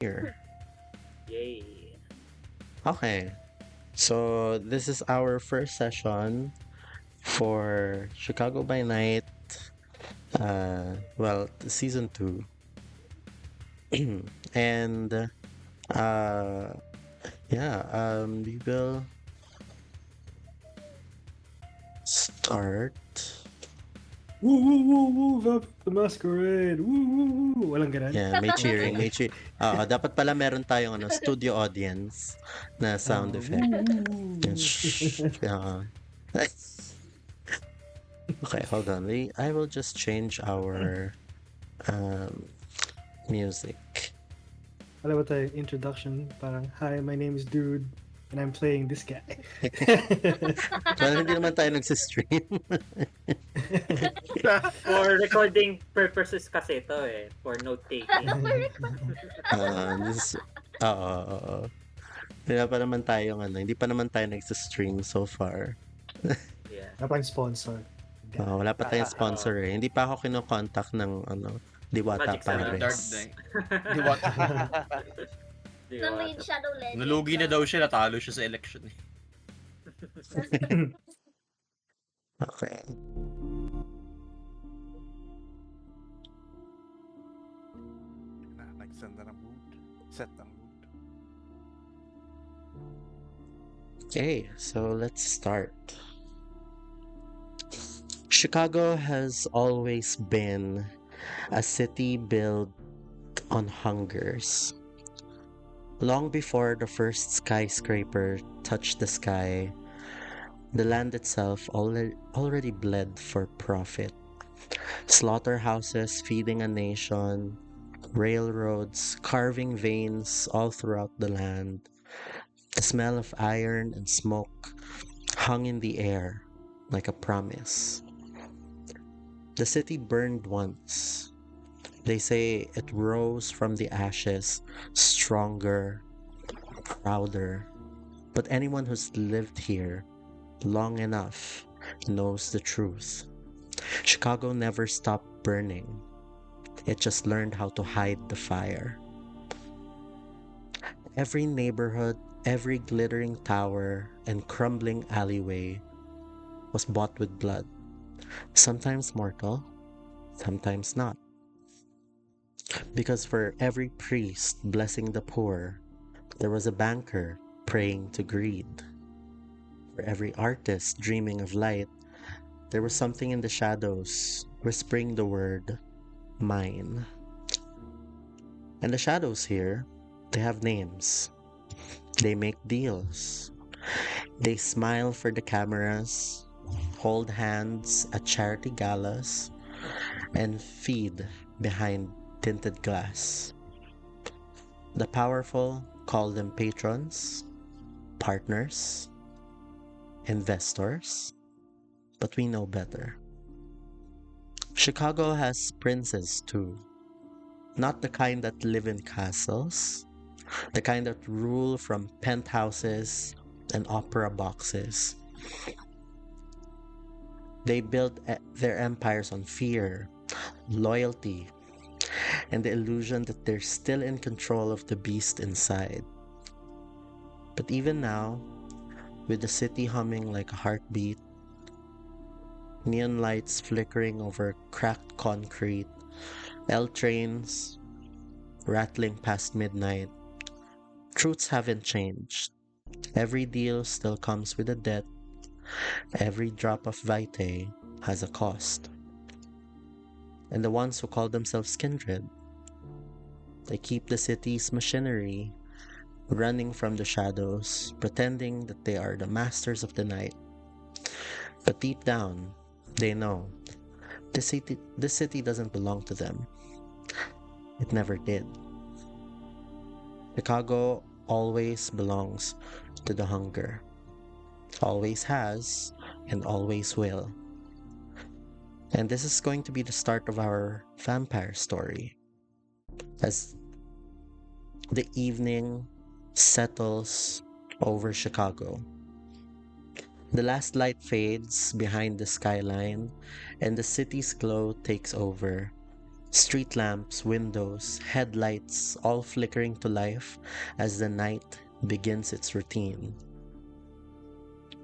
Here. Yay. Okay. So this is our first session for Chicago by Night. Season 2. and uh we will start. Woo, woo, woo, woo, the masquerade. Woo, woo, woo. Walang ganun. Yeah, may cheering, Okay. may cheer. Dapat pala meron tayong studio audience na sound Woo, effect. woo, Yan, woo. shh. Okay, hold on. I will just change our um music. Alam ba tayo, introduction, parang, hi, my name is Dude, and I'm playing this guy. Well, hindi naman tayo nagsistream. For recording purposes kasi ito eh. For note-taking. This is, oo. Wala pa naman tayong hindi pa naman tayo nagsistream so far. Yeah. Napang sponsor. Wala pa tayong sponsor eh. Hindi pa ako kinokontak ng Diwata Magic Sarap. Dark Pares. na eh. Diwata. Di Nang ba? Raid Shadow Legends. Nalugi na daw siya, natalo siya sa election eh. Okay. Nagsanda ng mood. Set ng mood. Okay, so let's start. Chicago has always been a city built on hungers. Long before the first skyscraper touched the sky, the land itself already bled for profit. Slaughterhouses feeding a nation, railroads carving veins all throughout the land. The smell of iron and smoke hung in the air like a promise. The city burned once. They say it rose from the ashes, stronger, prouder. But anyone who's lived here long enough knows the truth. Chicago never stopped burning. It just learned how to hide the fire. Every neighborhood, every glittering tower, and crumbling alleyway was bought with blood. Sometimes mortal, sometimes not. Because for every priest blessing the poor, there was a banker praying to greed. For every artist dreaming of light, there was something in the shadows whispering the word, mine. And the shadows here, they have names. They make deals. They smile for the cameras, hold hands at charity galas, and feed behind tinted glass. The powerful call them patrons, partners, investors, but we know better. Chicago has princes too. Not the kind that live in castles, the kind that rule from penthouses and opera boxes. They built their empires on fear, loyalty, and the illusion that they're still in control of the beast inside. But even now, with the city humming like a heartbeat, neon lights flickering over cracked concrete, L trains rattling past midnight, truths haven't changed. Every deal still comes with a debt. Every drop of vitae has a cost. And the ones who call themselves kindred, they keep the city's machinery running from the shadows, pretending that they are the masters of the night. But deep down, they know this city doesn't belong to them. It never did. Chicago always belongs to the hunger. Always has and always will. And this is going to be the start of our vampire story. As the evening settles over Chicago, the last light fades behind the skyline and the city's glow takes over. Street lamps, windows, headlights, all flickering to life as the night begins its routine.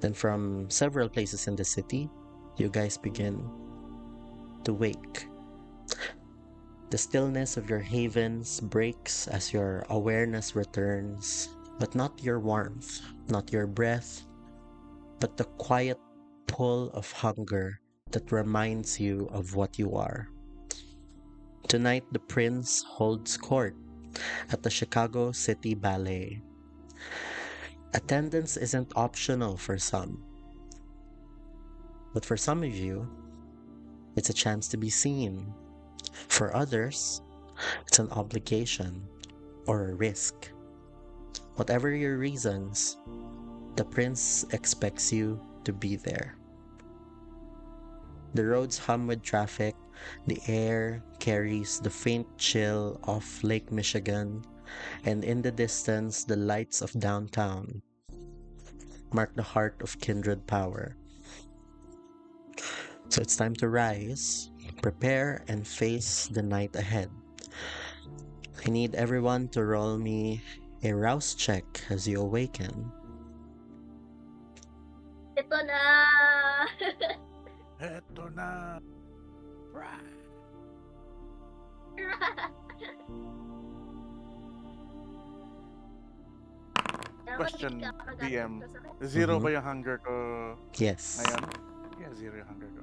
Then, from several places in the city, you guys begin to wake. The stillness of your havens breaks as your awareness returns, but not your warmth, not your breath, but the quiet pull of hunger that reminds you of what you are. Tonight, the prince holds court at the Chicago City Ballet. Attendance isn't optional for some, but for some of you, it's a chance to be seen. For others, it's an obligation or a risk. Whatever your reasons, the prince expects you to be there. The roads hum with traffic, the air carries the faint chill of Lake Michigan, and in the distance, the lights of downtown mark the heart of kindred power. So it's time to rise, prepare, and face the night ahead. I need everyone to roll me a rouse check as you awaken. Ito na! Eto na! Right. Question, DM. Zero Mhm. ba yung hunger ko Yes. ngayon? Yeah, zero yung hunger ko.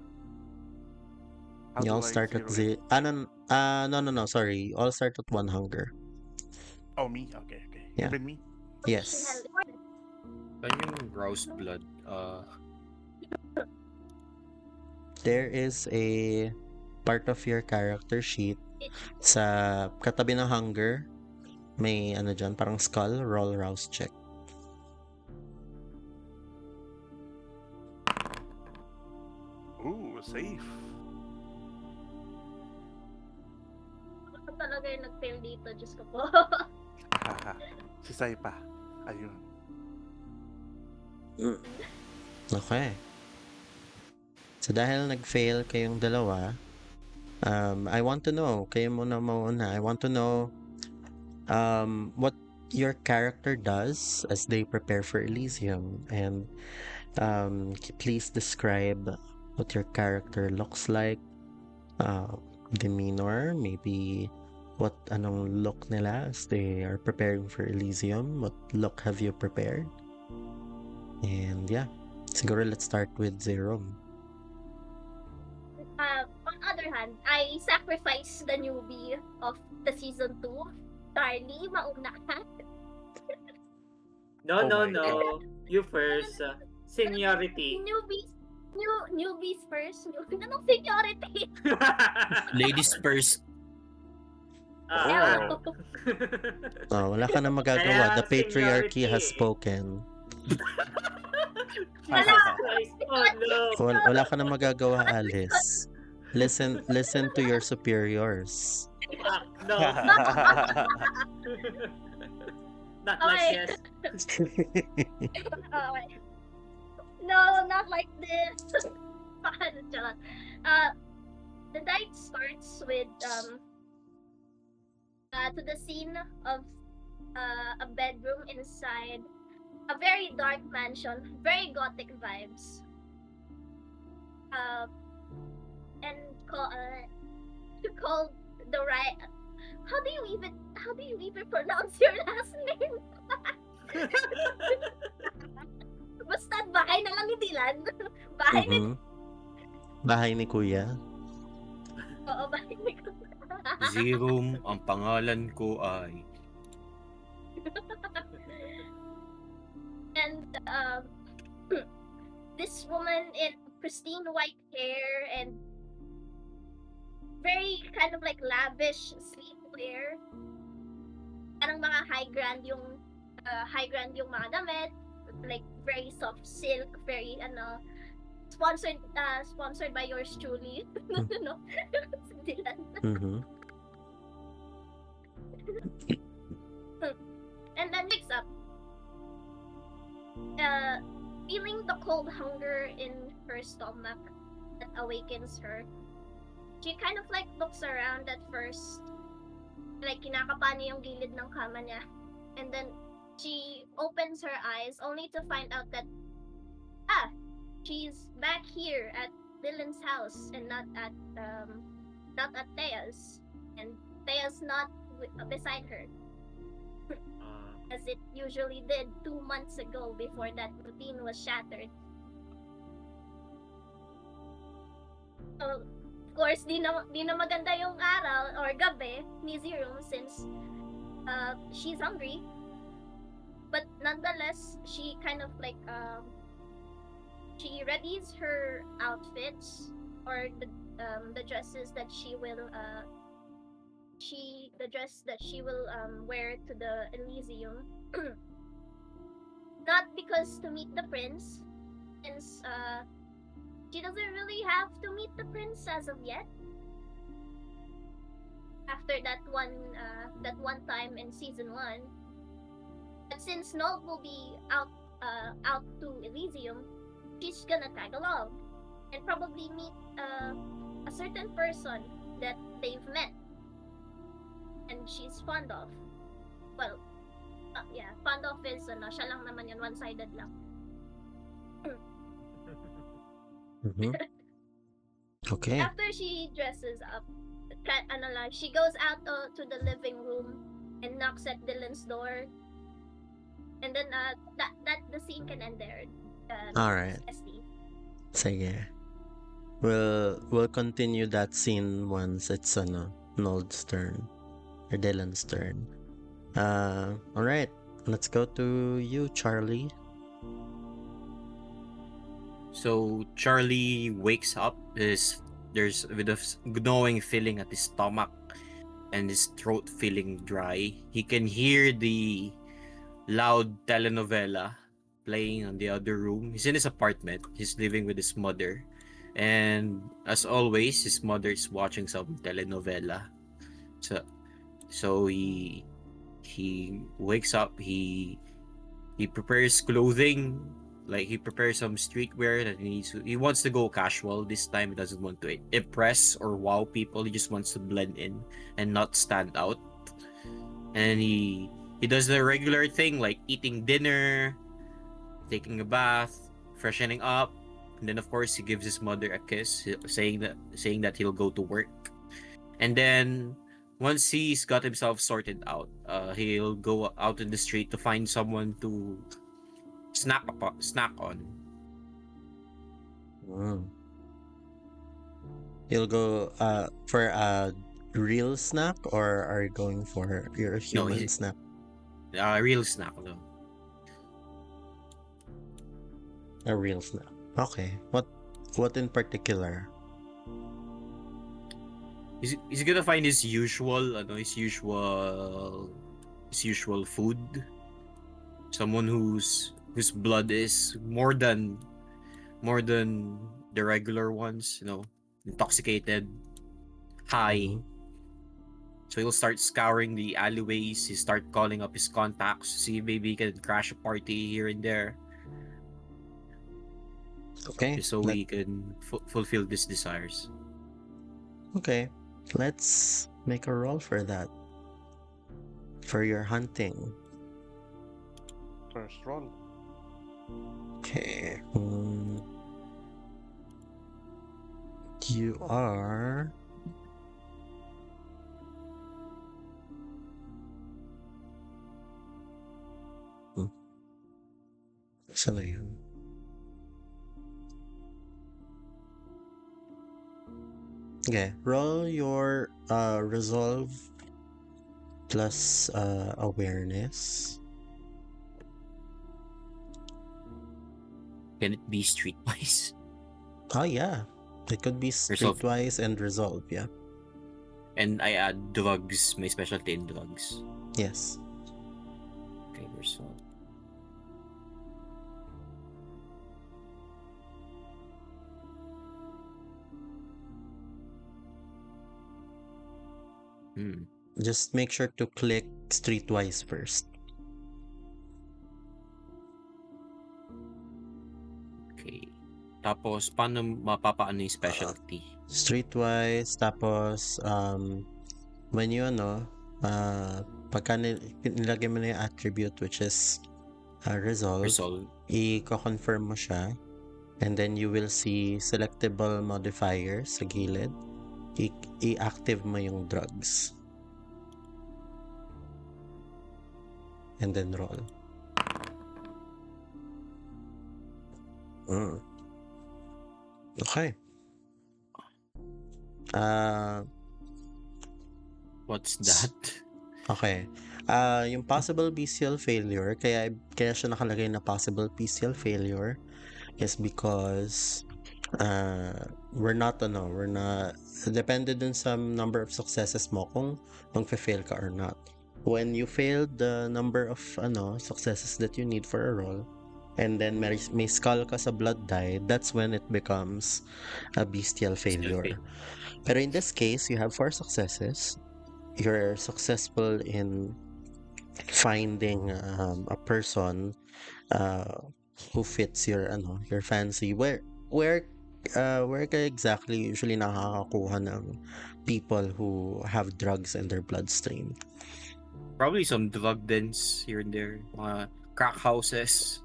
How You do all I start at zero it? no, sorry. You all start at 1 hunger. Oh, me? Okay, okay. Yeah. Even me? Yes. Yan yung roused blood. There is a part of your character sheet sa katabi ng hunger. May ano dyan, parang skull, roll rouse check. Ooh, safe. Ako talaga yung nag-fail dito, Diyos ko po. Haha. Si Sai pa. Ayun. Okay. So dahil nag-fail kayong dalawa, I want to know, kayo muna mauna, I want to know what your character does as they prepare for Elysium, and please describe what your character looks like, demeanor, maybe anong look nila as they are preparing for Elysium. What look have you prepared? And yeah, siguro let's start with Zero. On other hand, I sacrifice the newbie of the season 2. Charlie, mauna ka. No, Oh no, my no. You first. Seniority. Newbies first. Anong seniority? Ladies first. Ah, Oh, wala ka na magagawa. Kaya The patriarchy seniority has eh. spoken. Jesus Christ. Oh no. Wala ka na magagawa, Alice. Listen to your superiors. Fuck, no. Not like Okay. this. Okay. No, not like this. Paano dyan? The night starts with to the scene of a bedroom inside a very dark mansion, very gothic vibes. And called the right. How do you even pronounce your last name? Basta bahay na lang ni Dylan. Bahay ni Mhm. Bahay ni Kuya. Oo, bahay ni Zerum, ang pangalan ko ay... And this woman in pristine white hair and very kind of like lavish sleepwear. Parang mga high grand yung mga damit, like very soft silk, very sponsored by yours truly. No? Dylan. Mhm. And then wakes up, feeling the cold hunger in her stomach that awakens her. she kind of like looks around at first. Like kinakapa niya yung gilid ng kama niya. And then she opens her eyes only to find out that she's back here at Dylan's house and not at Thea's. And Thea's not beside her as it usually did 2 months ago before that routine was shattered. So, of course, di na maganda yung araw or gabi ni Zero since she's hungry. But nonetheless, she kind of like she readies her outfits or the dresses that she will wear to the Elysium. Not because to meet the prince, since she doesn't really have to meet the prince as of yet. After that one time in season 1. But since Nolt will be out to Elysium, she's gonna tag along and probably meet a certain person that they've met and she's fond of. Well, fond of is siya lang naman yun, one-sided lang. Okay. After she dresses up, she goes out to the living room and knocks at Dylan's door. And then that the scene can end there. All right. SD. Sige. We'll continue that scene once it's Nold's turn or Dylan's turn. All right. Let's go to you, Charlie. So Charlie wakes up. There's with a gnawing feeling at his stomach and his throat feeling dry. He can hear the loud telenovela playing on the other room. He's in his apartment. He's living with his mother. And as always, his mother is watching some telenovela. So he wakes up, he prepares clothing, like he prepares some streetwear that he wants to go casual this time. He doesn't want to impress or wow people. He just wants to blend in and not stand out. And he does the regular thing like eating dinner, taking a bath, freshening up, and then of course he gives his mother a kiss, saying that he'll go to work. And then once he's got himself sorted out, he'll go out in the street to find someone to snack on. You'll go for a real snack, or are you going for your human snack? Real snack though. A real snack. Okay. What in particular? He's gonna find his usual food. Someone whose blood is more than the regular ones, intoxicated, high. So he'll start scouring the alleyways. He start calling up his contacts, see if maybe he can crash a party here and there. Okay. So we can fulfill these desires. Okay. Let's make a roll for that. For your hunting. First roll. Okay. You are... Saan na yun? Okay, roll your resolve plus awareness. Can it be streetwise? Oh yeah, it could be Resolve. streetwise and resolve, yeah. And I add drugs, my specialty in drugs. Yes. Okay, resolve. Just make sure to click streetwise first. Okay. Tapos, paano mapapaano yung specialty? Streetwise, tapos, when you, pagka nilagay mo na yung attribute, which is resolve, Resolve. i-confirm mo siya, and then you will see selectable modifiers sa gilid. I-active mo yung drugs. And then roll. Okay. What's that? Okay. Yung possible bestial failure, kaya siya nakalagay na possible bestial failure is because we're not, depende dun sa number of successes mo kung magfe-fail ka or not. When you failed the number of successes that you need for a roll, and then may skull ka sa blood die, that's when it becomes a bestial failure. Pero in this case, you have 4 successes. You're successful in finding a person who fits your fancy. Where ka exactly usually nakakakuha ng people who have drugs in their bloodstream? Probably some drug dens here and there. Mga crack houses.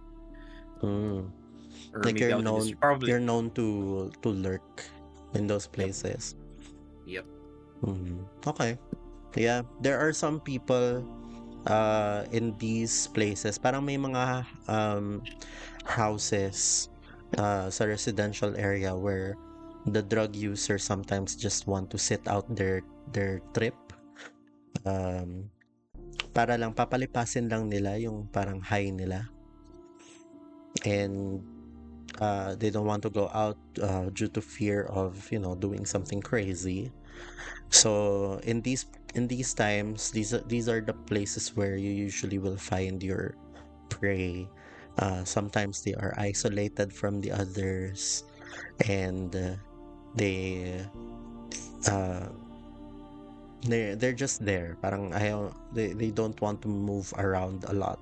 Or Like maybe out in the street. Probably. you're known to lurk in those places. Yep. Okay. Yeah, there are some people in these places. Parang may mga houses sa residential area where the drug users sometimes just want to sit out their trip. Para lang papalipasin lang nila yung parang high nila. And they don't want to go out due to fear of doing something crazy. So in these times, these are the places where you usually will find your prey. Sometimes they are isolated from the others, and they're just there. Parang they don't want to move around a lot,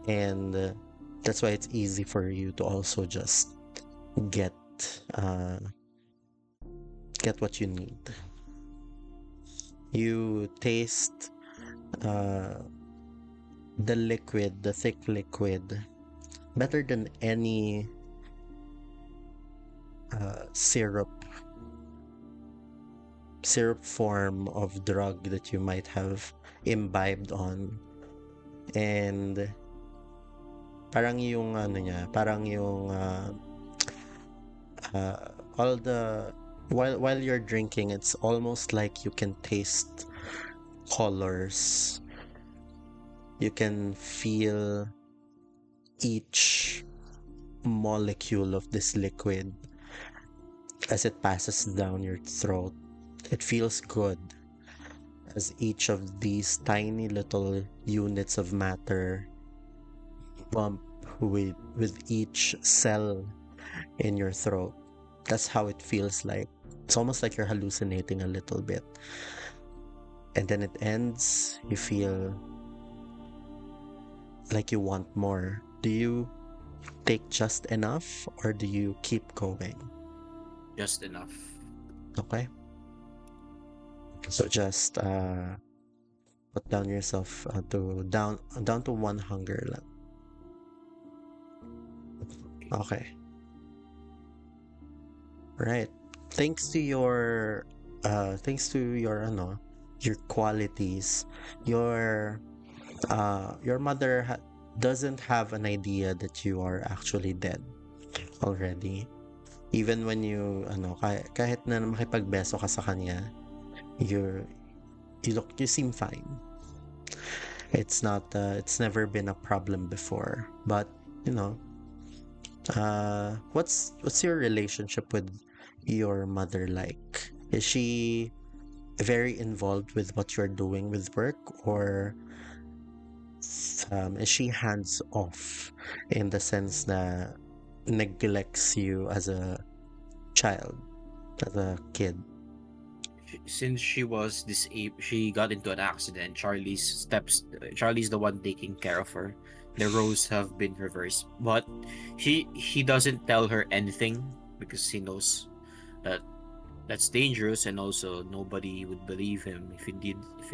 and that's why it's easy for you to also just get what you need. You taste the liquid, the thick liquid, better than any syrup form of drug that you might have imbibed on. And parang yung parang yung all the while you're drinking, it's almost like you can taste colors. You can feel each molecule of this liquid as it passes down your throat. It feels good as each of these tiny little units of matter bump with each cell in your throat. That's how it feels like. It's almost like you're hallucinating a little bit. And then it ends, you feel like you want more. Do you take just enough, or do you keep going? Just enough. Okay. So just put down yourself down to 1 hunger lang. Okay. Right. Thanks to your your qualities, your mother doesn't have an idea that you are actually dead already. Even when you kahit na makipagbeso ka sa kanya, you seem fine. It's never been a problem before. But what's your relationship with your mother like? Is she very involved with what you're doing with work, or is she hands off in the sense that neglects you as a child, as a kid? Since she was disabled, she got into an accident. Charlie's the one taking care of her. The roles have been reversed, but he doesn't tell her anything because he knows that that's dangerous, and also nobody would believe him if he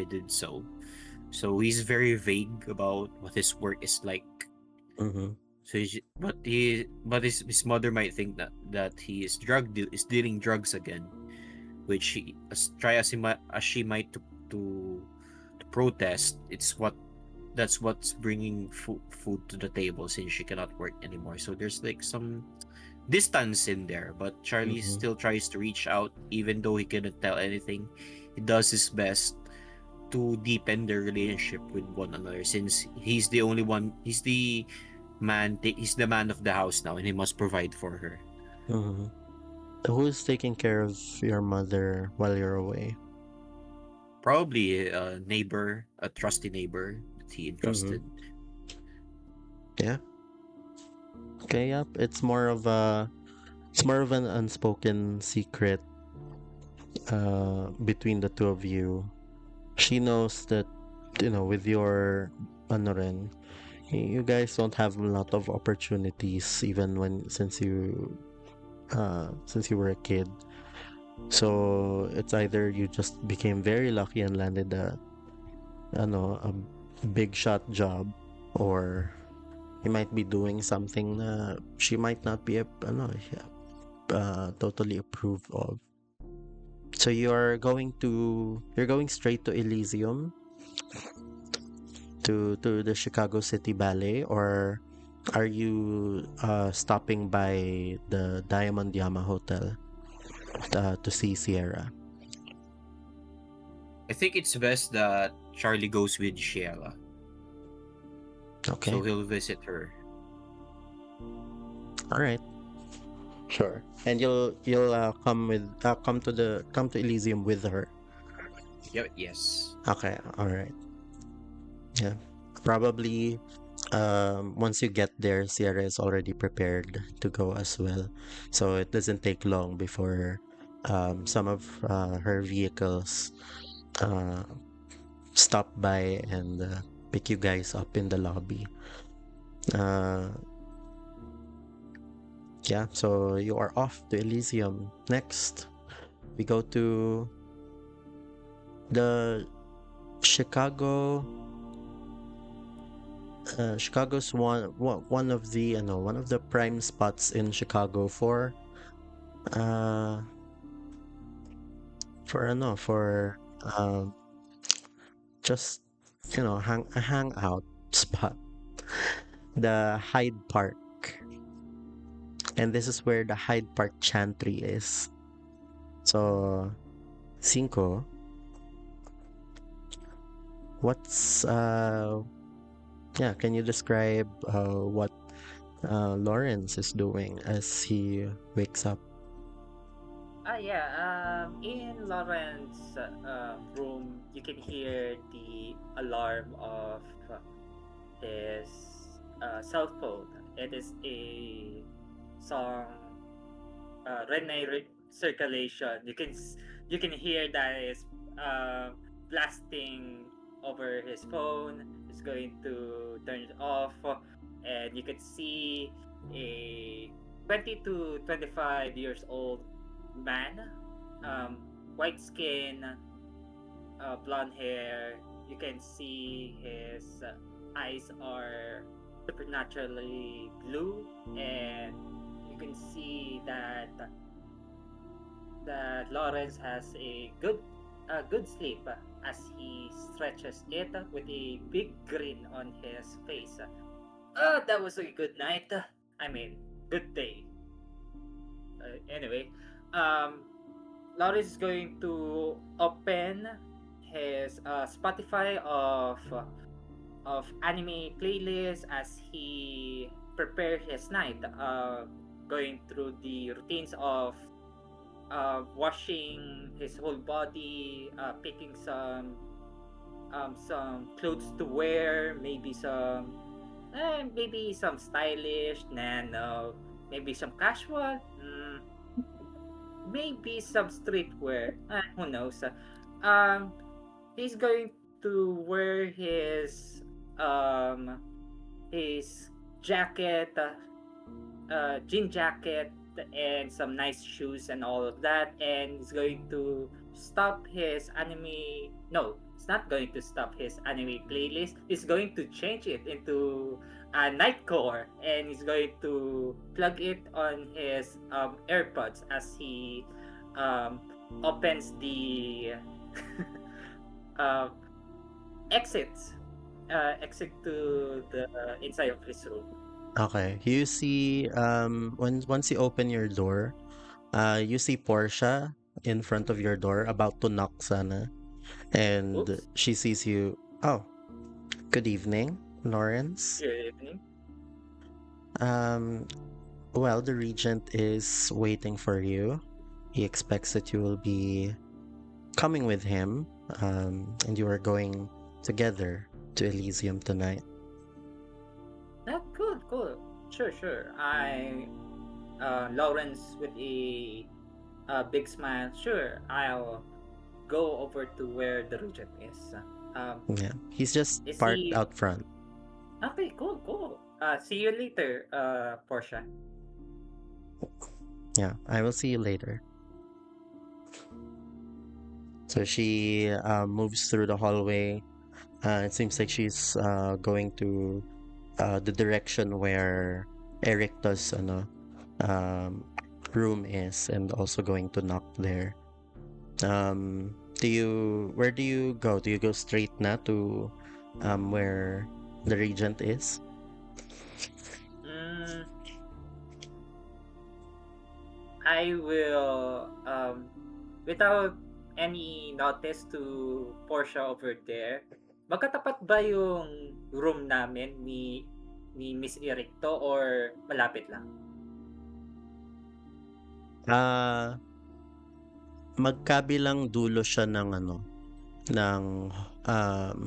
did so. So he's very vague about what his work is like. Mm-hmm. So his mother might think that he is is dealing drugs again, which as she might to protest. That's what's bringing food to the table since she cannot work anymore. So there's like some distance in there, but Charlie Mm-hmm. still tries to reach out even though he cannot tell anything. He does his best to deepen their relationship with one another since he's the man of the house now and he must provide for her. Mm-hmm. Who is taking care of your mother while you're away? Probably a neighbor, a trusty neighbor that he Mm-hmm. entrusted. Yeah. Okay. Yep. It's more of an unspoken secret between the two of you. She knows that, with your ano rin, you guys don't have a lot of opportunities even since you were a kid. So it's either you just became very lucky and landed a big shot job, or you might be doing something she might not be totally approve of. So you're going straight to Elysium, to the Chicago City Ballet, or are you stopping by the Diamond Yama Hotel to see Sierra? I think it's best that Charlie goes with Sheila, Okay. so he'll visit her. All right. Sure. And you'll come to Elysium with her. Yep, yes. Okay. All right. Yeah. Probably once you get there, Sierra is already prepared to go as well. So it doesn't take long before some of her vehicles uh, stop by and pick you guys up in the lobby. Uh, yeah, so you are off to Elysium. Next, we go to the Chicago. Chicago's one of the one of the prime spots in Chicago uh for just a hangout spot, the Hyde Park, and this is where the Hyde Park Chantry is. So, Cinco, what's yeah, can you describe what Lawrence is doing as he wakes up? Yeah. In Lawrence's room, you can hear the alarm of his cell phone. It is a song, circulation. You can hear that is blasting over his phone. He's going to turn it off, and you can see a 20 to 25 years old man, um, white skin, blonde hair. You can see his eyes are supernaturally blue, and you can see that Lawrence has a good sleep as he stretches it with a big grin on his face. That was a good night. I mean, good day. Anyway, um, Lawrence is going to open his Spotify of anime playlist as he prepare his night. Going through the routines of washing his whole body, picking some clothes to wear, maybe some stylish, nano, maybe some casual, maybe some streetwear. Who knows? Um, he's going to wear his jacket, jean jacket and some nice shoes and all of that, and he's going to stop his anime. No, it's not going to stop his anime playlist. He's going to change it into a nightcore, and he's going to plug it on his AirPods as he um, opens the uh, exits exit to the inside of his room. Okay. You see, once you open your door, you see Portia in front of your door about to knock sana. And Oops. she sees you. Oh, good evening, Lawrence. Good evening. Um, well, the regent is waiting for you. He expects that you will be coming with him, and you are going together to Elysium tonight. Cool, cool. Sure, sure. Lawrence with a big smile. Sure, I'll go over to where the regent is. Yeah, he's just Is parked he out front. okay? Cool, cool. See you later, Portia. Yeah, I will see you later. So she moves through the hallway. It seems like she's going to the direction where Eric's um, room is, and also going to knock there. Where do you go? Do you go straight na to where the regent is? Mm, I will without any notice to Portia over there. Magkatapat ba yung room namin ni Miss Ericto or malapit lang? Ah, magkabilang dulo siya ng ng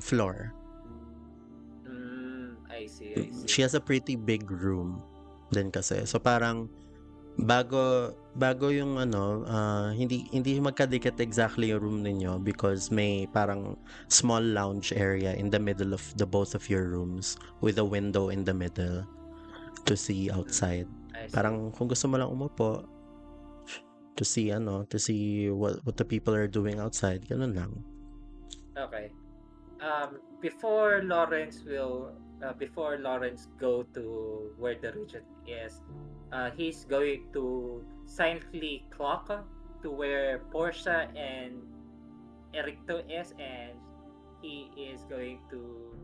floor. I see, I see. She has a pretty big room din kasi. So parang bago yung hindi magkadikit exactly yung room ninyo because may parang small lounge area in the middle of the both of your rooms with a window in the middle to see outside. I see. Parang kung gusto mo lang umupo to see what the people are doing outside, ganun lang. Okay. Before Lawrence go to where the regent is, he's going to silently clock to where Portia and Ericto is, and he is going to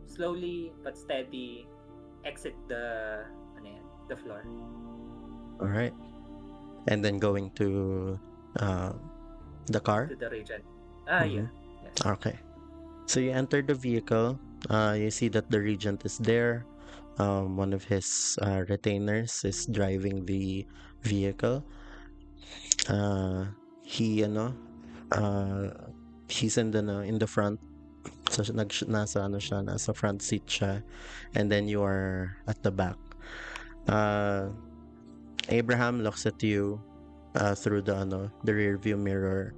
slowly but steady exit the floor. All right. And then going to the car. To the regent. Mhm. Yeah. Yes. Okay. So you enter the vehicle. You see that the regent is there. One of his retainers is driving the vehicle. He he's in the front. So nasa front seat siya, and then you are at the back. Abraham looks at you through the rear view mirror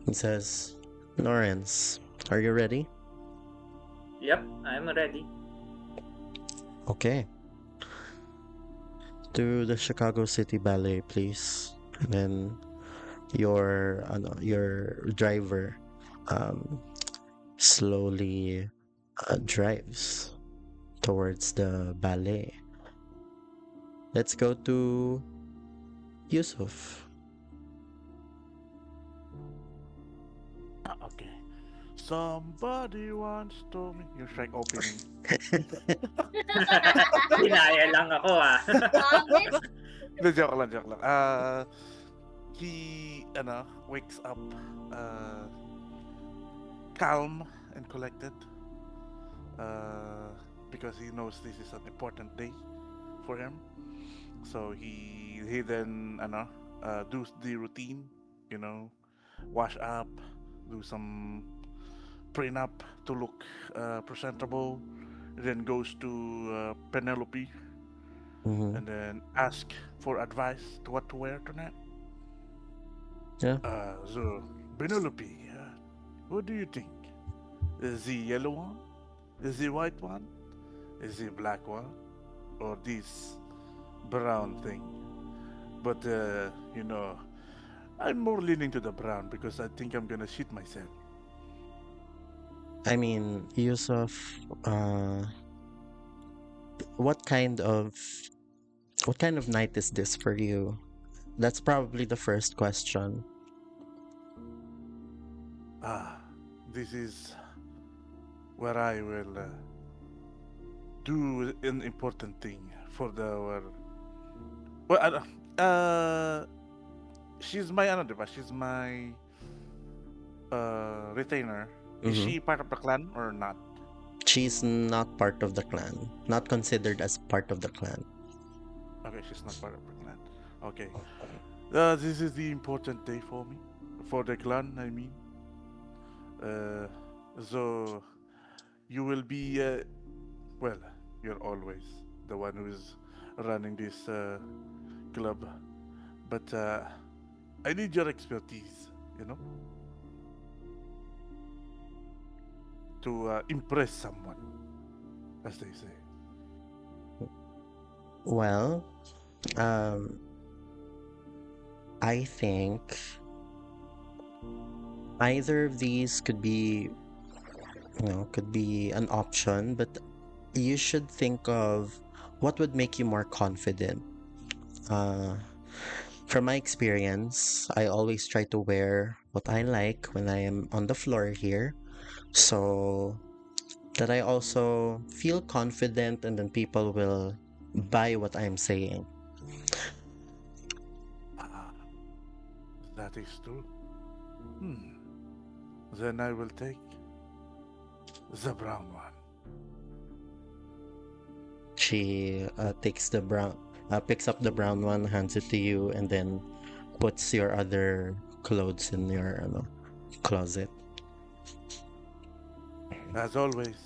and says, "Lawrence, are you ready?" Yep, I'm ready. Okay. To the Chicago City Ballet, please. And then your driver slowly drives towards the ballet. Let's go to Yusuf. Okay. Somebody once told me yung strike opening. Hinaya lang ako Promise? The joke lang. He wakes up calm and collected because he knows this is an important day for him. So he then do the routine, wash up, do some prenup to look presentable, then goes to Penelope Mhm. and then ask for advice to what to wear tonight. Yeah. So Penelope, what do you think? Is the yellow one? Is the white one? Is the black one? Or this brown thing? But you know, I'm more leaning to the brown because I think I'm gonna shit myself. I mean, Yusuf, uh, what kind of what kind of night is this for you? That's probably the first question. Ah, this is where I will do an important thing for the well, she's my another, but she's my retainer. Is Mm-hmm. she part of the clan or not? She's not part of the clan, not considered as part of the clan. Okay, she's not part of the clan. Okay, this is the important day for me, for the clan. I mean, uh, so you will be well. You're always the one who's running this club, but I need your expertise. You know, to impress someone, as they say. Well, um, I think either of these could be an option, but you should think of what would make you more confident. Uh, from my experience, I always try to wear what I like when I am on the floor here, so that I also feel confident and then people will buy what I'm saying. Ah, that is true. Hmm. Then I will take the brown one. She picks up the brown one, hands it to you, and then puts your other clothes in your closet. As always,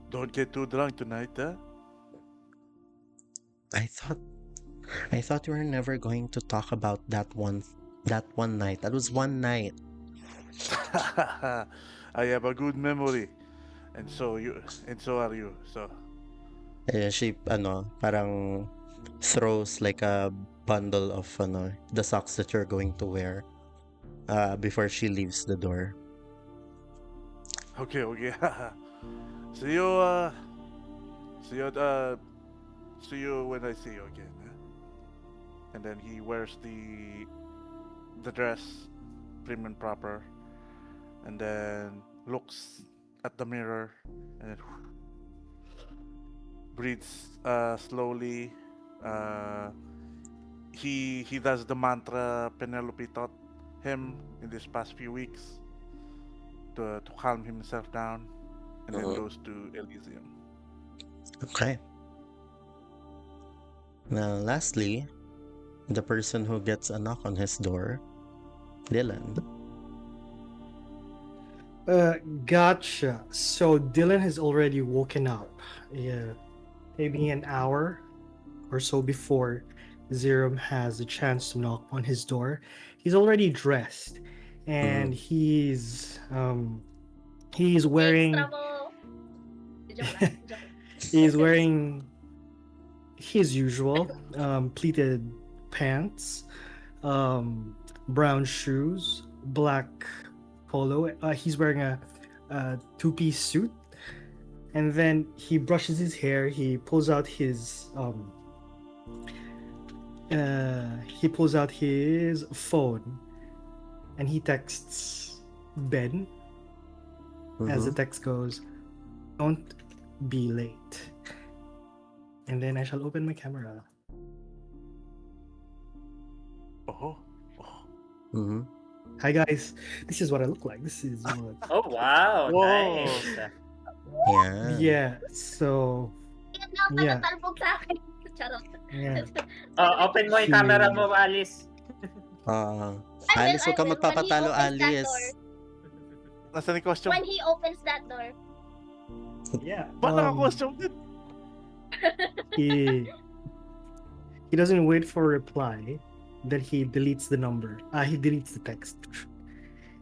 don't get too drunk tonight, huh? I thought I thought we were never going to talk about that one night. That was one night. I have a good memory, and so are you. So, She parang throws like a bundle of the socks that you're going to wear before she leaves the door. okay, okay. see you, see you, see you when I see you again. Huh? And then he wears the dress, prim and proper, and then looks at the mirror, and then breathes slowly. Uh, he does the mantra Penelope taught him in these past few weeks to calm himself down, and then Mhm. goes to Elysium. Okay. Now, lastly, the person who gets a knock on his door, Dylan. Gotcha. So Dylan has already woken up. Yeah, maybe an hour or so before Zerum has a chance to knock on his door. He's already dressed, and he's Thanks, wearing trouble. Joke lang, joke lang. he's wearing his usual pleated pants, brown shoes, black polo. He's wearing a two-piece suit, and then he brushes his hair. He pulls out his phone, and he texts Ben. As the Mhm. text goes, "Don't be late." And then I shall open my camera. Oh, oh. Mhm. Hi guys, this is what I look like. This is what. Oh wow, Whoa. nice. Yeah. Yeah. So Yan daw yeah, nakatalbog sa akin. Charot. yeah. Open mo yung camera mo, Alice. Alice, I huwag ka will. When he magpapatalo, opens that Alice. door, Nasaan yung costume? when he opens that door, Yeah. Ba't naka-costume din? he he doesn't wait for a reply. Then he deletes the number. He deletes the text.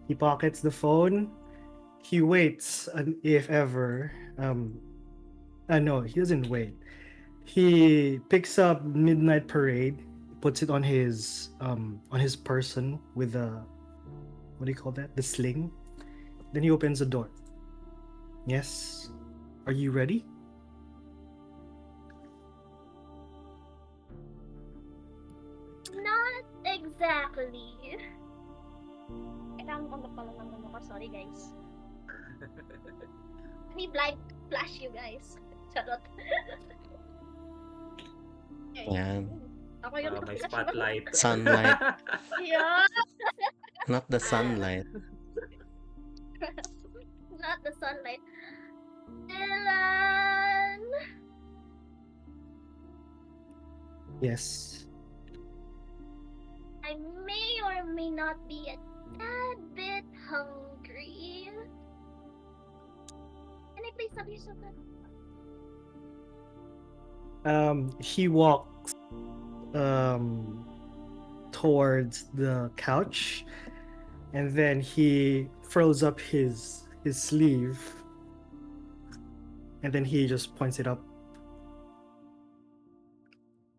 He pockets the phone. He waits, and if ever, no, he doesn't wait. He picks up Midnight Parade, puts it on his person with the, what do you call that? The sling. Then he opens the door. Yes. Are you ready? Not exactly. Kailangan ko pala ng ano ko. Sorry, guys. Let me blind flash you guys. Charot. Yan. Ako yung May nag-flash spotlight. Sunlight. Yeah. Not the sunlight. Not the sunlight. Dylan! Yes. I may or may not be a tad bit hungry. Can I please have you something? He walks towards the couch, and then he furls up his sleeve, and then he just points it up.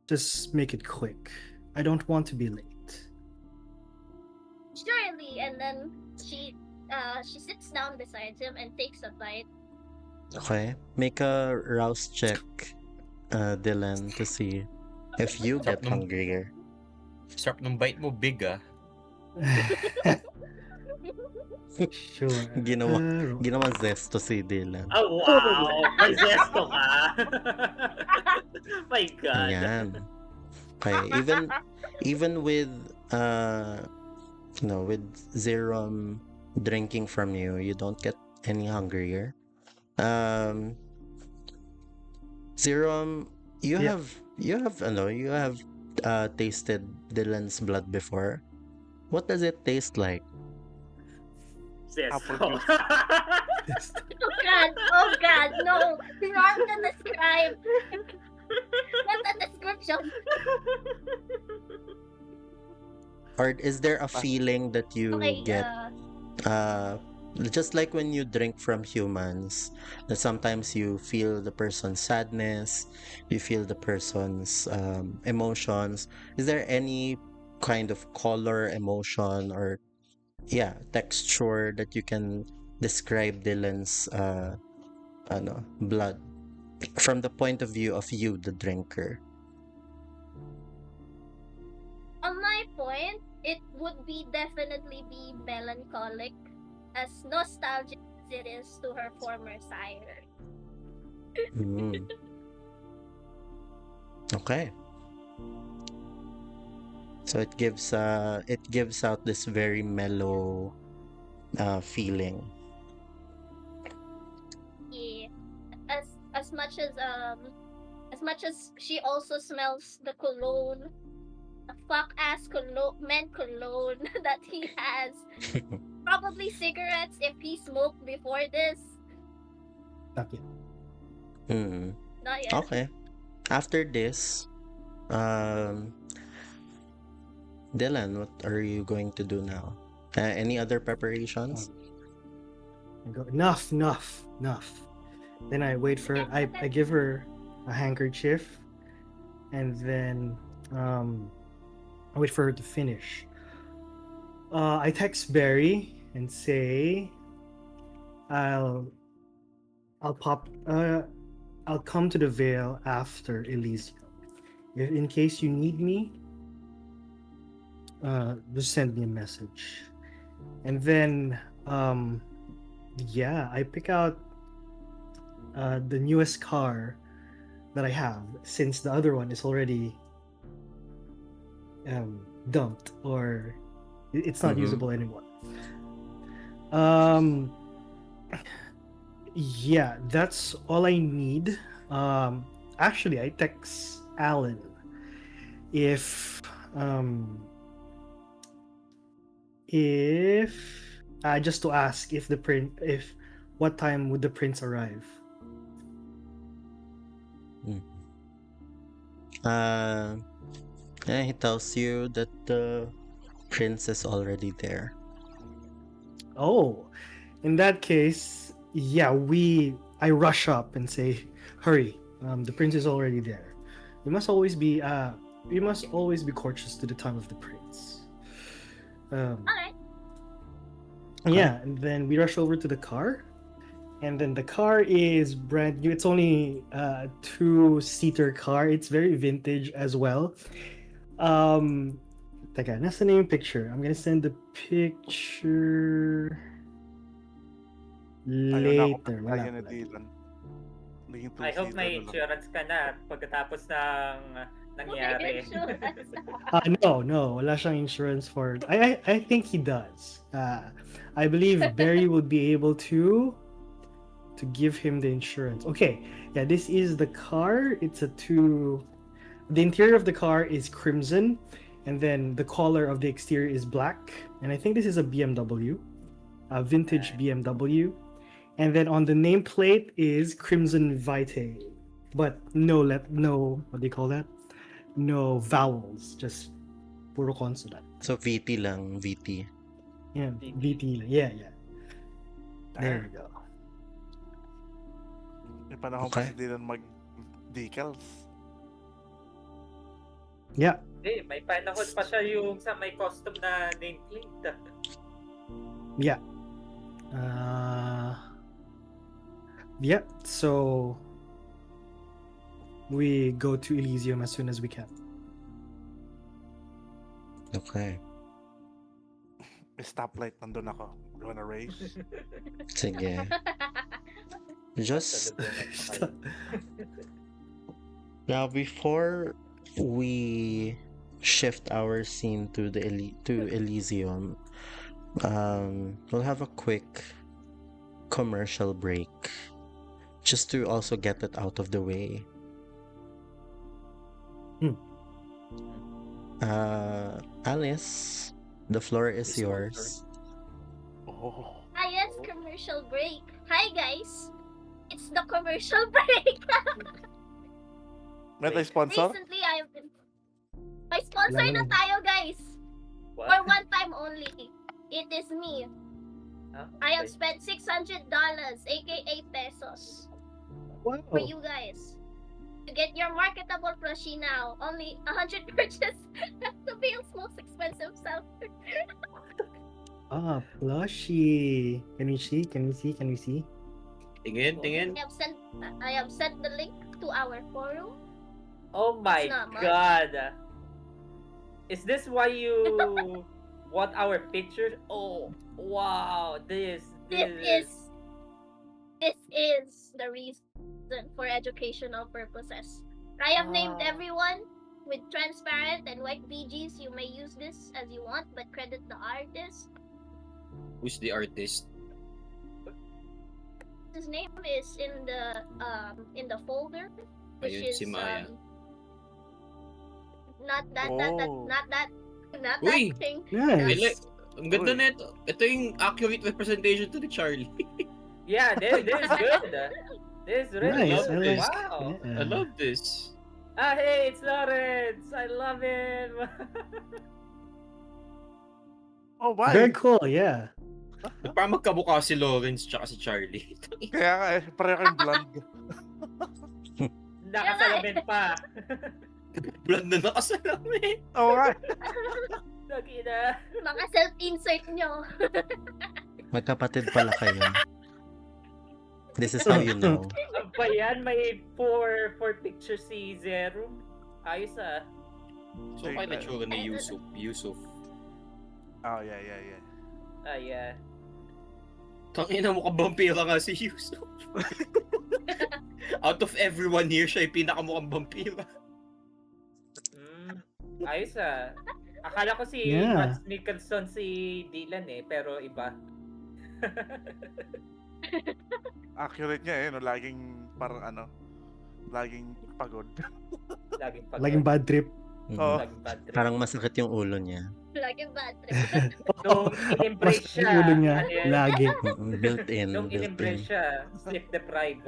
Just make it quick. I don't want to be late. Surely, and then she sits down beside him and takes a bite. Okay. Make a rouse check, Dylan, to see if you get hungrier. Sarap ng bite mo, big ah. Sure. Ginawa zesto si Dylan. Oh, wow! May zesto ka! My God. Ayan. Okay, even with with Zerom drinking from you, you don't get any hungrier. Zerom, you Yeah. have tasted Dylan's blood before. What does it taste like? Zesto. Apple Oh God, no! Not the describe. Not the description. Or is there a feeling that you Okay, get just like when you drink from humans, that sometimes you feel the person's sadness, you feel the person's emotions. Is there any kind of color, emotion, or texture that you can describe Dylan's blood from the point of view of you, the drinker? On my point, it would definitely be melancholic, as nostalgic as it is to her former sire. Mm. Okay. So it gives out this very mellow feeling. Yeah, as much as she also smells the cologne, the fuck ass men cologne that he has. Probably cigarettes if he smoked before this. Not yet. Mm. Not yet. Okay. After this, Dylan, what are you going to do now? Any other preparations? I go, enough. Then I wait for her. I give her a handkerchief, and then I wait for her to finish. I text Barry and say, I'll come to the Vale after Elysium. If in case you need me, just send me a message. And then I pick out the newest car that I have, since the other one is already dumped, or it's not Mhm. usable anymore. That's all I need. Actually, I text Alan if just to ask if what time would the prince arrive. He tells you that the prince is already there. Oh, in that case, I rush up and say, hurry, the prince is already there. You must always be we must always be courteous to the time of the prince. Alright. Yeah, and then we rush over to the car. And then the car is brand new. It's only a two-seater car. It's very vintage as well. Teka, nasa na yung picture? I'm gonna send the picture Ayaw na ako later. Wala pagkaya ni pala. Dylan. Naging I hope two-seater may na lang. insurance ka na pagkatapos ng nangyari. No, wala siyang insurance for. I think he does. I believe Barry would be able to give him the insurance. Okay, yeah, this is the car. It's a two. The interior of the car is crimson, and then the color of the exterior is black. And I think this is a BMW, a vintage BMW. And then on the nameplate is Crimson Vitae, but no what do you call that? No vowels, just puro consonant. So VT lang, VT. Yeah, VT. VT. Yeah. There you go. May panahon Okay. pa si Dylan mag-decals. Yeah. Hindi, may panahon pa siya yung sa may custom na nameplate. Yeah. Yeah. So we go to Elysium as soon as we can. Okay. May stoplight, nandun ako. You wanna race? Sige. Just now, before we shift our scene to the Elysium, we'll have a quick commercial break, just to also get it out of the way. Alice, the floor is It's all yours. Oh. Ah, yes, commercial break. Hi, guys. It's the commercial break. May tayo sponsor? Recently, I've been... May sponsor Wala na naman. tayo, guys. For What? one time only. It is me. Huh? I have spent $600, aka pesos, Wow. for you guys. To get your marketable plushie now, only 100 purchase. The Bale's most expensive seller. Ah, plushie. Can we see? Tingin. I have sent the link to our forum. Oh my It's not much. god. Is this why you want our pictures? Oh, wow. This This is the reason for educational purposes. I have named Ah. everyone with transparent and white BGs. You may use this as you want, but credit the artist. Who's the artist? His name is in the folder, which Ayun, is si Maya. not that Oh. Uy! thing. Nice. Ang ganda Uy. nito. Ito yung accurate representation to the Charlie. Yeah, this is good. This is really Nice. good. I like. Wow. Yeah. I love this. Ah, hey, it's Lawrence. I love him. Oh, bye! Very cool. Yeah. Parang magkamukha si Lawrence tsaka si Charlie. Kaya nga eh, pareho kayong blonde. Nakasalamin pa. Blonde na nakasalamin. Oo nga. Lagi na. Mga self-insert nyo. Magkapatid pala kayo. This is how you know. Ang ba yan? May four picture si Zero. Ayos ah. So, kaya na tsura ni Yusuf. Oh, yeah. Ah, yeah. Tangina mo ka vampira nga si Yusuf. Out of everyone here, siya yung pinakamukhang vampira. Ayos ah. Akala ko si Yeah. Mads Mikkelsen si Dylan eh, pero iba. Accurate niya eh, no? Laging parang laging pagod. Laging pag Laging bad trip. Oo. Laging bad trip. Parang masakit yung ulo niya. Laging bad trip. Nung in-embrace Mas siya. ulo niya. ano yan? Lagi. Built in. Nung in-embrace siya, sleep deprived.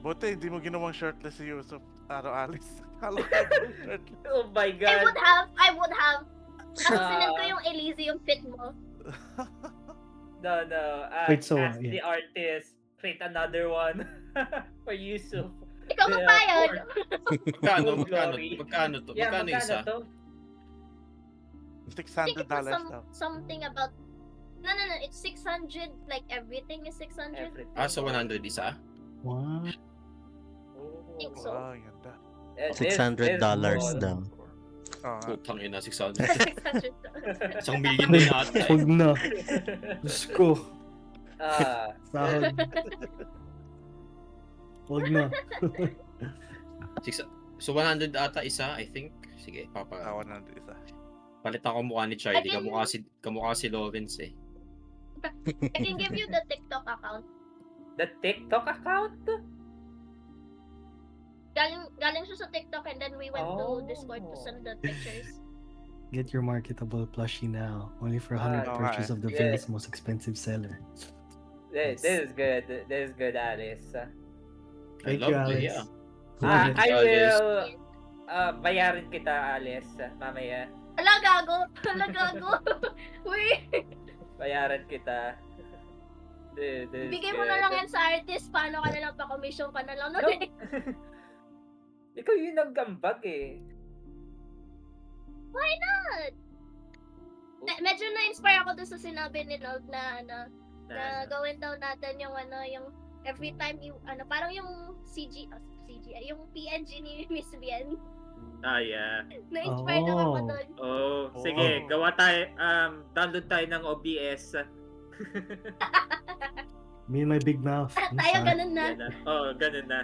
Buti, hindi mo ginawang shirtless si Yusuf. Alice. Kala ko shirtless. Oh my I god. would have. Sinan ko Ah. yung Elysium fit mo. No. Wait, so, Ask yeah. the artist, create another one for Yusuf. Ikaw The, magbayad. Magkano, Full glory. magkano to? Yeah, Magkano magkano isa? to? I think it was $600 daw. something about no, it's 600, like everything is 600. Everything. Ah, so 100 isa? Wow. Oh. think so. Wow, ganda. $600 small. daw. Oo nga. Putang ina, 600. 600. Isang million na yata eh. Huwag na. Diyos ko. Ah, Sahod. Huwag na. So 100 ata isa, I think. Sige, papa. 100 isa. Palitan ko mukha ni Charlie. I can- Kamukha si Lawrence eh. I can give you the TikTok account. the TikTok account? Galing siya sa TikTok and then we went Oh. to Discord to send the pictures. Get your marketable plushie now. Only for 100 Ah, purchase of the yeah. Veil's most expensive seller. This is good. This is good, Alice. I Thank love you, it, Alex. yeah. Love it. I Alice. will bayarin kita, Alice, mamaya. Ala, gago! Ala, gago! Uy! Bayaran kita. This Bigay mo na lang yan sa artist. Paano ka na lang pa-commission ka na lang. No, No. Ikaw yung naggambag eh. Why not? Medyo na-inspire ako dun sa sinabi ni Nog na gawin daw natin yung yung every time you, parang yung CGI, yung PNG ni Miss Bien. Ah, yeah. Na-inspire lang ako Oh. dun. Oh, sige, gawa tayo, download tayo ng OBS. Me and my big mouth. I'm Tayo sorry. ganun na. Yan na. Oh, ganun na.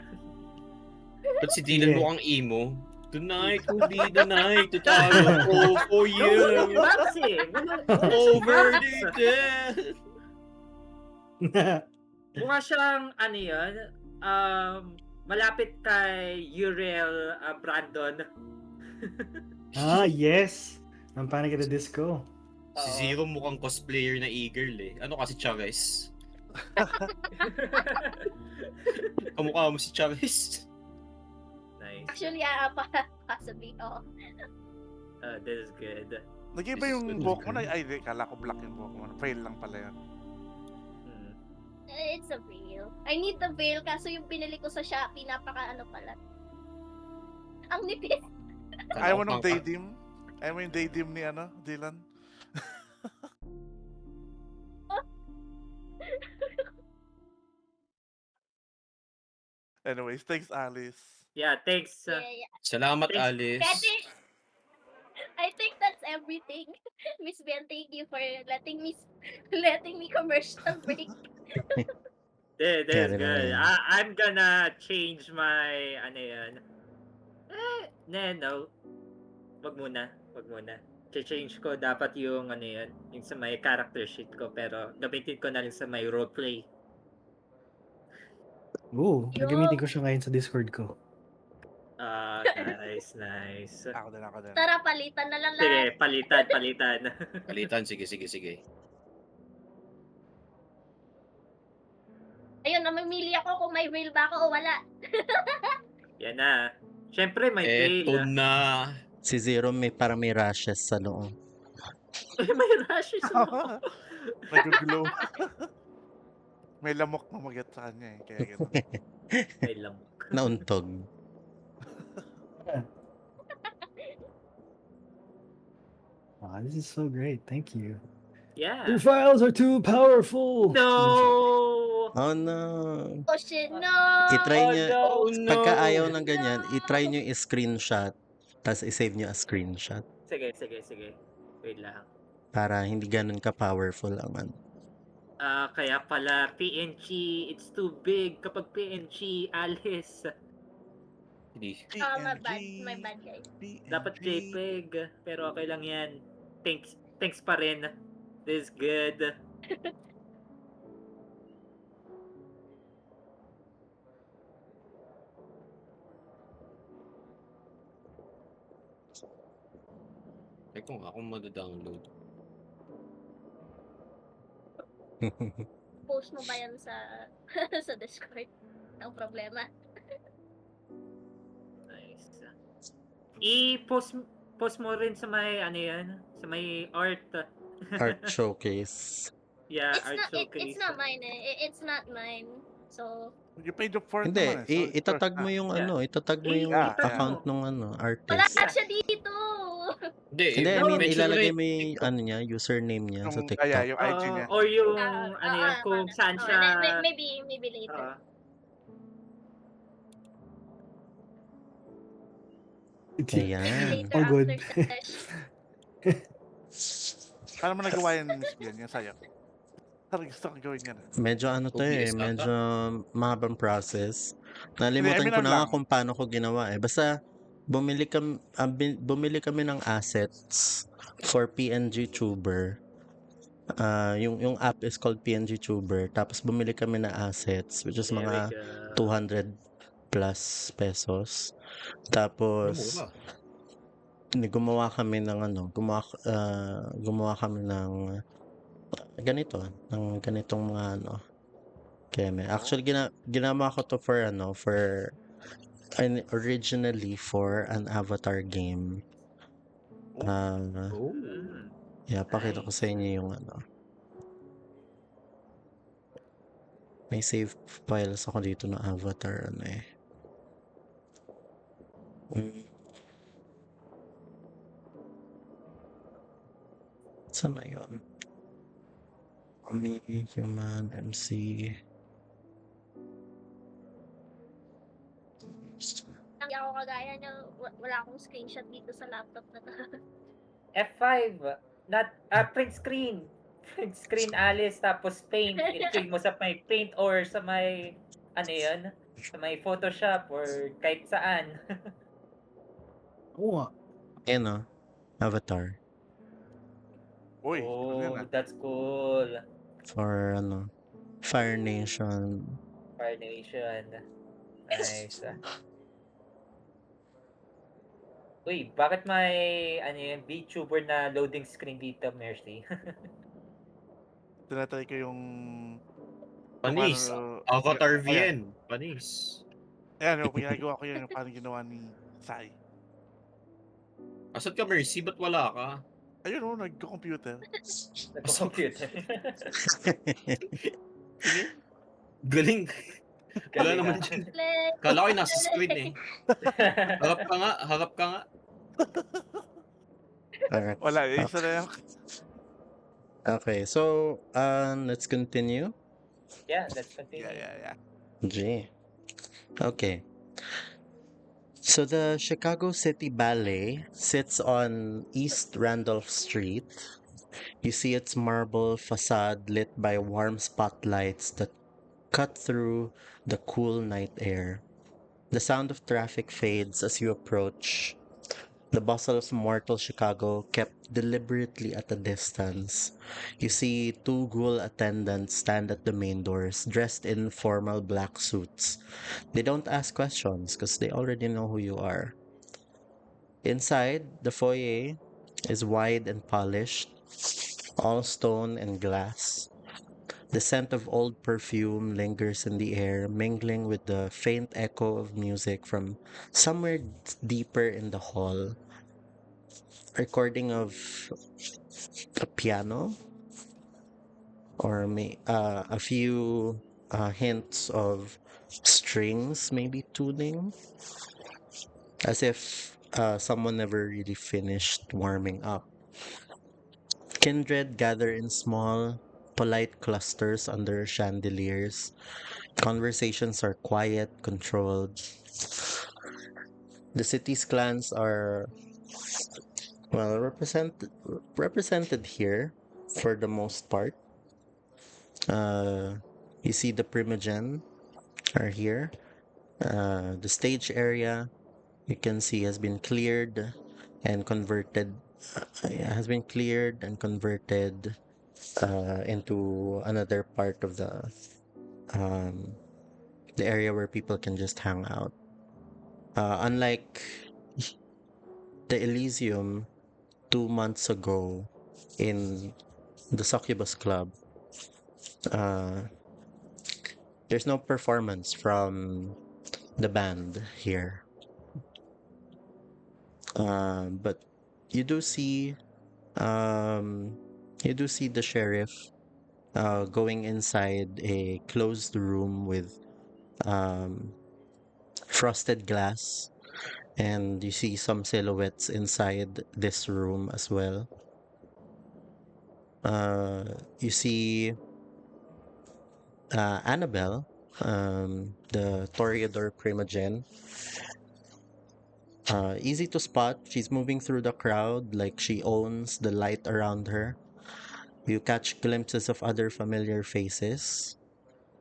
Ba't si Dylan Yeah. mukhang emo? Tonight will be the night to tayo ko for Yung you. Max eh. Over Max. the dead. Mukha siyang, malapit kay Uriel Brandon. Yes. I'm Panic at the Disco. Si Zero mukhang cosplayer na e-girl eh. Ano kasi Charis? Kamukha mo si Charis. Nice. Actually, possibly, oo. This is good. Nag-iba This is yung good. buhok mo na. Ay, di. Kala ko black yung buhok mo. Fail lang pala yan. Hmm. It's a veil. I need the veil kaso yung pinili ko sa Shopee, pala. Ang nipis. Ayaw mo ng daydream? Ayaw mo yung daydream ni Dylan? Anyways, thanks Alice. Yeah, thanks. Yeah. Salamat, Thanks. Alice. I think that's everything. Miss Ben, thank you for letting me commercial break. This is Carry good. na yan. I'm gonna change my, no. Wag muna. Change ko dapat yung, yung sa may character sheet ko, pero gamitin ko na rin sa may roleplay. Oo, nagamitin ko siya ngayon sa Discord ko. Ah, nice. Ako din. Tara, palitan na lang Sige, lahat. palitan. Palitan, sige. Ayun, namimili ako kung may veil ba ako o wala. Yan na. Siyempre, may Eto tail. na. Si Zero parang may rashes sa noo. May rashes mo. Nag-glow. May lamok na magat sa kanya eh. Kaya gano'n. May lamok. Nauntog. This is so great. Thank you. Yeah. Your files are too powerful. No! Oh no. Oh shit, no! I-try Oh, nyo, no. pagka ayaw ng ganyan, i-try nyo i-screenshot. Tapos i-save nyo a screenshot. Sige. Wait lang. Para hindi ganun ka-powerful ang Kaya pala, PNG, it's too big. Kapag PNG, Alice. Hindi. My bad guys. Dapat JPEG. Pero okay lang yan. Thanks pa rin. This is good. Teka nga, kung madadownload. Post mo ba yan sa sa Discord? Ang problema. Nice. I-post mo rin sa may, sa may art. art showcase. Yeah, It's art not showcase. it's not mine eh. It's not mine. So You paid up for it Hindi, naman eh. So it's yours itatag mo na. yung Yeah. itatag mo yung Yeah, Itag yeah. account mo. nung Wala artist. Yeah. siya dito! Hindi, Hindi, I No. mean, mention mo na ilalagay yung mo yung TikTok. ano niya, username niya sa Yung, TikTok. yung IG niya. Or yung, ano Oo, yun, kung para. saan Oh, siya, maybe later. Okay. Ayan. Later All good. after session. Paano mo nagawa yan, Miss Bian? Yung sayo. Parang gusto kong gawin yan. Medyo ano to OBS ata. medyo mahabang process. Hindi, I Nalimutan mean, ko ano na nga lang. kung paano ko ginawa eh. Basta bumili kami ng assets for PNG Tuber. Yung app is called PNG Tuber. Tapos bumili kami ng assets which is there we mga go. 200 plus pesos. Ano Tapos mura? gumawa kami ng gumawa kami ng ganito, ng ganitong mga keme. Actually ginawa ko to for originally for an Avatar game. Uh, Oh. yeah, pakita ko sa Nice. inyo yung may save files ako dito na Avatar Mm. Saan na yun? Me, human, MC. Hindi ako kagaya niya, wala akong screenshot dito sa laptop na to. F5, not, print screen. Print screen, Alice, tapos paint. I-fill mo sa may paint or sa may, ano yun? Sa may Photoshop or kahit saan. Oo nga. Ayan Avatar. Uy, ano yan Oh, that's cool. For Fire Nation. Fire Nation. Nice. Uy, bakit may VTuber na loading screen dito, Mercy? tinatry ko yung... Panis. Avatar VN. Panis. Ayan, yung ginagawa ko yun, yung parang ginawa ni Sai. Asan ka, Mercy? Ba't wala ka? Ayun nagko-computer. Nagko-computer. Sige. Galing. Wala Galing, naman ah. dyan. Kala ko yung nasa screen eh. Harap ka nga, harap ka nga. Alright. Wala, isa na yan. Okay, so let's continue. Yeah, let's continue. Yeah. Gee. Okay. So the Chicago City Ballet sits on East Randolph Street. You see its marble facade lit by warm spotlights that cut through the cool night air. The sound of traffic fades as you approach. The bustle of mortal Chicago kept deliberately at a distance. You see two ghoul attendants stand at the main doors, dressed in formal black suits. They don't ask questions because they already know who you are. Inside, the foyer is wide and polished, all stone and glass. The scent of old perfume lingers in the air, mingling with the faint echo of music from somewhere deeper in the hall. Recording of a piano or a few hints of strings maybe tuning, as if someone never really finished warming up. Kindred gather in small, polite clusters under chandeliers. Conversations are quiet, controlled. The city's clans are well represented here for the most part. You see the Primogen are here. The stage area you can see has been cleared and converted into another part of the area where people can just hang out. Unlike the Elysium 2 months ago in the Succubus Club, there's no performance from the band here. But you do see the sheriff going inside a closed room with um, frosted glass, and you see some silhouettes inside this room as well. You see Annabelle, the Toreador Primogen. Easy to spot. She's moving through the crowd like she owns the light around her. You catch glimpses of other familiar faces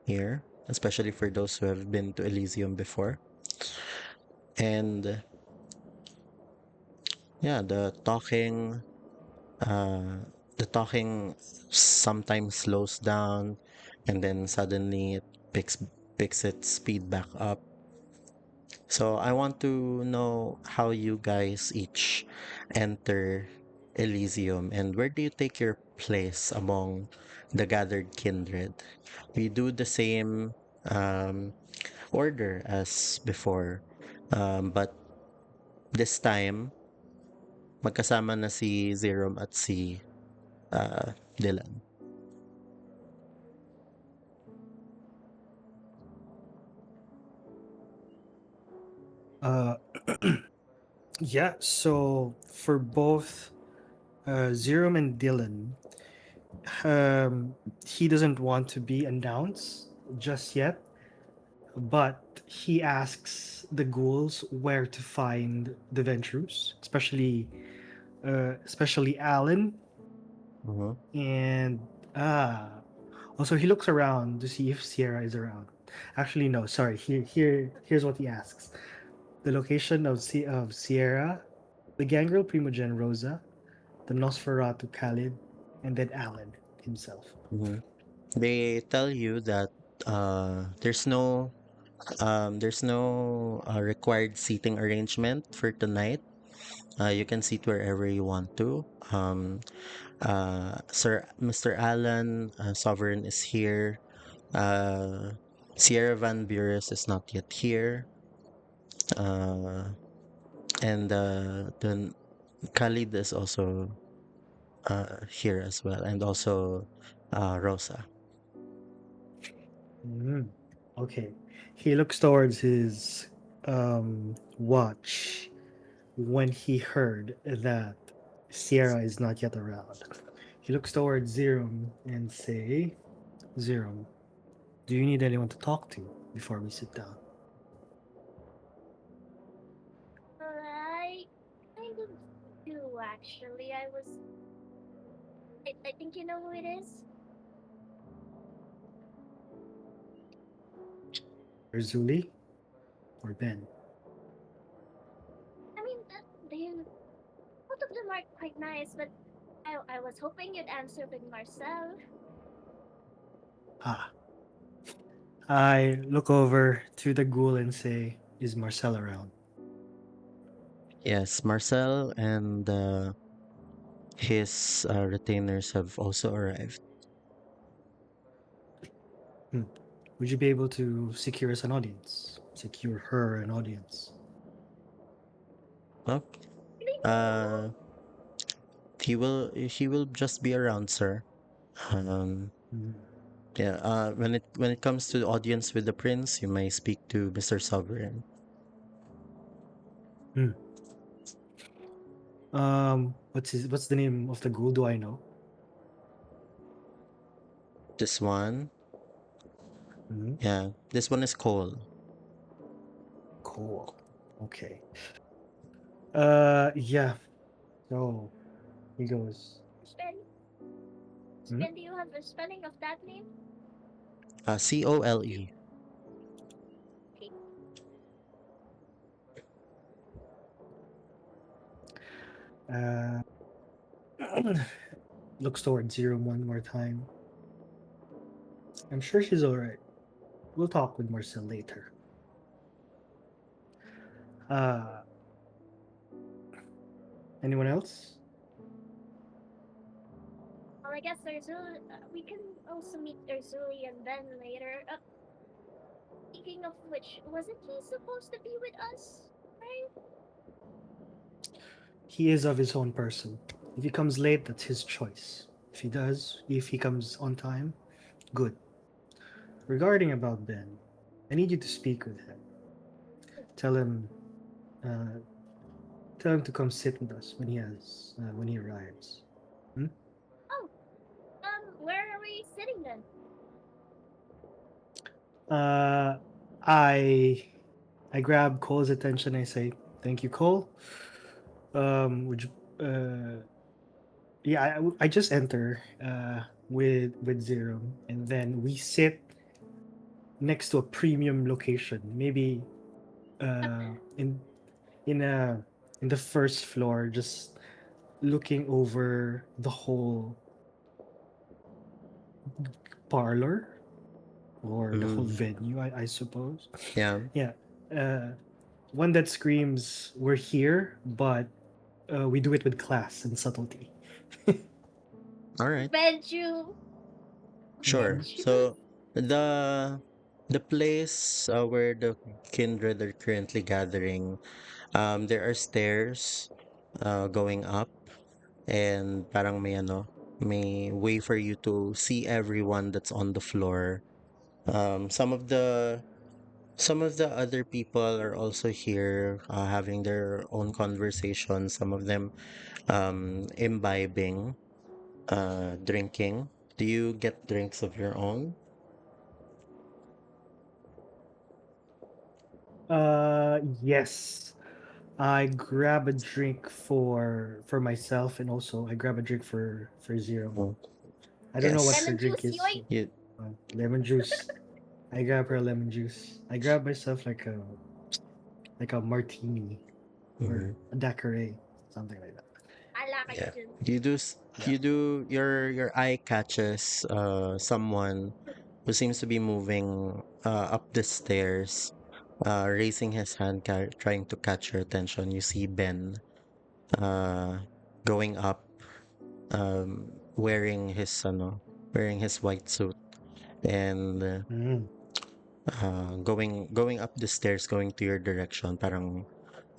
here, especially for those who have been to Elysium before. And yeah, uh, the talking sometimes slows down, and then suddenly it picks its speed back up. So I want to know how you guys each enter Elysium, and where do you take your place among the gathered kindred? We do the same um, order as before, but this time magkasama na si Zerom at si Dylan. Uh, yeah. So for both Zerum and Dylan, he doesn't want to be announced just yet, but he asks the ghouls where to find the Ventrus, especially Alan, Mhm. and ah, also he looks around to see if Sierra is around. Actually, no, sorry. Here's what he asks: the location of Sierra, the gangrel Primogen Rosa, the Nosferatu Khalid, and then Alan himself. Mhm. They tell you that there's no required seating arrangement for tonight. You can seat wherever you want to. Sir Mr. Alan Sovereign is here. Uh, Sierra Van Buren is not yet here. Uh, and then Khalid is also here as well, and also Rosa. Mm, okay. He looks towards his watch when he heard that Sierra is not yet around. He looks towards Zerum and say, Zerum, do you need anyone to talk to before we sit down? I kind of do actually. I think you know who it is. Zuli or Ben? I mean, they both of them are quite nice, but I was hoping you'd answer with Marcel. Ah. I look over to the ghoul and say, is Marcel around? Yes, Marcel and his retainers have also arrived. Hmm. Would you be able to secure us an audience? Secure her an audience? Well, Really? uh, he will just be around, sir. Um, Hmm. yeah. When it comes to the audience with the prince, you may speak to Mr. Sovereign. Hmm. What's the name of the ghoul? Do I know? This one, Hmm. yeah, this one is Cole. Cool. Okay. Yeah. So he goes. Spen, Hmm? Spen, do you have a spelling of that name? Cole. Okay. Uh, looks towards Zero one more time. I'm sure she's alright. We'll talk with Marcel later. Uh, anyone else? Well, I guess we can also meet Urzuli and Ben later. Speaking of which, wasn't he supposed to be with us? Right? He is of his own person. If he comes late, that's his choice. If he comes on time, good. Regarding about Ben, I need you to speak with him. Tell him, uh, tell him to come sit with us when he arrives. Hmm? Oh, where are we sitting then? Uh, I I grab Cole's attention. I say, "Thank you, Cole. Would you, yeah, I just enter with Zero, and then we sit next to a premium location, maybe uh, in in a in the first floor, just looking over the whole parlor or the whole Mm, venue, I suppose. yeah. Yeah, uh, one that screams, "We're here," but we do it with class and subtlety. All right. Bedroom. Sure. Mhm. Bedroom. So the place where the kindred are currently gathering, there are stairs going up, and parang may way for you to see everyone that's on the floor. Some of the other people are also here having their own conversations. Some of them imbibing, drinking. Do you get drinks of your own? Yes. I grab a drink for myself, and also I grab a drink for Zero. Mm, I don't know what yes. her Lemon drink juice, is. yoy. Lemon juice. I grab her lemon juice. I grab myself like a martini or Mhm. a daiquiri, something like that. Ala kayo Yeah. dyan. Yeah. Your eye catches someone who seems to be moving up the stairs, raising his hand, trying to catch your attention. You see Ben uh going up, wearing his white suit, and Mm. going up the stairs, going to your direction, parang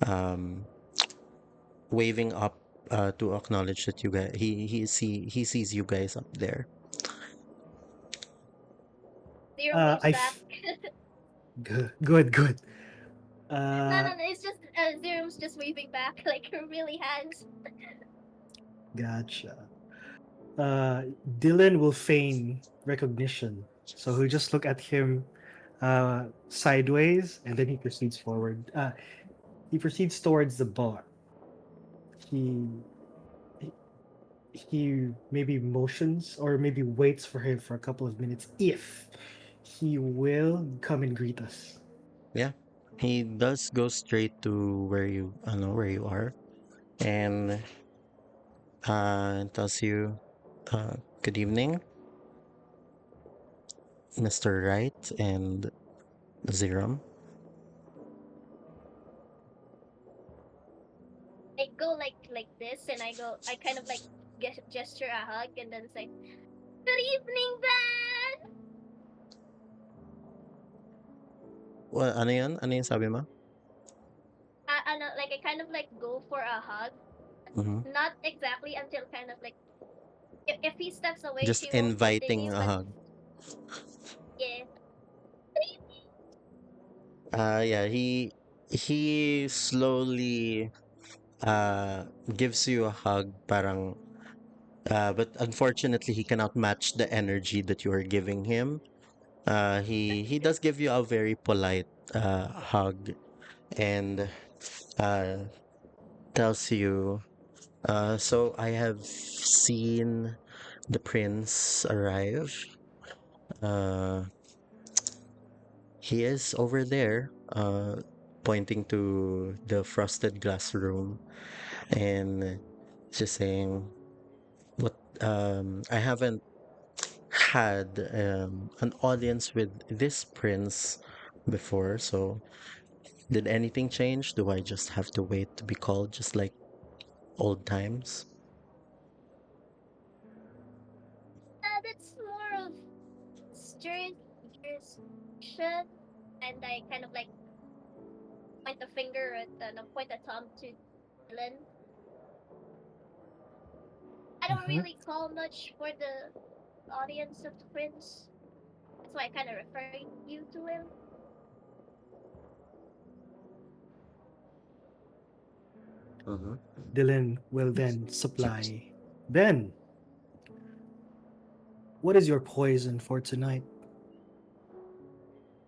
um waving up to acknowledge that you guys he sees you guys up there. Zero waves I back. good. No, Uh, no, no. It's just Zero's just waving back like really hands. gotcha. Uh, Dylan will feign recognition, so he'll just look at him sideways, and then he proceeds forward. He proceeds towards the bar. He he he maybe motions or maybe waits for him for a couple of minutes if he will come and greet us. Yeah, he does go straight to where you I know where you are, and tells you, "Good evening, Mr. Wright and Zerum." I go like this, and I kind of like gesture a hug, and then say, "Good evening, Ben." Well, ano yun? Ano yung sabi mo? Like I kind of like go for a hug, Mhm. not exactly until kind of like if he steps away, Just she won't inviting continue. a But hug. yeah, Yeah, he slowly uh gives you a hug, parang but unfortunately he cannot match the energy that you are giving him. He does give you a very polite hug, and uh tells you, so I have seen the prince arrive. Uh, he is over there, pointing to the frosted glass room, and just saying, "What? I haven't had an audience with this prince before, so did anything change? Do I just have to wait to be called, just like old times?" that's more of jurisdiction, and I kind of like point a finger at no, point a thumb to Dylan. I don't Mhm. really call much for the audience of the prince. That's why I kind of refer you to him. Mhm. Dylan will then supply Ben. What is your poison for tonight?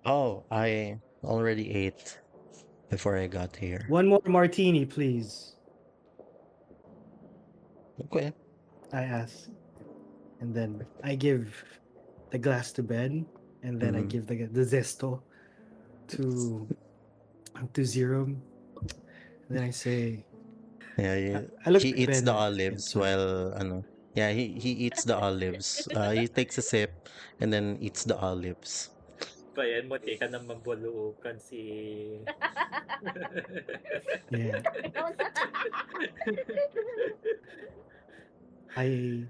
Oh, I already ate before I got here. One more martini, please. Okay. I ask. And then I give the glass to Ben, and then I Mhm. give the zesto to Zero. And then I say, Yeah, I look he at eats Ben. the Yeah, olives sorry. while ano. Yeah, he eats the olives. He takes a sip and then eats the olives. Pa yan, munti ka nang mabulukan si... Yeah, I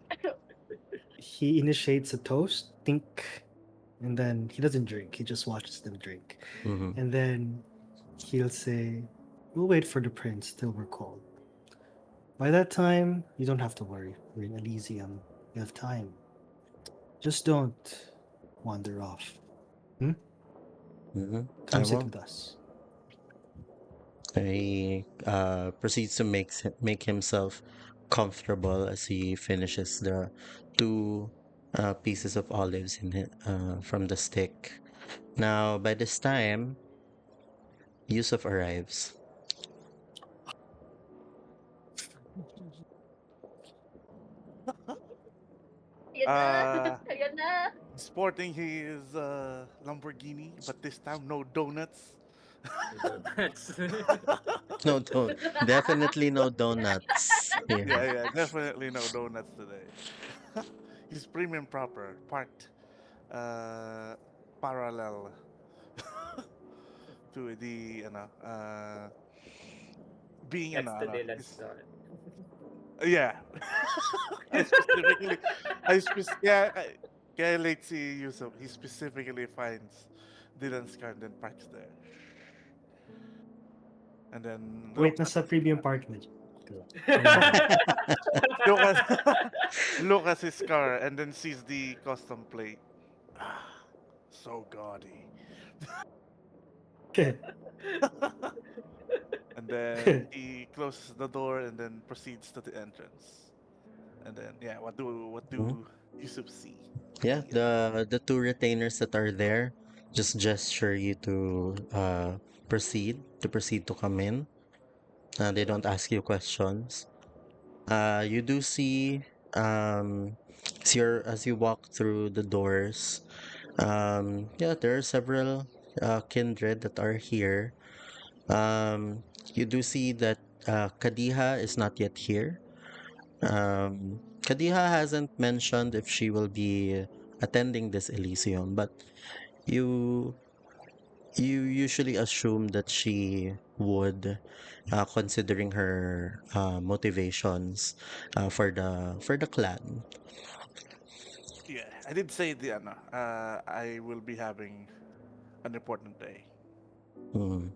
he initiates a toast, think, and then he doesn't drink. He just watches them drink, Mhm. and then he'll say, "We'll wait for the prince till we're called. By that time, you don't have to worry. We're in Elysium. You have time. Just don't wander off. Mhm. I Come sit won't. with us." He proceeds to make himself comfortable as he finishes the two pieces of olives from the stick. Now, by this time, Yusuf arrives. Yun na. Uh, Yun na. Sporting his Lamborghini, but this time no donuts. Donuts. No, don't. Definitely no donuts Yeah, here. yeah, definitely no donuts today. He's premium proper, parked parallel to the being Next to Dylan's his, car. yeah. I specifically yeah, kaya late si Yusuf, he specifically finds Dylan's car and then parks there. And then Wait, looks at nasa his premium park na dyan. Premium. look at look at his car and then sees the custom plate. Ah, so gaudy. And then he closes the door and then proceeds to the entrance. And then yeah, what Mhm. do Yusuf see? Yeah, The the two retainers that are there just gesture you to proceed to come in. They don't ask you questions. You do see as you walk through the doors. Yeah, there are several kindred that are here. Um, you do see that Kadiha is not yet here. Kadiha hasn't mentioned if she will be attending this Elysium, but you you usually assume that she would, considering her motivations for the clan. yeah, I did say I will be having an important day. Mm.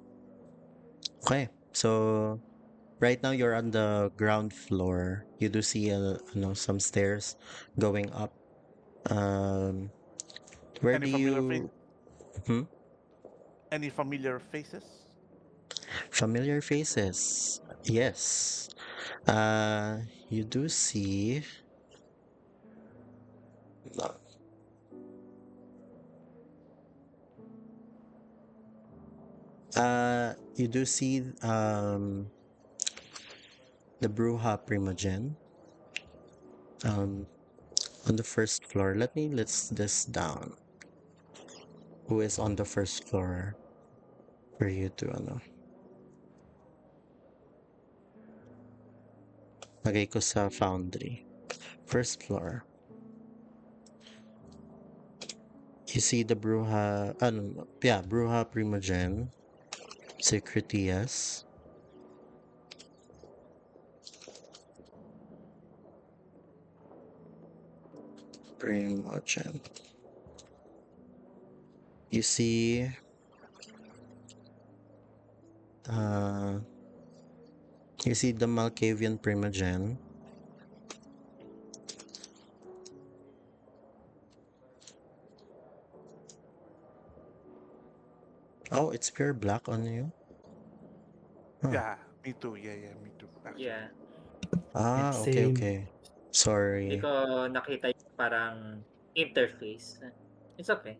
Okay, so right now you're on the ground floor. You do see some stairs going up. Um, where Any do familiar face? you? Hmm? Any familiar faces? Familiar faces. Yes. Uh, you do see. You do see the Bruja Primogen um on the first floor. Let me list this down. Who is on the first floor for you to lagay ko sa foundry. First floor. You see the Bruja, yeah, Bruja Primogen, Secretias, Primogen. You see, uh, you see the Malkavian Primogen. Oh, it's pure black on you. Huh. Yeah, Me too. Yeah, me too. Actually. Yeah. It's Okay, same. okay. Hindi Sorry. ko nakita yung parang interface. It's okay.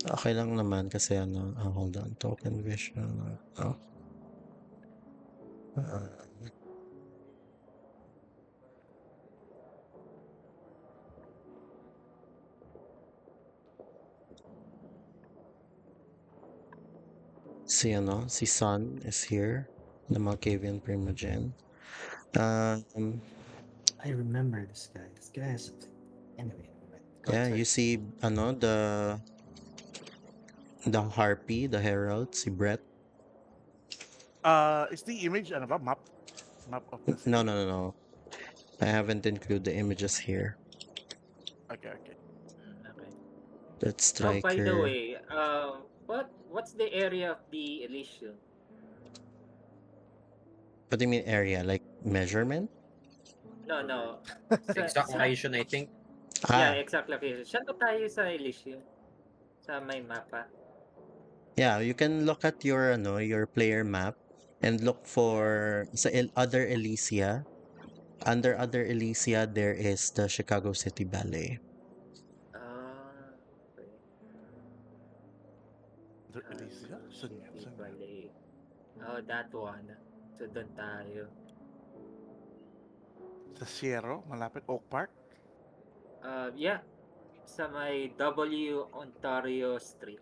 Okay lang naman kasi hold on. Token vision. Oh. Uh, si Sun is here. The Malkavian Primogen. Um, I remember this guy. This guy is anyway. Go yeah, ahead. you see, the Harpy, the Herald, si Brett. Is the image ano ba map of the No, city? no, no, no. I haven't included the images here. Okay. Okay. That Oh, by the striker. way, what's the area of the Elysium? What do you mean area? Like measurement? No. Exact Sa location, I think. yeah, Ah, exact location. Saan ba tayo sa Elysium? Sa may mapa. yeah. You can look at your player map and look Yeah. for other Elysia. Under other Elysia, there is the Chicago City Ballet. Ah, okay. The Elysia? Chicago Saan yan? City Saan yan? Ballet. Oh, that one. So, doon tayo. Sa Sierra, malapit Oak Park. Yeah. Sa may W Ontario Street.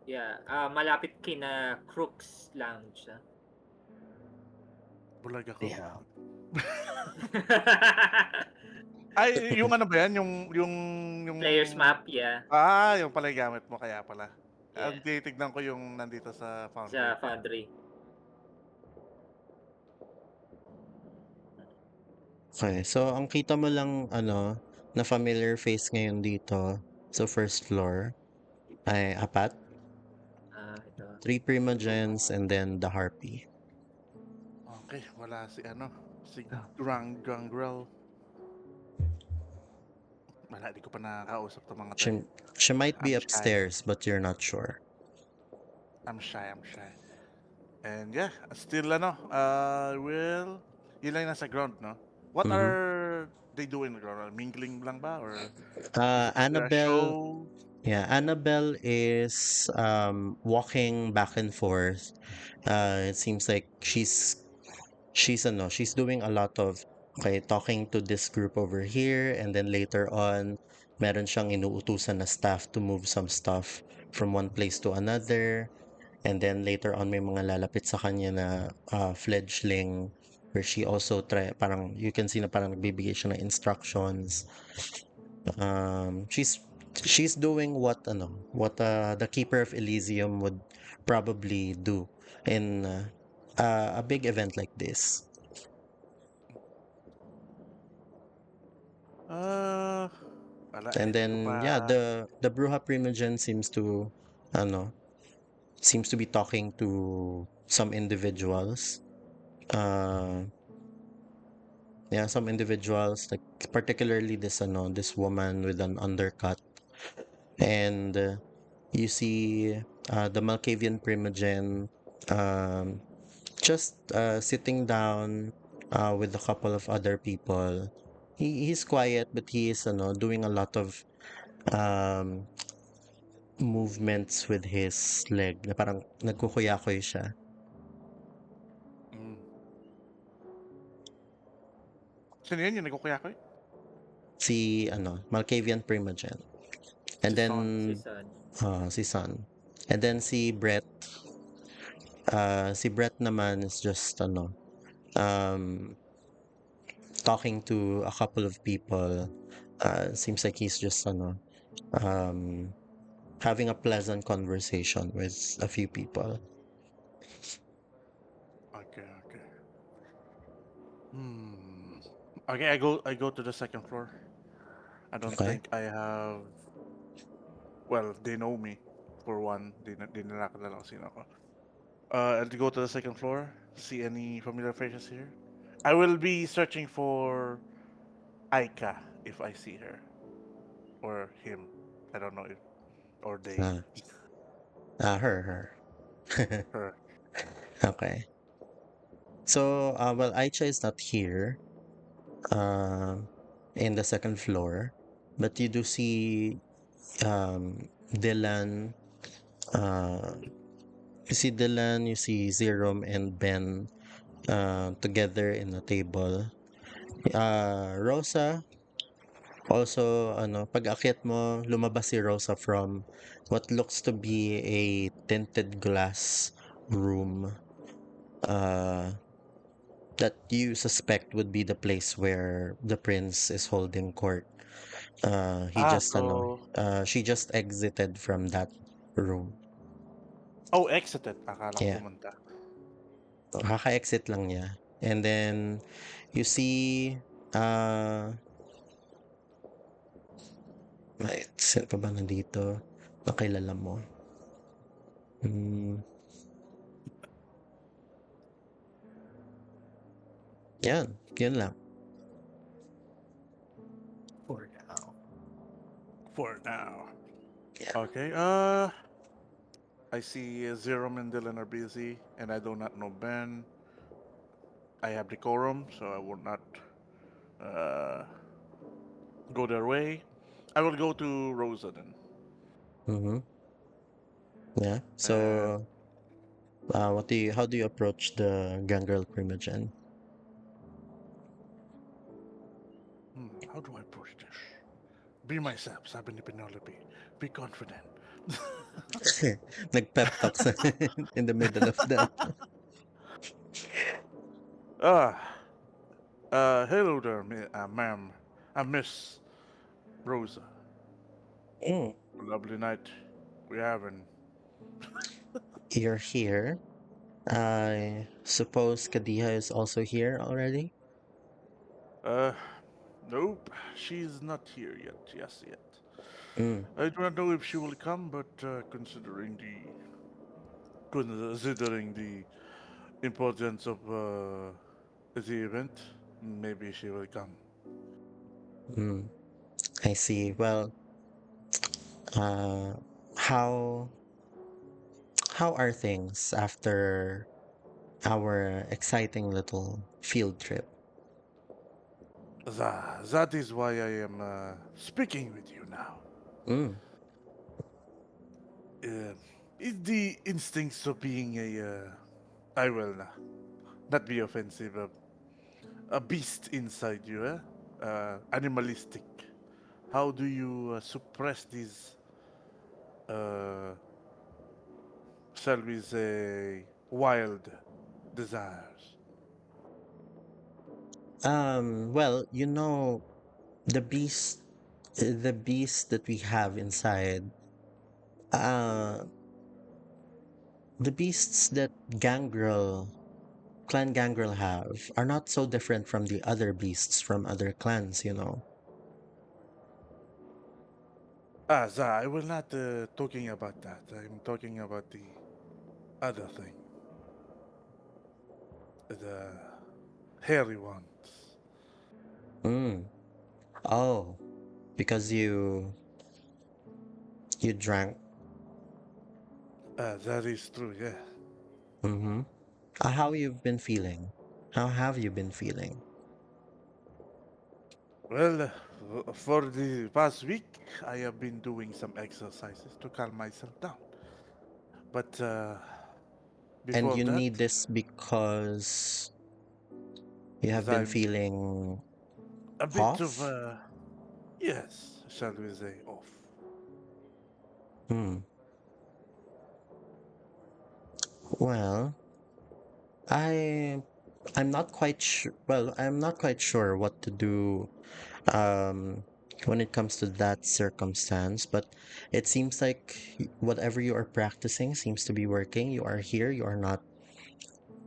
Yeah. Malapit kina Crooks Lounge. Bulag ako. Yeah. Ay, yung ano ba yan? Yung... Players map, yeah. Yung pala yung gamit mo kaya pala. Yeah. Ang titignan ko yung nandito sa Sa Foundry. Foundry. Okay, so ang kita mo lang na familiar face ngayon dito sa first floor ay apat, Ito. 3 Primogens, and then the Harpy. Okay, wala si Gangrel. Wala, di ko pa nakakausap to mga to. She might be I'm shy. upstairs, but you're not sure. I'm shy. And yeah, still well, yun lang nasa ground, no? What Mhm. are they doing on the ground? Mingling lang ba? Or is there a Annabelle, show? yeah, Annabelle is walking back and forth. It seems like she's doing a lot of talking to this group over here, and then later on meron siyang inuutusan na staff to move some stuff from one place to another, and then later on may mga lalapit sa kanya na fledgling where she also parang you can see na parang nagbibigay siya ng instructions. She's doing what the keeper of Elysium would probably do in a big event like this. Wala And di ko then pa... yeah, the Bruja Primogen ano seems to be talking to some individuals. Yeah, some individuals, like particularly this woman with an undercut. And you see the Malkavian Primogen um just sitting down with a couple of other people. He's quiet, but he is doing a lot of um movements with his leg na parang nagkukuya-kuy siya. Mm. Sino yun? Yung nagkukuyakoy? Si Malkavian Primogen. And Si then Son. Season. si Sun. And then si Brett naman is just talking to a couple of people. Seems like he's just um having a pleasant conversation with a few people. Okay. Okay, I go to the second floor. I don't Okay. think I have... Well, they know me, for one. Di nila kilala kung sino ako. I'll go to the second floor, see any familiar faces here. I will be searching for Aika if I see her. Or him. I don't know if... Or they. Ah. Her. Her. Okay. So, well, Aicha is not here, uh, in the second floor, but you do see Dylan. Uh, you see Dylan, you see Zerom and Ben together in a table. Rosa, also, ano, pag akyat mo, lumabas si Rosa from what looks to be a tinted glass room uh, that you suspect would be the place where the prince is holding court. He Ah, just, ano, so... she just exited from that room. Oh, exited. Akala ko Yeah, pumunta. kaka-exit lang niya. And then, you see, uh, saan pa ba nandito? Nakilala mo. Hmm, yan, yun lang. For now. For now. Yeah. Okay, I see Zerum and Dylan are busy, and I do not know Ben. I have decorum, so I will not uh, go their way. I will go to Rosa then. Mm-hmm. Yeah. And So, how do you approach the gangrel primogen? how do I approach this? Be myself, sabi ni Penelope. Be confident. Nag-pep talk sa in the middle of the. Ah, hello there, ma'am. Miss Rosa. Mm. Lovely night we having. You're here. I suppose Kadiha is also here already. Uh, nope, she's not here yet. Yes, yet. Mm. I do not know if she will come, but considering the importance of the event, maybe she will come. Mm. I see. Well, uh, how how are things after our exciting little field trip? That is why I am speaking with you now. Mm. Uh, it's the instincts of being I will not be offensive, a beast inside you, animalistic. How do you suppress these, uh, shall we say, wild desires? Well, the beast that we have inside, uh, the beasts that Clan Gangrel have are not so different from the other beasts from other clans. I will not talking about that. I'm talking about the other thing, the hairy ones. Mm. Oh, because you drank. That is true, yeah. Mm-hmm. How you've been feeling? How have you been feeling? Well, for the past week, I have been doing some exercises to calm myself down. But And before you that, need this because you as have been I'm feeling a bit of off? yes, shall we say, off. Hmm. Well, I I'm not quite sure. Well, I'm not quite sure what to do um when it comes to that circumstance, but it seems like whatever you are practicing seems to be working. You are here, you are not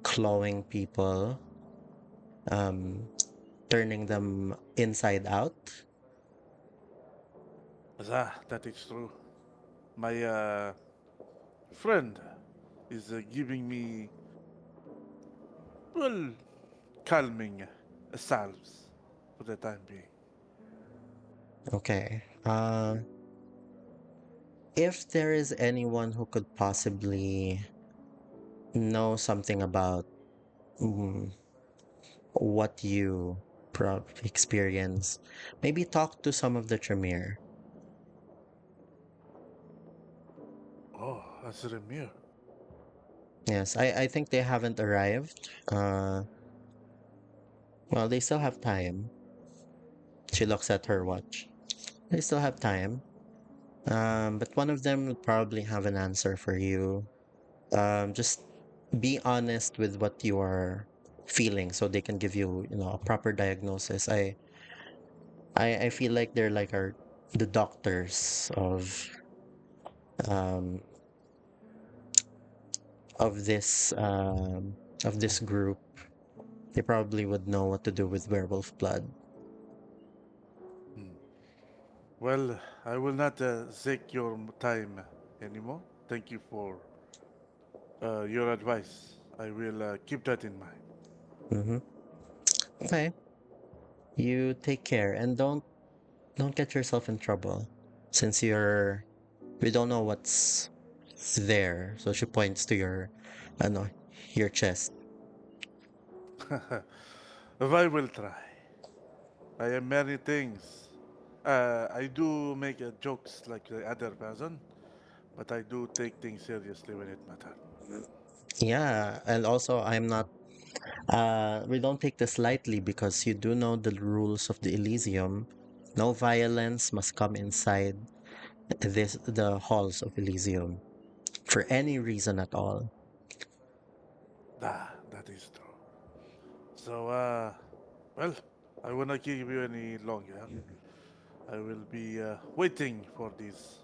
clawing people, um turning them inside out. That is true. My friend is giving me, well, calming salves for the time being. Okay. if there is anyone who could possibly know something about mm, what you experience, maybe talk to some of the Tremere. Oh, that's Remir. Yes, I think they haven't arrived. Well, they still have time. She looks at her watch. They still have time. But one of them would probably have an answer for you. Just be honest with what you are feeling so they can give you, a proper diagnosis. I feel like they're like the doctors um of this um of this group. They probably would know what to do with werewolf blood. Hmm. Well, I will not take your time anymore. Thank you for your advice. I will keep that in mind. Mm-hmm. Okay. You take care and don't get yourself in trouble since we don't know what's there. So she points to ano, your chest. I will try. I am many things. I do make jokes like the other person, but I do take things seriously when it matters. Yeah, and also I'm not we don't take this lightly because you do know the rules of the Elysium. No violence must come inside the halls of Elysium for any reason at all. Ah, that is true. So, well, I will not keep you any longer. I will be waiting for this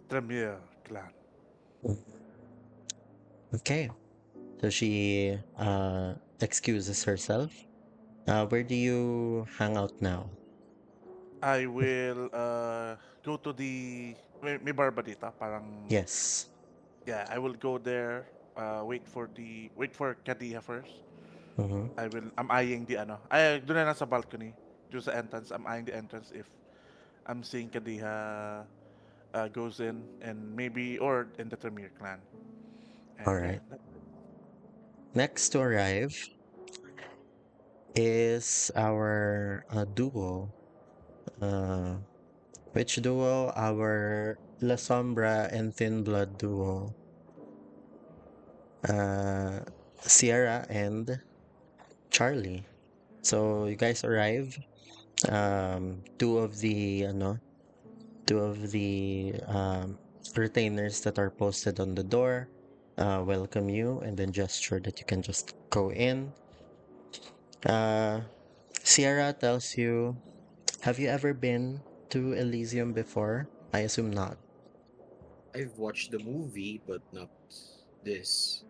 Tremere clan. Okay. So she excuses herself. Where do you hang out now? I will go to the may Barbadita, parang Yes. yeah. I will go there. Wait for Kadiha first. Mm-hmm. I'm eyeing the ano. Ay, doon na lang sa balcony. Doon sa entrance. I'm eyeing the entrance if I'm seeing Kadiha goes in and maybe or in the Tremere clan. All And yeah, right. Next to arrive is our duo. Uh, which duo? Our La Sombra and Thin Blood duo. Uh, Sierra and Charlie. So you guys arrive. Two of the retainers that are posted on the door welcome you and then gesture that you can just go in. Uh, Sierra tells you, have you ever been to Elysium before? I assume not. I've watched the movie, but not this.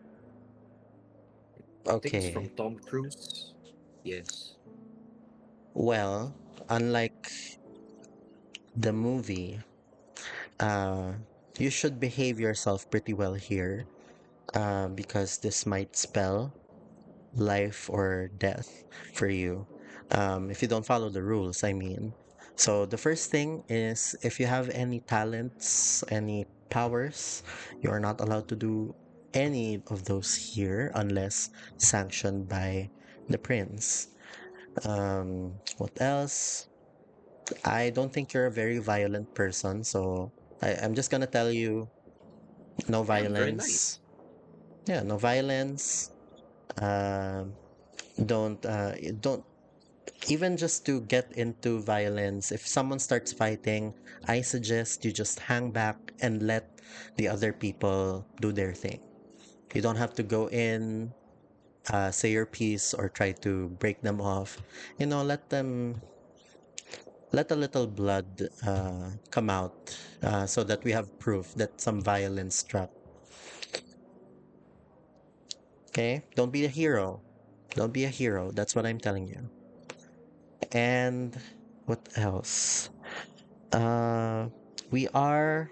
I think it's from Okay. Tom Cruise. Yes. Well, unlike the movie, uh, you should behave yourself pretty well here because this might spell life or death for you if you don't follow the rules, I mean. So the first thing is if you have any talents, any powers, you are not allowed to do any of those here unless sanctioned by the prince. What else? I don't think you're a very violent person, so I'm just gonna tell you no Yeah, I'm very violence. nice. Yeah, no violence. Um, don't even just to get into violence, if someone starts fighting, I suggest you just hang back and let the other people do their thing. You don't have to go in, say your piece, or try to break them off. Let a little blood come out so that we have proof that some violence struck. Okay? Don't be a hero. Don't be a hero. That's what I'm telling you. And what else? Uh, we are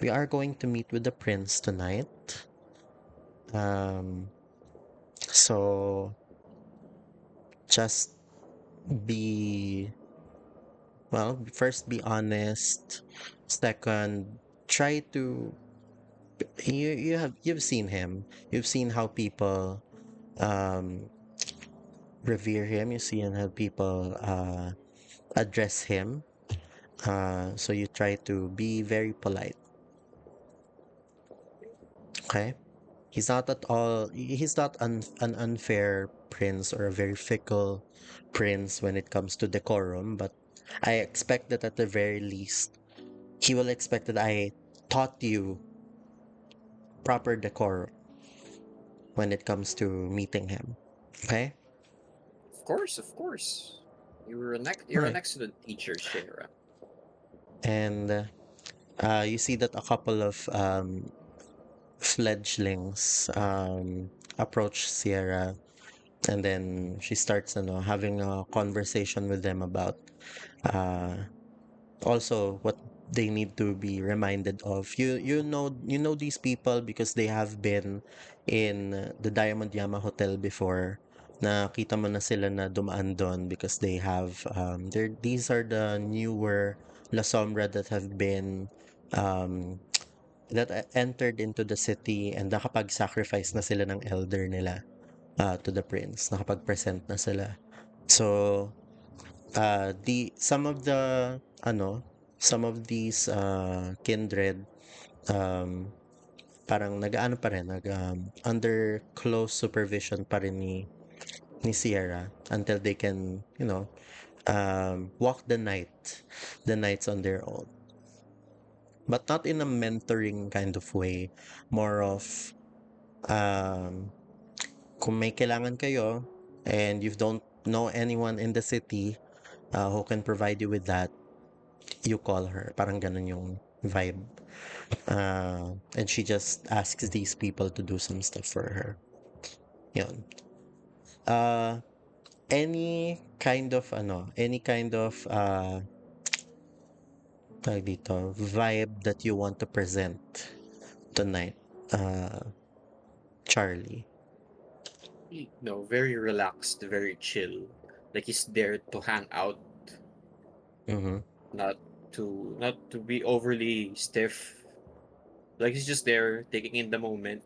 we are going to meet with the prince tonight. Um, so just be Well, first be honest. Second, try to you've seen him. You've seen how people um revere him. You've seen how people address him. So you try to be very polite. Okay? He's not an unfair prince or a very fickle prince when it comes to decorum, but I expect that at the very least, he will expect that I taught you proper decorum when it comes to meeting him. Okay? Of course, of course. You're an Okay. excellent teacher, Shara. And you see that a couple of fledglings approach Sierra, and then she starts having a conversation with them about uh, also what they need to be reminded of. You know these people because they have been in the Diamond Yama Hotel before. Nakita mo na sila na dumaan doon because they have these are the newer La Sombra that have been um, entered into the city, and nakapag-sacrifice na sila ng elder nila to the prince. Nakapag-present na sila. So, the some of these kindred um parang nag-aano pa rin, under close supervision pa rin ni Sierra until they can, walk the nights on their own. But not in a mentoring kind of way, more of um kung may kailangan kayo and you don't know anyone in the city who can provide you with that, you call her. Parang ganun yung vibe. And she just asks these people to do some stuff for her. Yun. Uh, any kind of tawag dito, vibe that you want to present tonight, uh, Charlie. No, very relaxed, very chill. Like he's there to hang out, Mm-hmm. not not to be overly stiff. Like he's just there, taking in the moment,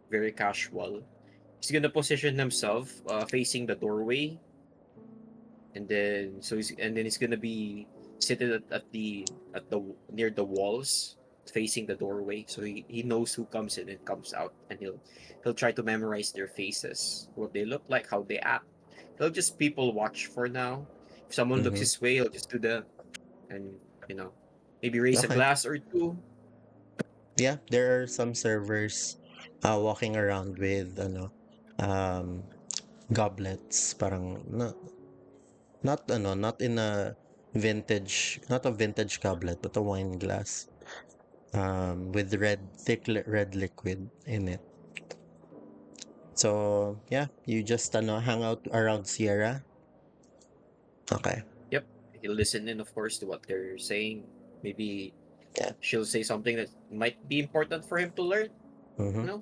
very casual. He's gonna position himself facing the doorway, and then he's gonna be seated at the near the walls facing the doorway, so he knows who comes in and comes out, and he'll try to memorize their faces, what they look like, how they act. He'll just people watch for now. If someone looks Mm-hmm. his way, he'll just do the and you know maybe raise a Okay. glass or two. Yeah, there are some servers walking around with um goblets, parang not in a not a vintage goblet, but a wine glass with red liquid in it. So yeah, you just hang out around Sierra. Okay. Yep, he'll listen in, of course, to what they're saying. Maybe Yeah. she'll say something that might be important for him to learn. Mm-hmm. You know,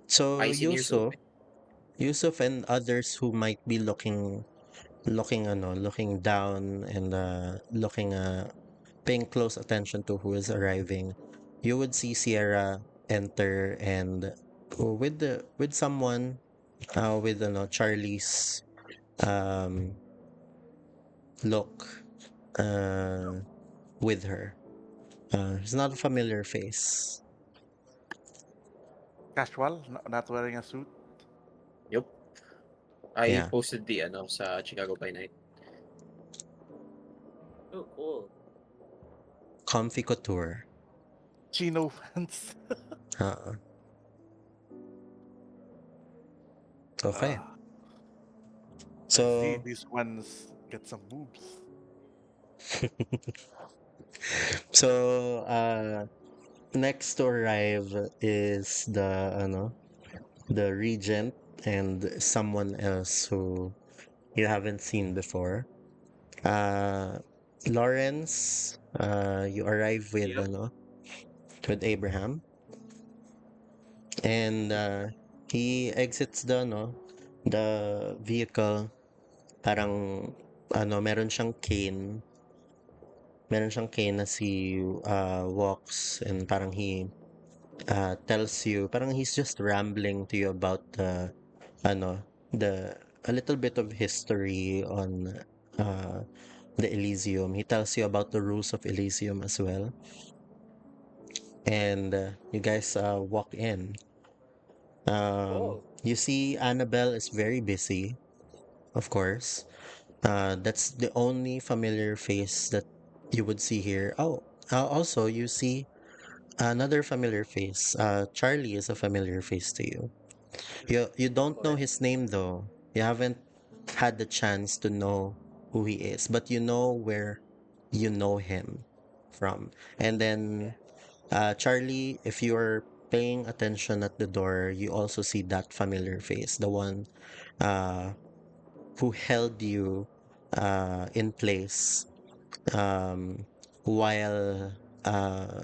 So eyes and ears open. Yusuf and others who might be looking down and paying close attention to who is arriving. You would see Sierra enter and with someone with Charlie's um look uh with her. It's not a familiar face. Casual, not wearing a suit. Yep. I Yeah, posted the sa Chicago by Night. Oh, cool. comfy couture. Chino pants. Uh, okay. Ah, let's see. So These ones get some boobs. so next to arrive is the regent and someone else who you haven't seen before. Uh, Lawrence, you arrive with Yep. with Abraham, and he exits the vehicle. Parang meron siyang cane Meron siyang cane na si walks and parang he tells you, parang he's just rambling to you about ano, the a little bit of history on uh, the Elysium. He tells you about the rules of Elysium as well. And you guys walk in. Oh, You see Annabelle is very busy, of course. That's the only familiar face that you would see here. Oh, also you see another familiar face. Charlie is a familiar face to you. You of don't know course. his name though. You haven't had the chance to know who he is, but you know where you know him from. And then Yeah. Charlie, if you're paying attention at the door, you also see that familiar face, the one uh, who held you in place um, while uh,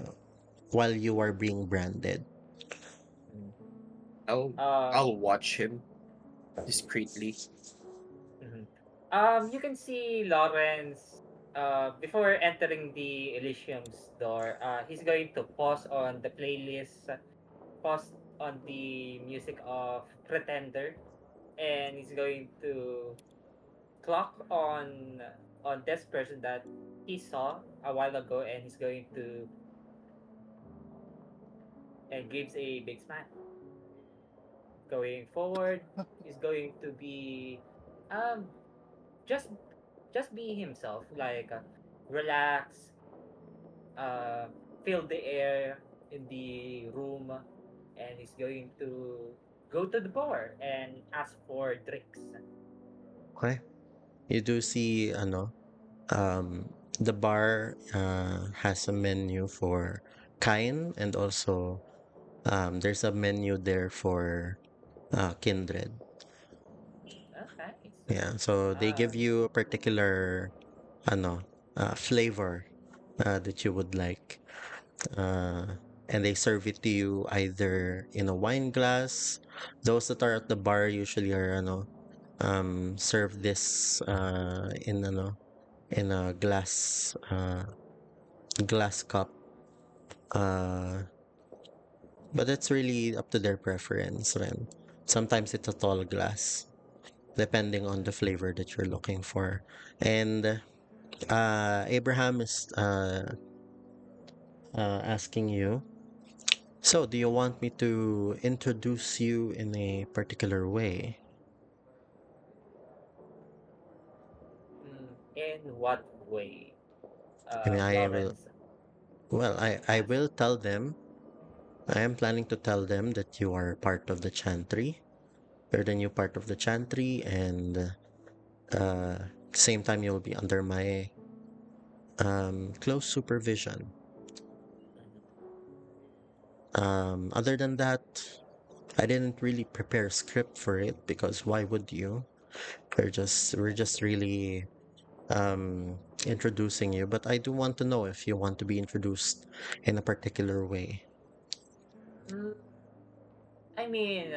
while you are being branded. Mm. I'll Um, I'll watch him discreetly. mhm. You can see Lawrence before entering the Elysium's door. He's going to pause on the playlist, pause on the music of Pretender, and he's going to clock on this person that he saw a while ago, and he's going to and gives a big smile. Going forward, he's going to be um just just be himself, like relax, uh, feel the air in the room, and he's going to go to the bar and ask for drinks. Okay. You do see, ano, the bar has a menu for Kain and also there's a menu there for Kindred. Oh, nice. Yeah, so they Uh, give you a particular ano flavor that you would like, uh, and they serve it to you either in a wine glass. Those that are at the bar usually are serve this in a glass cup. Uh, but it's really up to their preference. When sometimes it's a tall glass, depending on the flavor that you're looking for. And Abraham is asking you, so do you want me to introduce you in a particular way? in what way? I mean, I will, Lawrence well, I asked. will tell them, I am planning to tell them that you are part of the chantry. You're the new part of the chantry, and same time you'll be under my close supervision. Other than that, I didn't really prepare a script for it because why would you? We're I just see. really introducing you, but I do want to know if you want to be introduced in a particular way. Mm, I mean,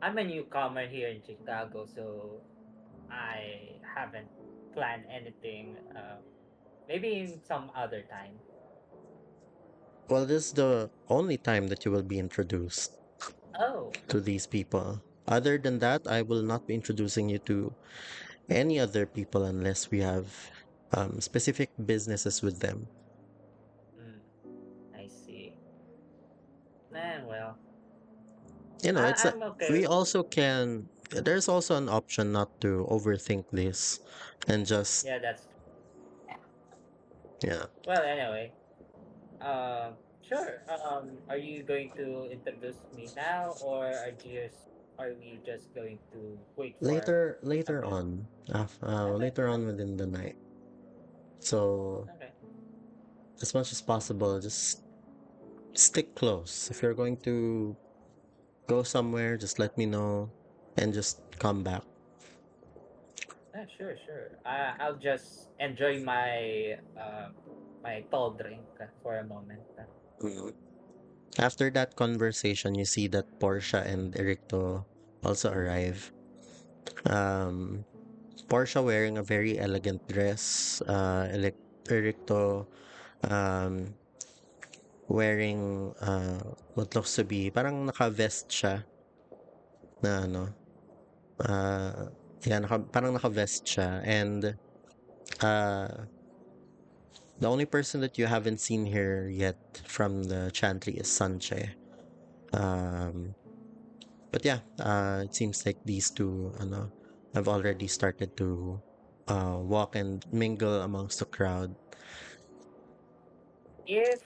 I'm a newcomer here in Chicago, so I haven't planned anything. Maybe in some other time. Well, this is the only time that you will be introduced Oh, to these people. Other than that, I will not be introducing you to any other people unless we have specific businesses with them. mm, I see. Well, You know, it's a, I'm okay. we also can, there's also an option not to overthink this and just, Yeah, that's yeah. well. Anyway, sure. Are you going to introduce me now, or are we just going to wait for a Later bit? on, Okay, later on within the night. So, okay. as much as possible, just stick close. If you're going to go somewhere, just let me know and just come back. Yeah, sure, sure. I'll just enjoy my tall drink for a moment. Mhm. After that conversation, you see that Portia and Ericto also arrive. Um, Portia wearing a very elegant dress, Ericto um, wearing what looks to be parang naka-vest siya na ano uh, yeah, parang naka-vest siya and uh, the only person that you haven't seen here yet from the chantry is Sanche. Um, but yeah, it seems like these two ano, have already started to walk and mingle amongst the crowd. If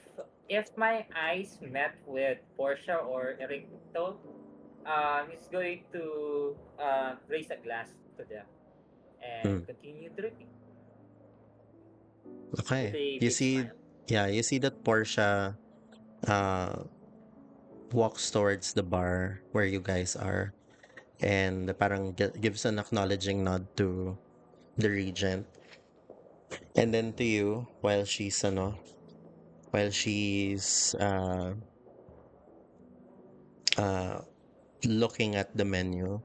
if my eyes met with Portia or Ericto, he's going to raise a glass to them and Mm, continue drinking with okay. a You big see, smile. yeah, you see that Portia uh, walks towards the bar where you guys are and parang gives an acknowledging nod to the regent and then to you while she's uh looking at the menu,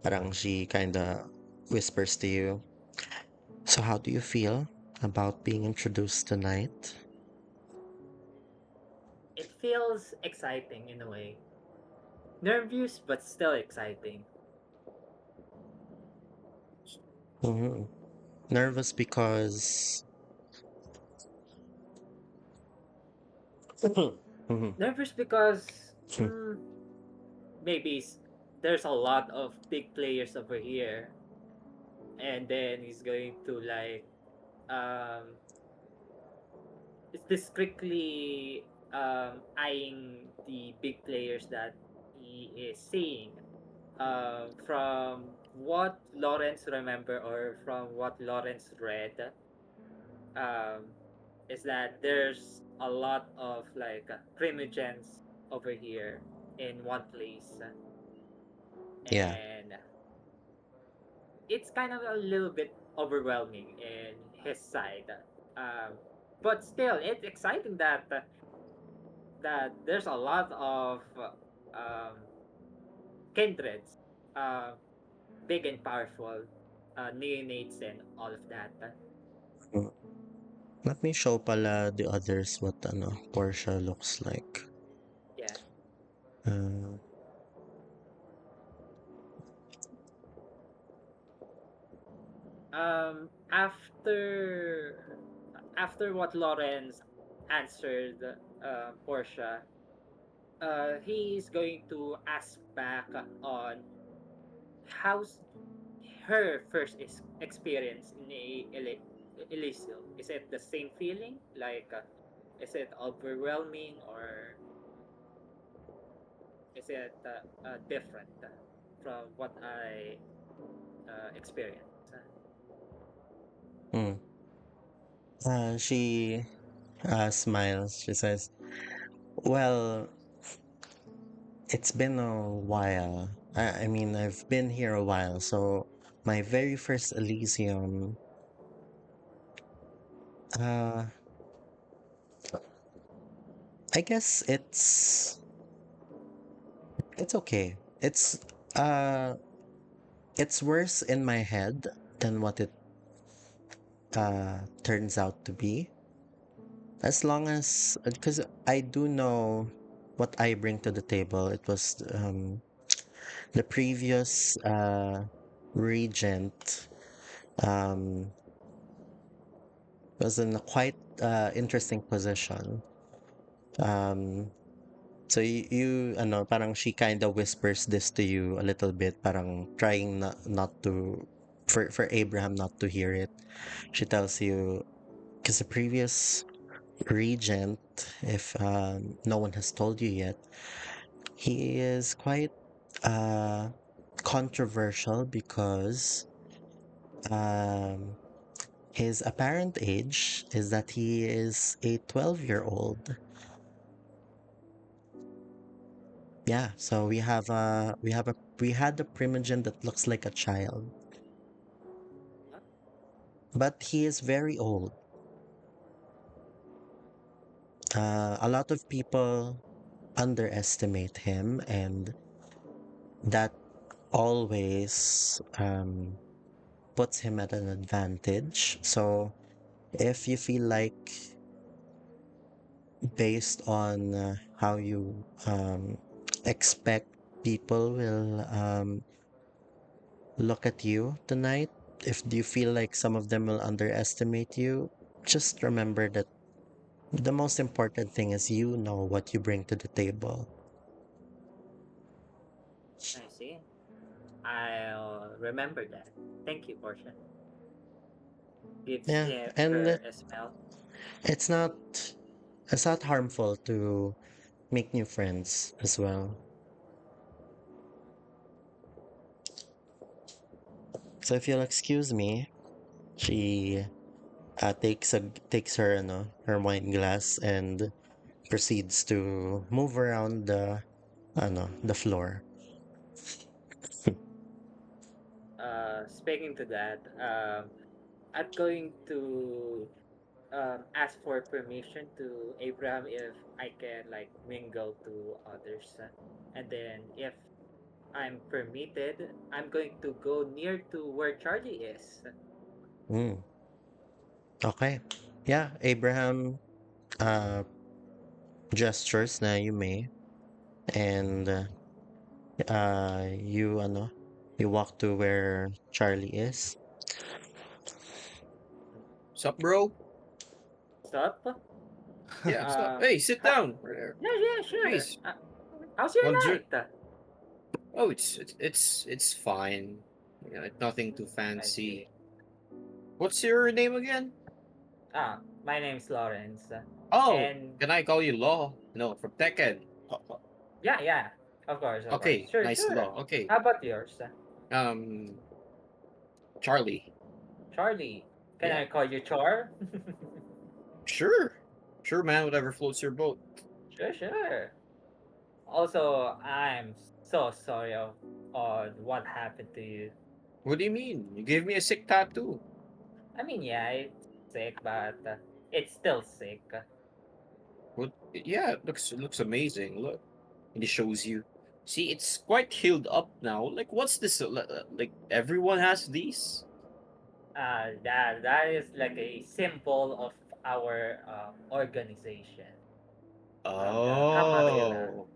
parang she kind of whispers to you, so how do you feel about being introduced tonight? It feels exciting in a way. Nervous but still exciting. Hmm. Nervous because Mhm. Nervous because maybe there's a lot of big players over here, and then he's going to like um is discreetly eyeing the big players that he is seeing. From what Lawrence remember or from what Lawrence read, um, is that there's a lot of like primogens over here in one place, Yeah. and it's kind of a little bit overwhelming in his side. Um, but still, it's exciting that that there's a lot of kindreds, uh, big and powerful, neonates and all of that. Mm. Let me show pala the others what ano Portia looks like. Yeah. Uh, After what Lawrence answered Portia, he's going to ask back on how's her first experience in Elysium. Is it the same feeling? Like, is it overwhelming or is it different from what I experienced? mm. She smiles. She says, "Well, it's been a while. I mean, I've been here a while. So my very first Elysium, uh, I guess it's okay. Uh, it's worse in my head than what it turns out to be. As long as because I do know what I bring to the table. It was the previous regent um, was in a quite interesting position. Um, so ano, parang she kind of whispers this to you a little bit, parang trying not to, for Abraham not to hear it. She tells you, because the previous regent, if no one has told you yet, he is quite uh, controversial because um, his apparent age is that he is a 12-year-old. Yeah, so we had a primogen that looks like a child, but he is very old. A lot of people underestimate him, and that always puts him at an advantage. So If you feel like, based on how you expect people will look at you tonight, if you feel like some of them will underestimate you, just remember that the most important thing is you know what you bring to the table. I see. I'll remember that. Thank you, Portia. Gives Yeah, him and her a smell. it's not it's not harmful to make new friends as well. So if you'll excuse me, she takes her her wine glass and proceeds to move around the floor. Speaking to that, I'm going to ask for permission to Abraham if I can like mingle to others, and then if I'm permitted, I'm going to go near to where Charlie is. Mm, okay. Yeah, Abraham uh gestures na you may, and you walk to where Charlie is. Sup, bro? Stop. Yeah, sup. Um, Hey, sit ha- down. Right there. yeah, yeah, sure. Please. How's your Wonder. night? Oh, it's fine. Yeah, nothing too I fancy. see. What's your name again? My name's Lawrence, Oh, and can I call you Law? No, from Tekken. yeah, yeah, of course, Okay, sure, nice sure. Law. Okay. How about yours, Um, Charlie. Charlie? Can Yeah, I call you Char? sure, sure, man. Whatever floats your boat. Sure, sure. Also, I'm so sorry on what happened to you. What do you mean? You gave me a sick tattoo. I mean, yeah, it's sick, but it's still sick. What? Yeah, it looks amazing. Look, and it shows you. See, it's quite healed up now. Like, what's this? Like, everyone has these. That is like a symbol of our organization, the Camarilla. Oh,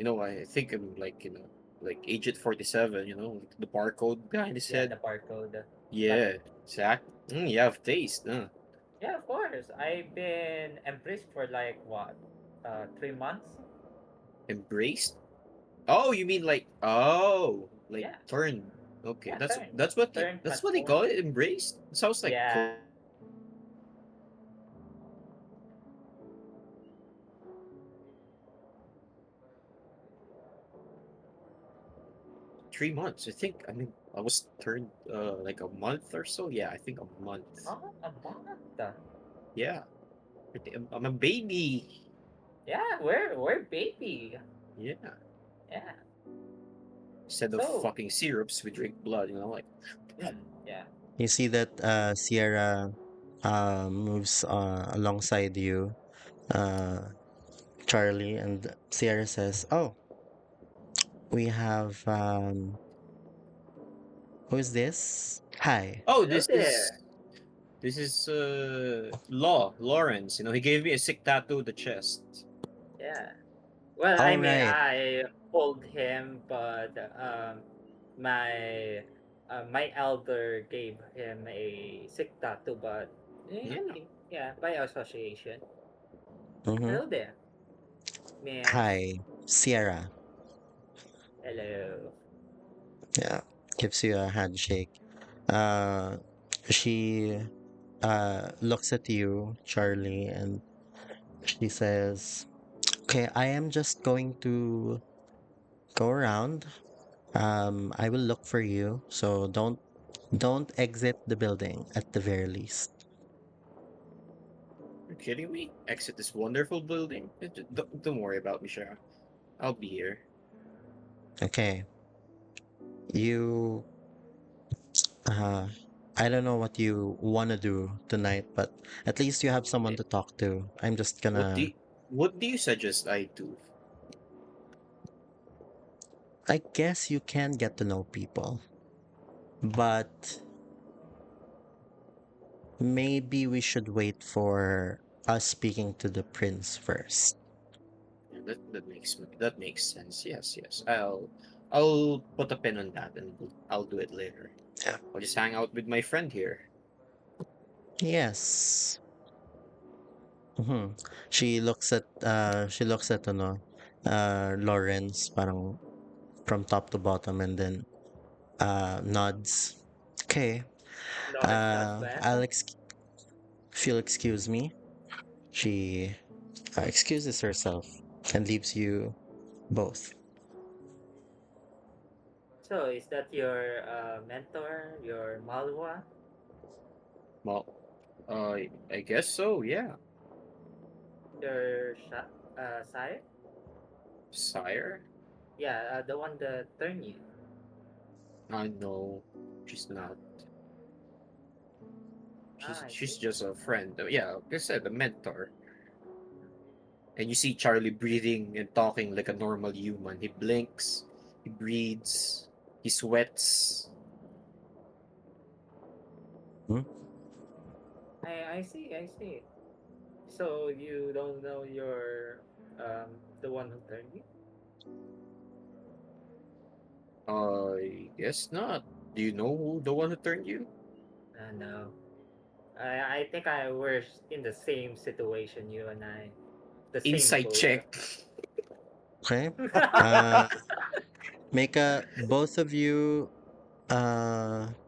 Mm, I think I'm like Agent 47. Like the barcode behind his yeah, head. the barcode. But Yeah, exact. You have taste, huh? yeah, of course, I've been embraced for like what, 3 months? Embraced. Oh, you mean like Yeah, turn. Okay, yeah, that's turn, that's what you turn, that's what they transform. call it. Embraced. It sounds like Yeah, 3 months. I think. I mean, I was turned like a month or so. Yeah, I think a month. oh, a month. Yeah, I'm a baby. Yeah, we're baby. Yeah. Yeah. Instead of So, fucking syrups, we drink blood. Like blood. yeah. You see that Sierra moves alongside you, uh, Charlie, and Sierra says, "Oh, we have who is this? Hi." Oh, Hello this is there. this is Lawrence. He gave me a sick tattoo of the chest. Yeah. Well, I All mean, right. I hold him, but my my elder gave him a sick tattoo, but Yeah. I mean, yeah, by association. Mm-hmm. Hello there, Miss. Hi, Sierra. Hello. Yeah, gives you a handshake. Uh, she looks at you, Charlie, and she says, "Okay, I am just going to go around. I will look for you, so don't exit the building at the very least." You're kidding me? Exit this wonderful building. Don't worry about me, Shara. I'll be here. Okay, you uh I don't know what you want to do tonight, but at least you have someone Eh, to talk to. I'm just What do gonna you, what do you suggest I do? I guess you can get to know people, but maybe we should wait for us speaking to the prince first. Yeah, that makes sense. Yes, yes. I'll put a pin on that and I'll do it later. Yeah. I'll just hang out with my friend here. Yes. Hmm. She looks at ano, Lawrence parang from top to bottom and then nods. Okay. Lawrence not bad. If you'll excuse me. She excuses herself and leaves you both. So is that your mentor, your Malwa, Well, I guess so. Yeah, your sire? sire. Yeah, the one that turned you. I know she's not. I She's see. just a friend. Yeah, like I said, a mentor. And you see Charlie breathing and talking like a normal human. He blinks, he breathes, he sweats. I see. I see. So you don't know your the one who turned you? I guess not. Do you know who the one who turned you? No. I think I were in the same situation, you and I. The same Inside boat. check. Okay. Uh, both of you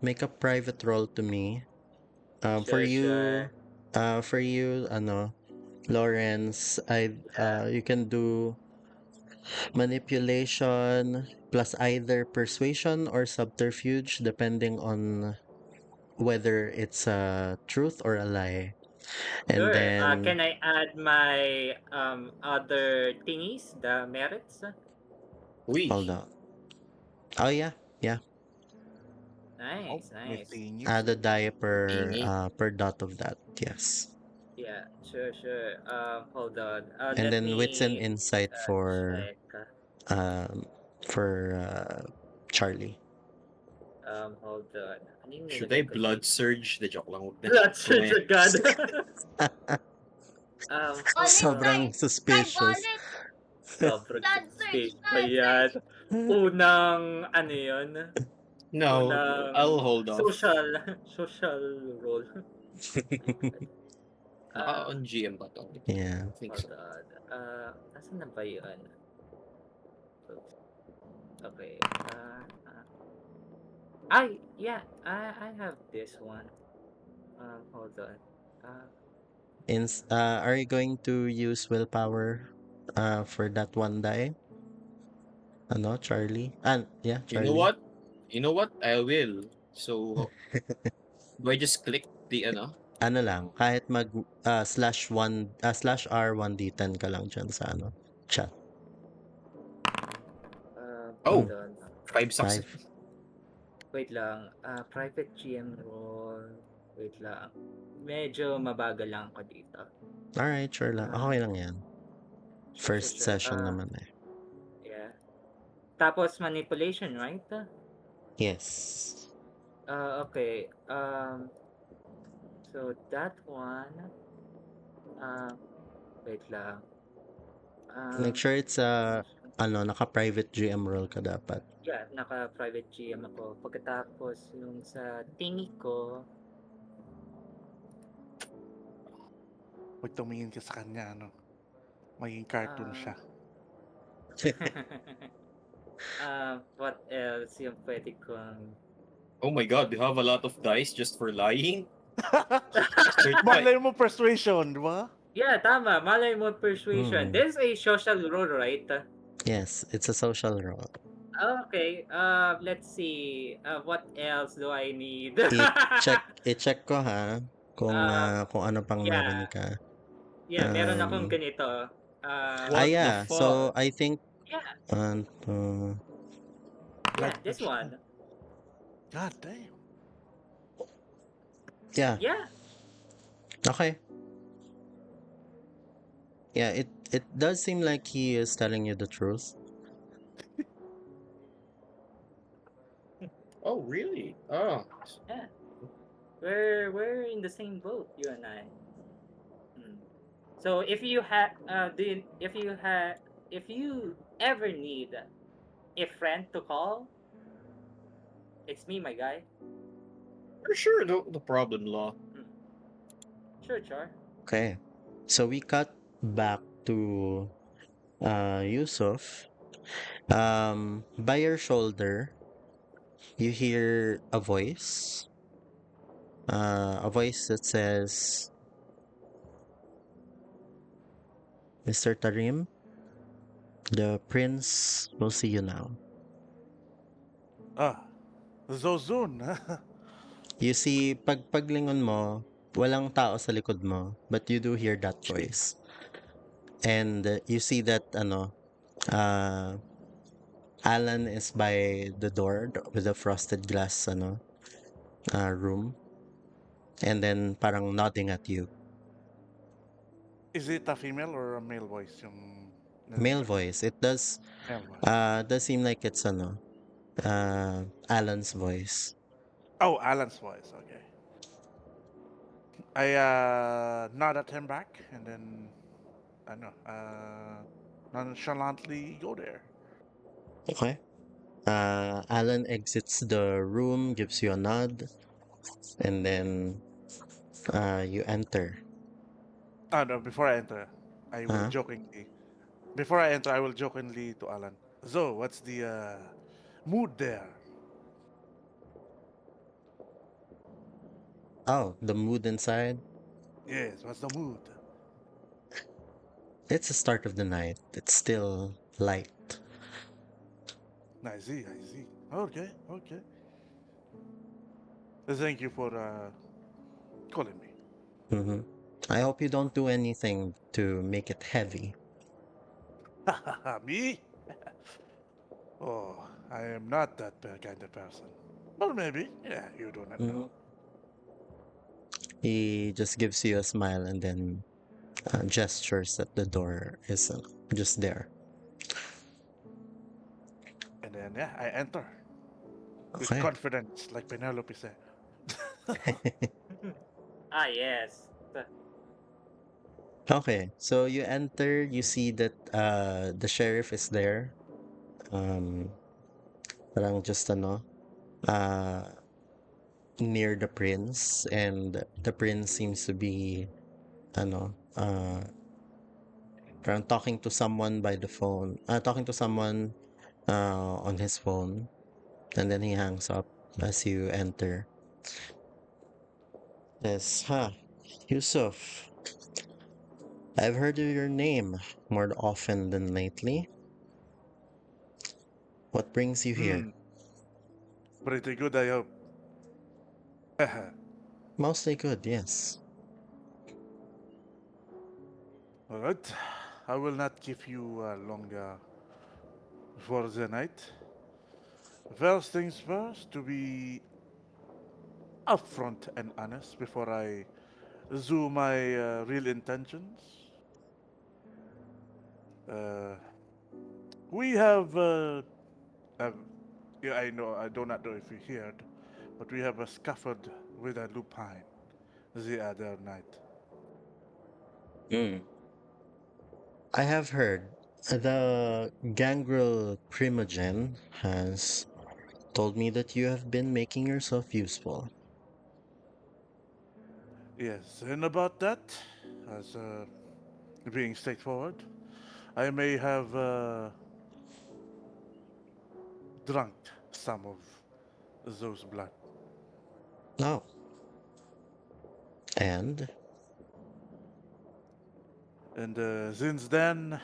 make a private roll to me. Sure, sure. For you, ano, Lawrence, Yeah. you can do manipulation plus either persuasion or subterfuge, depending on whether it's a truth or a lie. And Sure. then Can I add my other thingies, the merits? Oui. hold on. Oh yeah, yeah. Oh, Nice, may nice. tingis. Add a die Tingy. per dot of that. Yes. Yeah, sure, sure. Hold on. And Let then wits and me insight check. um for Charlie. Hold on. Ano yung Should I nilagay ko blood dito? surge? The joke lang. Huwag na. Blood surge Mamaya. agad. Hold Wallet, on. Sobrang guys! Blood suspicious. wallet! Sobrang Blood search! suspicious pa Blood yan. search! Unang, ano yun? No, I'll Unang hold off. social role. Naka-on GM ba to? Yeah. I think Hold so. on. Nasaan na ba yun? Oops. Okay. Yeah. I have this one. Hold on. Are you going to use willpower for that one die? Ano, Charlie? Yeah, You know Charlie. what? You know what? I will. So, do I just click the ano? Ano lang, kahit mag slash R 1d10 ka lang dyan sa ano, chat. Oh, Hold on. 5 success. 5. Wait lang. Private GM role. Wait lang. Medyo mabagal lang ako dito. Alright, sure lang. Ah, Okay lang yan. sure, First sure. session naman eh. Yeah. Tapos manipulation, right? Yes. Okay. So that one. Wait lang. Make sure it's naka-private GM role ka dapat. Yeah, naka-private GM ako. Pagkatapos yung sa tingi ko, Huwag tumingin ka sa kanya, ano. Maging cartoon Ah. siya. What else yung pwede kong... Oh my god, you have a lot of dice just for lying? Malay mo persuasion, di ba? Yeah, tama. Malay mo persuasion. Hmm. There's a social role, right? Yes, it's a social role. Okay. Let's see. What else do I need? I-check ko ha kung ano pang Yeah. meron ka. Yeah, meron akong ganito. What the Yeah. So fuck? I think Yeah, Blood this search one. na. God damn. yeah. Yeah. Okay. Yeah, it does seem like he is telling you the truth. Oh, really? Oh. Yeah. We're in the same boat, you and I. Hmm. So if you have if you ever need a friend to call, it's me, my guy. For sure, no problem, Law. Hmm. Sure, sure. Okay. So we cut back to Yusuf. By your shoulder, you hear a voice that says, Mr. Tarim, the prince will see you now. Ah, Zozun. You see, paglingon mo, walang tao sa likod mo, but you do hear that voice. And you see that, uh, Alan is by the door with the frosted glass, room. And then parang nodding at you. Is it a female or a male voice yung Male narinig ko? voice. It Male voice. does seem like it's, Alan's voice. Oh, Alan's voice. Okay. I nod at him back and then I know nonchalantly go there. Okay. Alan exits the room, gives you a nod, and then you enter. No, before I enter, I will Uh, jokingly. Before I enter, I will jokingly to Alan. So, what's the mood there? oh, the mood inside. Yes, what's the mood? It's the start of the night. It's still light. I see, I see. Okay, okay. Thank you for calling me. hmm I hope you don't do anything to make it heavy. Me? Oh, I am not that kind of person. Or maybe, yeah, you do not know. Mhm. He just gives you a smile and then gestures that the door is just there. And then, yeah, I enter with Okay. confidence, like Penelope said. Ah, yes. Okay. So you enter, you see that the sheriff is there. Um, parang just uh, near the prince, and the prince seems to be ano, parang talking to someone by the phone, talking to someone on his phone, and then he hangs up as you enter. Yes, Yusuf, I've heard of your name more often than lately. What brings you here? Hmm, pretty good, I hope. Mostly good, yes. All right, I will not give you longer for the night. First things first, to be upfront and honest before I zoom my real intentions. Uh, we have, uh, yeah, I know, I do not know if you heard, but we have a scuffled with a lupine the other night. Mm. I have heard the gangrel primogen has told me that you have been making yourself useful. Yes, and about that, as being straightforward, I may have drunk some of those blood. Oh, and And since then,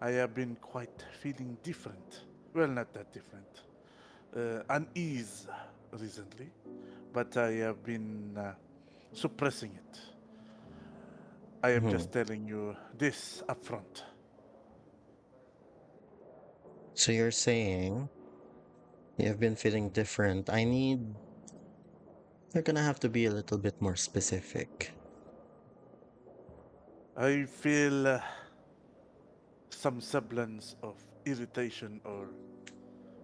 I have been quite feeling different. Well, not that different. Unease recently, but I have been suppressing it. I am hmm. just telling you this upfront. So you're saying you've been feeling different. You're gonna have to be a little bit more specific. I feel some semblance of irritation or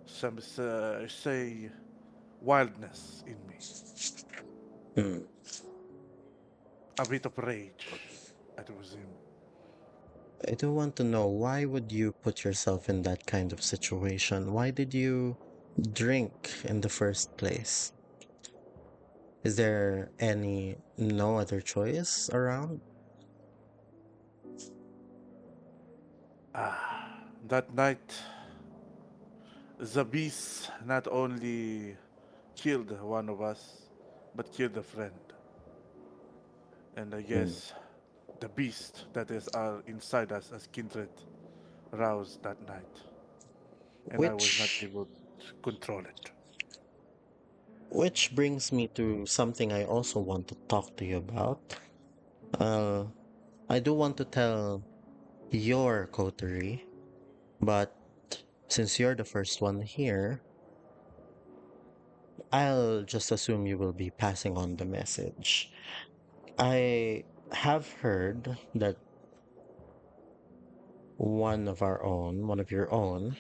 some say wildness in me. Hmm. A bit of rage. It was him. I do want to know, why would you put yourself in that kind of situation? Why did you drink in the first place? Is there no other choice around? That night, the beast not only killed one of us, but killed a friend. And I Hmm. guess the beast that is inside us as kindred roused that night, and I was not Which able to control it. which brings me to something I also want to talk to you about. Uh, I do want to tell your coterie, but since you're the first one here, I'll just assume you will be passing on the message. I have heard that one of your own,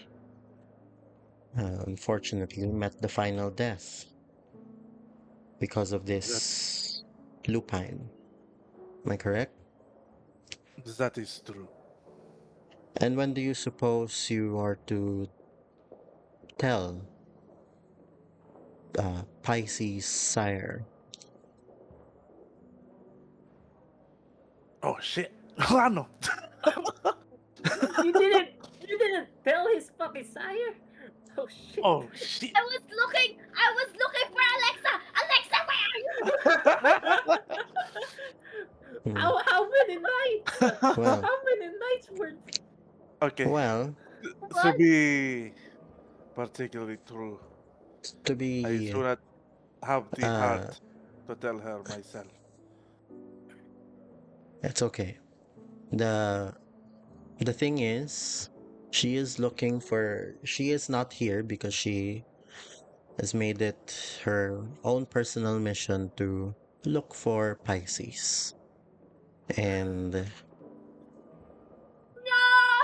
unfortunately met the final death because of That this lupine. Am I correct? that is true. And when do you suppose you are to tell Pisces sire? Oh shit! Ano? You didn't tell his fucking sire? Oh shit. Oh shit! I was looking for Alexa. Alexa, where are you? Hmm. How many nights? Well, How many nights were Okay, well, to What? be particularly true, to I be, do not have the uh, heart to tell her myself. it's okay. The the thing is, she is not here because she has made it her own personal mission to look for Pisces. And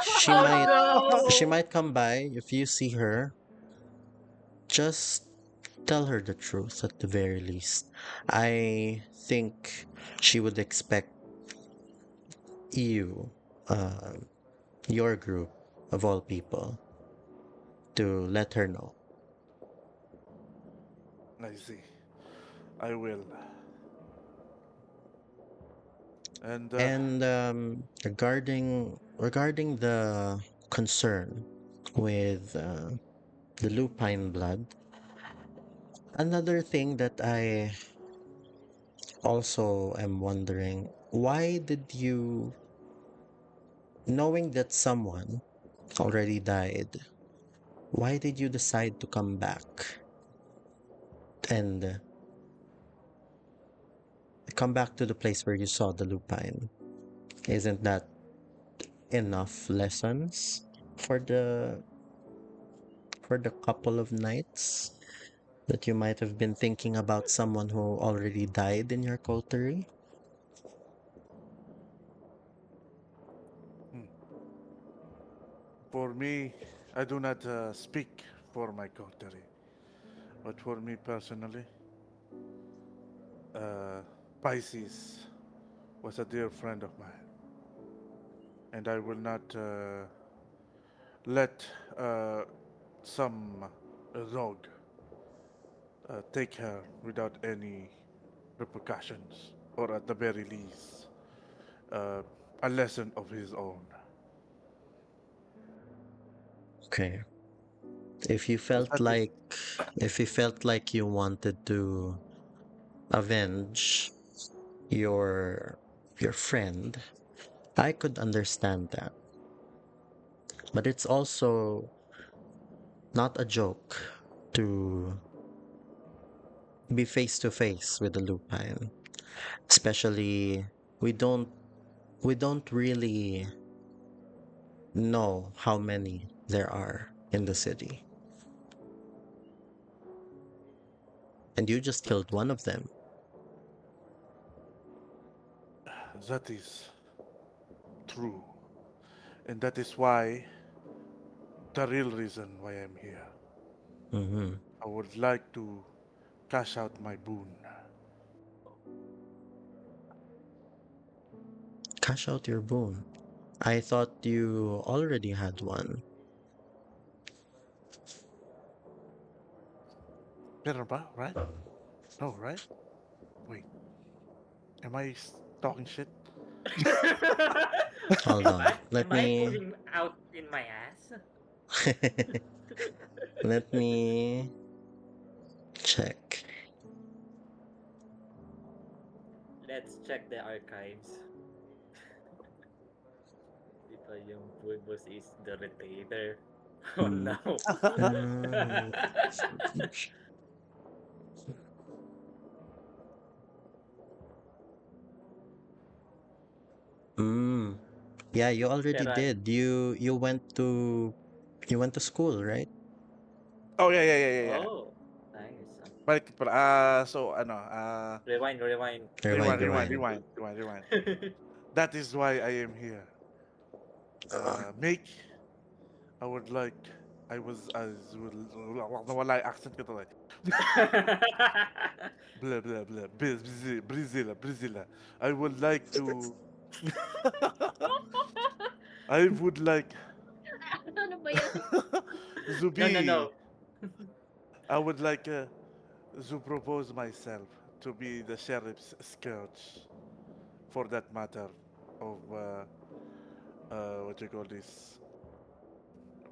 she Oh might No! she no! might come by. If you see her, just tell her the truth at the very least. I think she would expect you, uh, your group of all people, to let her know. I see. I will. And And regarding the concern with the lupine blood, another thing that I also am wondering, why did you, knowing that someone already died, why did you decide to come back and come back to the place where you saw the lupine? Isn't that enough lessons for the couple of nights that you might have been thinking about someone who already died in your coterie? hmm, for me, I do not speak for my country, but for me personally, uh, Pisces was a dear friend of mine, and I will not let uh, some rogue take her without any repercussions, or at the very least, uh, a lesson of his own. Okay. If you felt That is like if you felt like you wanted to avenge your your friend, I could understand that. But it's also not a joke to be face to face with the lupine. Especially we don't we don't really know how many there are in the city. And you just killed one of them. that is true, and that is why the real reason why I'm here. Hmm. I would like to cash out my boon. Cash out your boon. I thought you already had one. Better ba? Right? No, right? Wait. Am I talking shit? Hold am on. I Let am I me pulling out in my ass? let me check. Let's check the archives. Di ba yung Bulbos is the retainer? Oh Hmm. no. Uh, mm. Yeah, you already Pero, did. You went to school, right? Oh, yeah, yeah, yeah, yeah, yeah. oh, nice. Balik pala. So, ano, Rewind, rewind. Rewind, rewind, rewind, rewind. rewind, rewind, rewind. That is why I am here. Make, I would like, I was, as, wala accent ko tuloy. Blah, blah, blah. Brazil, Brazil. I would like to, I would like, Ano ba yan? No, no, Zubi, no. I would like to propose myself to be the sheriff's scourge for that matter of, what you call this,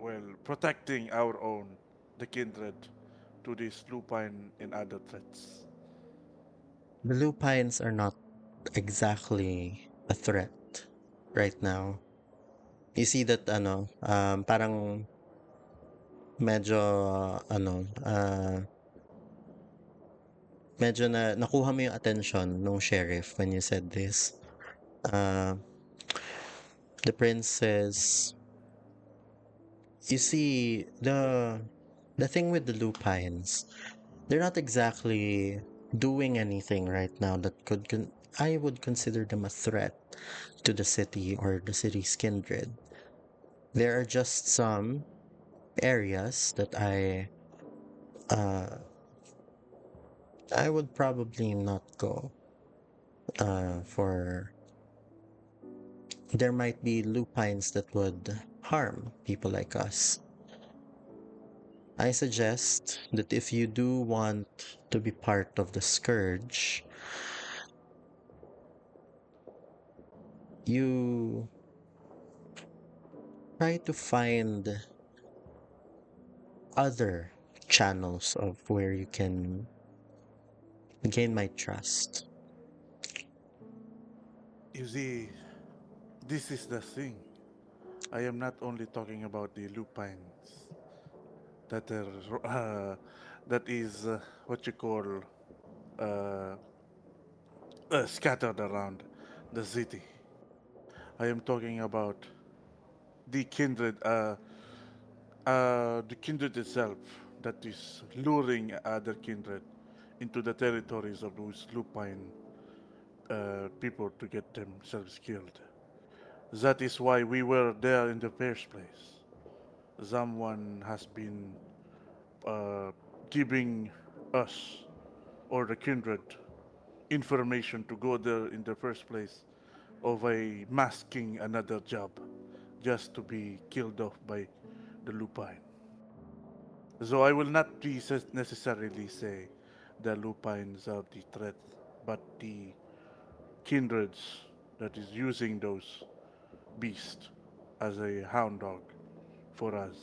well, protecting our own, the kindred, to this lupine and other threats. The lupines are not exactly a threat right now. You see that parang medyo medyo nakuha mo yung attention nung sheriff when you said this. Uh, the prince says, you see, the thing with the lupines, they're not exactly doing anything right now that I would consider them a threat to the city or the city's kindred. There are just some areas that uh I would probably not go for there might be lupines that would harm people like us. I suggest that if you do want to be part of the scourge, you try to find other channels of where you can gain my trust. You see, this is the thing. I am not only talking about the lupines that are, that is what you call uh, scattered around the city. I am talking about the kindred, the kindred itself that is luring other kindred into the territories of those lupine people to get themselves killed. That is why we were there in the first place. Someone has been uh, giving us or the kindred information to go there in the first place of a masking another job just to be killed off by the lupine. So I will not necessarily say the lupines are the threat, but the kindreds that is using those beasts as a hound dog for us.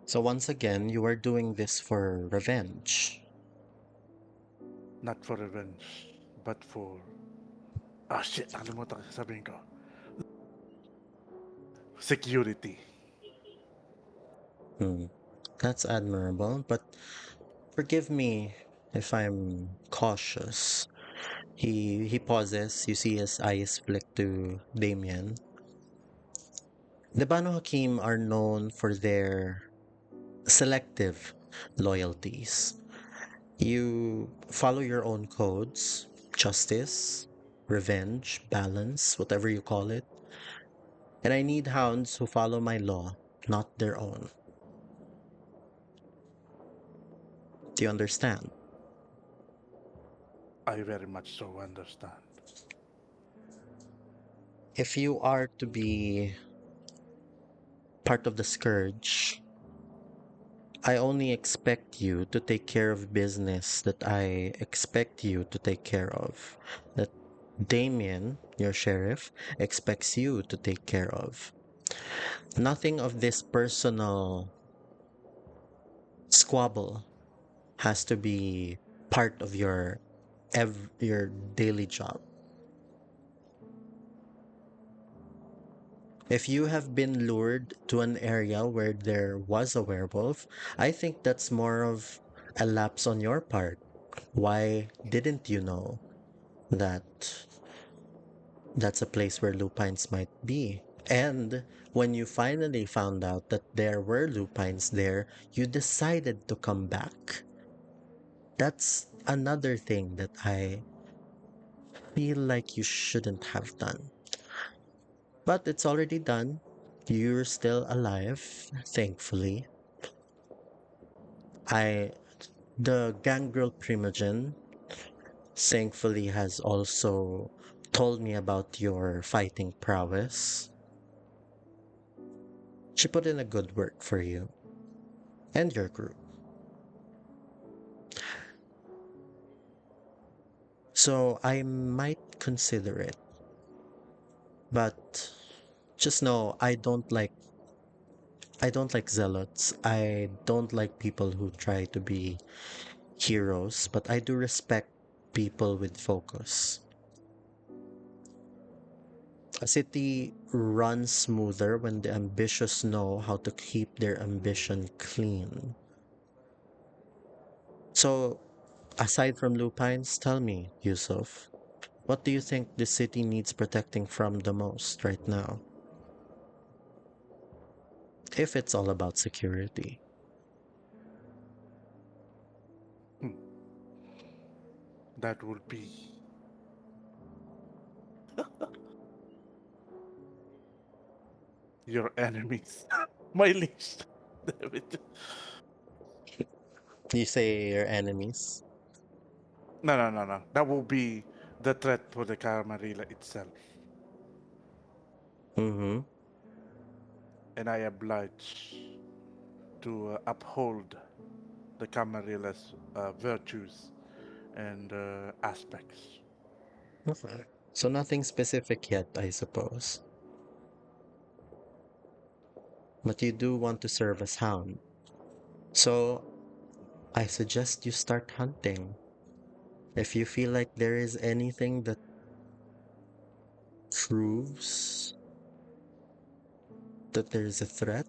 So once again, you are doing this for revenge. Not for revenge, but for... Ah, shit, nakalimutan ko sabihin ko. Security. Hmm. That's admirable, but forgive me if I'm cautious. He pauses. You see his eyes flick to Damien. The Banu Hakim are known for their selective loyalties. You follow your own codes, justice, revenge, balance, whatever you call it. And I need hounds who follow my law, not their own. Do you understand? I very much so understand. if you are to be part of the scourge, I only expect you to take care of business that I expect you to take care of. That Damien, your sheriff, expects you to take care of. Nothing of this personal squabble has to be part of your daily job. If you have been lured to an area where there was a werewolf, I think that's more of a lapse on your part. Why didn't you know that that's a place where lupines might be? And when you finally found out that there were lupines there, you decided to come back. That's another thing that I feel like you shouldn't have done. But it's already done. You're still alive, thankfully. I the gangrel primogen thankfully has also told me about your fighting prowess. She put in a good work for you and your group. So I might consider it. But just know I don't like zealots. I don't like people who try to be heroes, but I do respect people with focus. A city runs smoother when the ambitious know how to keep their ambition clean. So, aside from lupines, tell me, Yusuf, what do you think the city needs protecting from the most right now? If it's all about security. Hmm. That would be your enemies. My list. Damn it. You say your enemies. No, no, no, no. That will be the threat for the Camarilla itself. Mm-hmm. And I oblige to uphold the Camarilla's virtues and aspects. Okay. So nothing specific yet, I suppose. But you do want to serve as hound. So I suggest you start hunting. If you feel like there is anything that proves that there is a threat,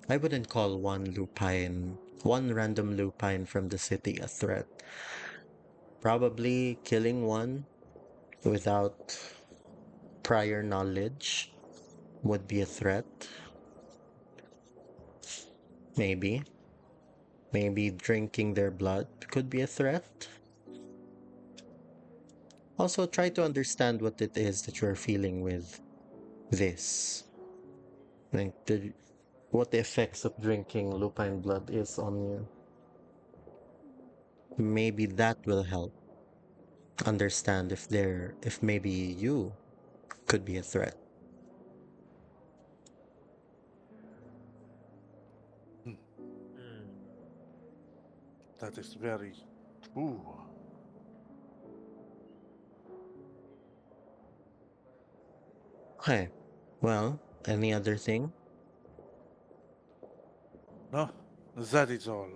I wouldn't call one random lupine from the city a threat. Probably killing one without prior knowledge would be a threat. Maybe. Maybe drinking their blood could be a threat. Also, try to understand what it is that you're feeling with this. Like what the effects of drinking lupine blood is on you. Maybe that will help understand if maybe you could be a threat. Hmm. Hmm. That is very true. Okay. Well, any other thing? No, that is all.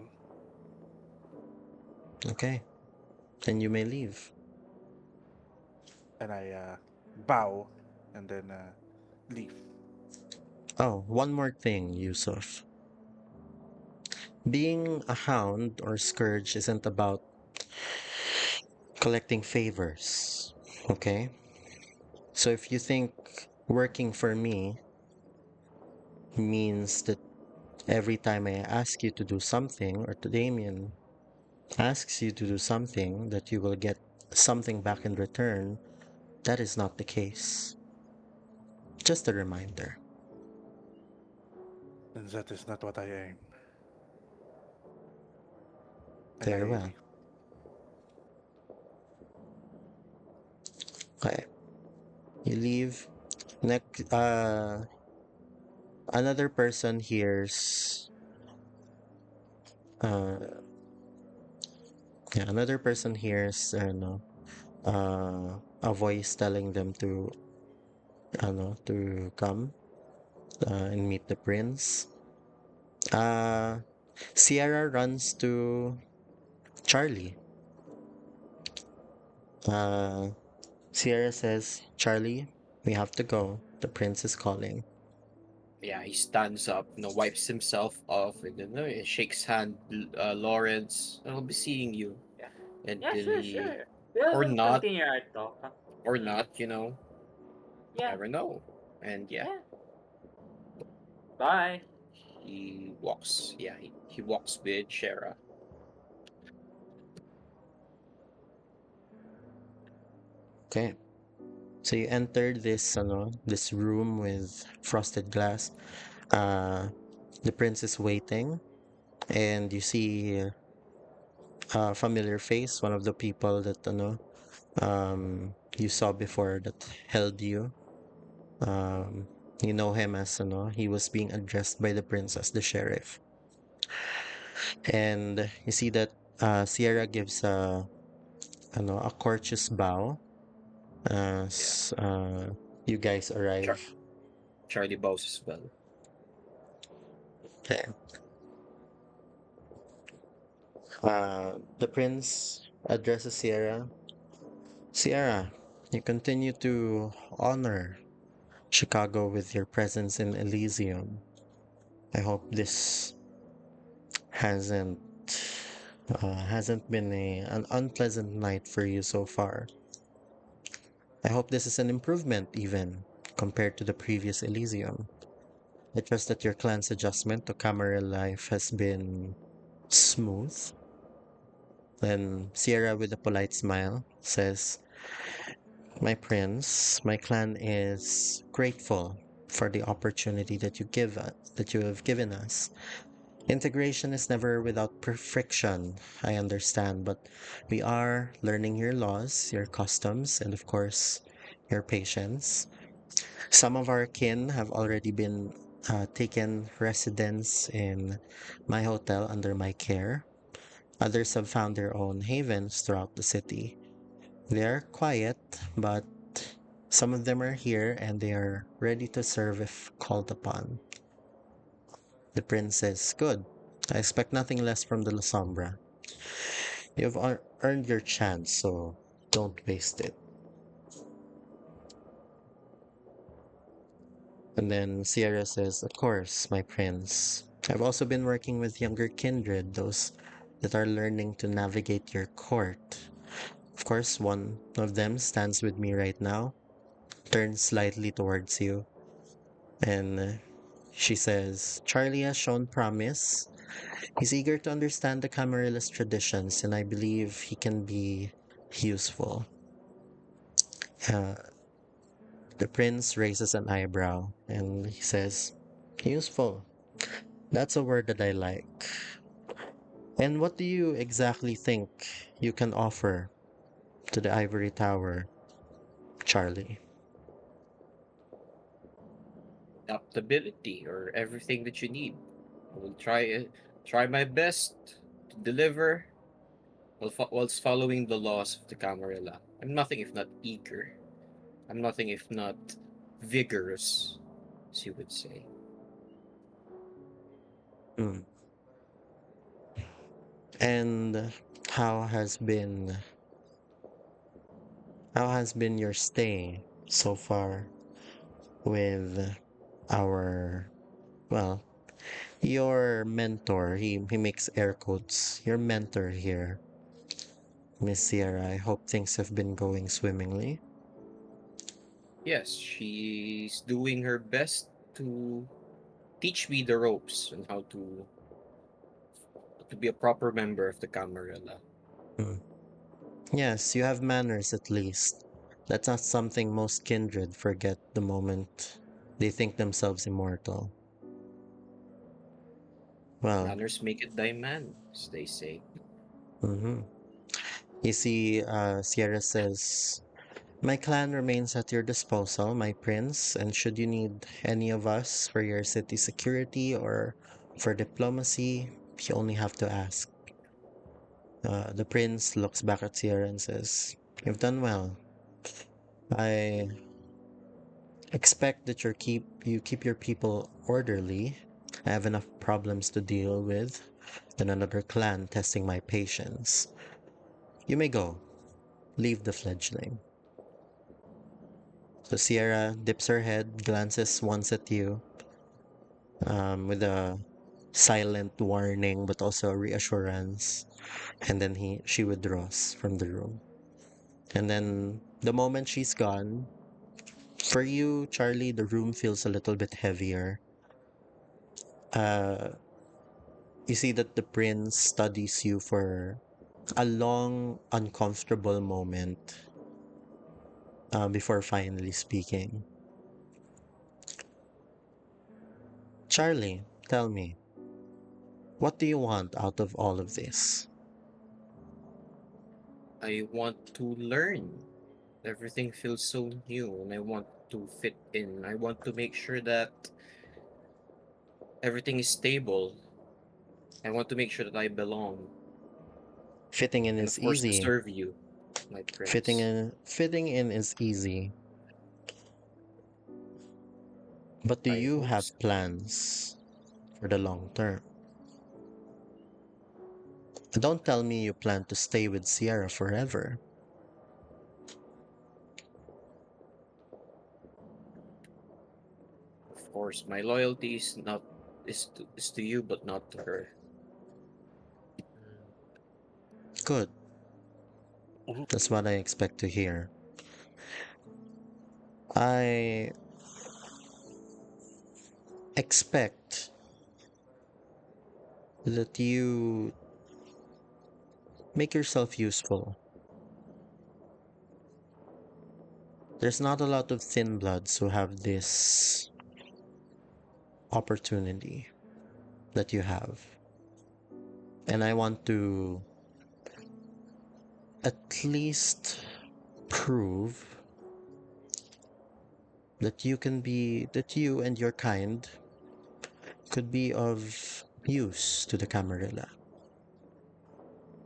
Okay. Then you may leave. And I bow and then leave. Oh, one more thing, Yusuf. Being a hound or scourge isn't about collecting favors. Okay? So if you think working for me means that every time I ask you to do something, or to Damien asks you to do something, that you will get something back in return, that is not the case. Just a reminder. And that is not what I aim. And Very I well. leave. Okay. You leave. Next, another person hears, uh, yeah, another person hears, a voice telling them to come and meet the prince. Uh, Sierra runs to Charlie. Uh, Sierra says, "Charlie, we have to go. The prince is calling." Yeah, he stands up, wipes himself off, and then he shakes hand. Lawrence, I'll be seeing you, Yeah. and Yeah, then sure, he, sure. or We'll not, continue our talk. Huh? or Mm. not, Yeah. never know. And yeah, Yeah. Bye. he walks. Yeah, he walks with Shara. Okay. So you enter this room with frosted glass. Uh, the prince is waiting, and you see a familiar face, one of the people that you saw before that held you. Um, you know him as he was being addressed by the prince as the sheriff, and you see that Sierra gives a courteous bow Yeah, as you guys arrive. Char- Charlie bows as well. Okay. The prince addresses Sierra. Sierra, you continue to honor Chicago with your presence in Elysium. I hope this hasn't hasn't been an unpleasant night for you so far. I hope this is an improvement even compared to the previous Elysium. I trust that your clan's adjustment to Camarilla life has been smooth. Then Sierra, with a polite smile, says, "My prince, my clan is grateful for the opportunity that you have given us. Integration is never without friction, I understand, but we are learning your laws, your customs, and of course, your patience. Some of our kin have already been taken residence in my hotel under my care. Others have found their own havens throughout the city. They're quiet, but some of them are here and they are ready to serve if called upon." The prince says, "Good. I expect nothing less from the La Sombra. You've earned your chance, so don't waste it." And then Sierra says, "Of course, my prince. I've also been working with younger kindred, those that are learning to navigate your court. Of course, one of them stands with me right now, turns slightly towards you, and she says, Charlie has shown promise. He's eager to understand the Camarilla's traditions, and I believe he can be useful." Uh, the prince raises an eyebrow and he says, "Useful. That's a word that I like. And what do you exactly think you can offer to the Ivory Tower, Charlie?" Adaptability, or everything that you need. I will try my best to deliver whilst following the laws of the Camarilla. I'm nothing if not eager. I'm nothing if not vigorous, as you would say. Mm. And how has been how has been your stay so far with our well, your mentor? He makes air quotes. Your mentor here, Miss Sierra. I hope things have been going swimmingly. Yes, she's doing her best to teach me the ropes and how to be a proper member of the Camarilla. Mm. Yes, you have manners at least. That's not something most kindred forget the moment they think themselves immortal. Well, Manners make it thy man, as they say. mhm. You see, Sierra says, My clan remains at your disposal, my prince, and should you need any of us for your city security or for diplomacy, you only have to ask. The prince looks back at Sierra and says, "You've done well. I expect that you keep your people orderly. I have enough problems to deal with than another clan testing my patience. You may go. Leave the fledgling." So Sierra dips her head, glances once at you, with a silent warning but also reassurance, and then she withdraws from the room. And then the moment she's gone, for you, Charlie, the room feels a little bit heavier. Uh, you see that the prince studies you for a long, uncomfortable moment before finally speaking. "Charlie, tell me, what do you want out of all of this?" I want to learn. Everything feels so new, and I want to fit in. I want to make sure that everything is stable. I want to make sure that I belong, Fitting in and is of course, to easy. serve you, my prince. Fitting in is easy. But do I you hope have so. plans for the long term? Don't tell me you plan to stay with Sierra forever. Of course, my loyalty is not is to you, but not to her. Good. Ooh. That's what I expect to hear. I expect that you make yourself useful. There's not a lot of thin bloods who have this opportunity that you have. And I want to at least prove that you and your kind could be of use to the Camarilla.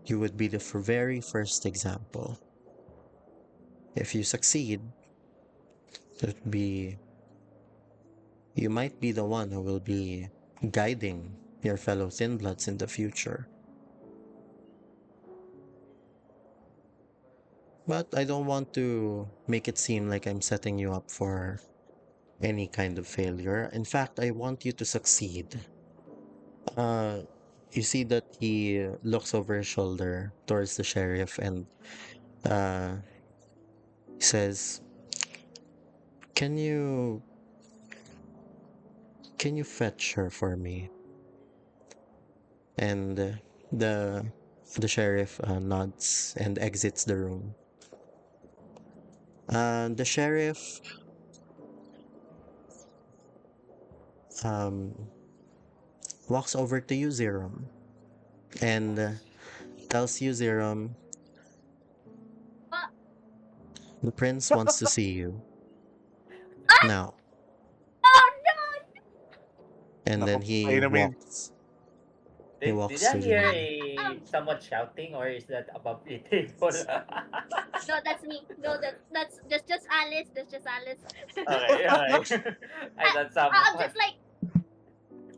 You would be the very first example. If you succeed, it would be you might be the one who will be guiding your fellow Thin Bloods in the future. But I don't want to make it seem like I'm setting you up for any kind of failure. In fact, I want you to succeed. Uh, you see that he looks over his shoulder towards the sheriff and uh, says, "Can you fetch her for me?" And the the sheriff nods and exits the room. The sheriff um, walks over to you, Zerum, and tells you, Zerum, What? the prince wants to see you Ah! now. Oh no! And then he I mean, walks. He Did walks I to hear the. someone shouting, or is that above the table? No, that's me. No, that's just Alice. That's just Alice. Okay, okay. I thought I'm someone. just like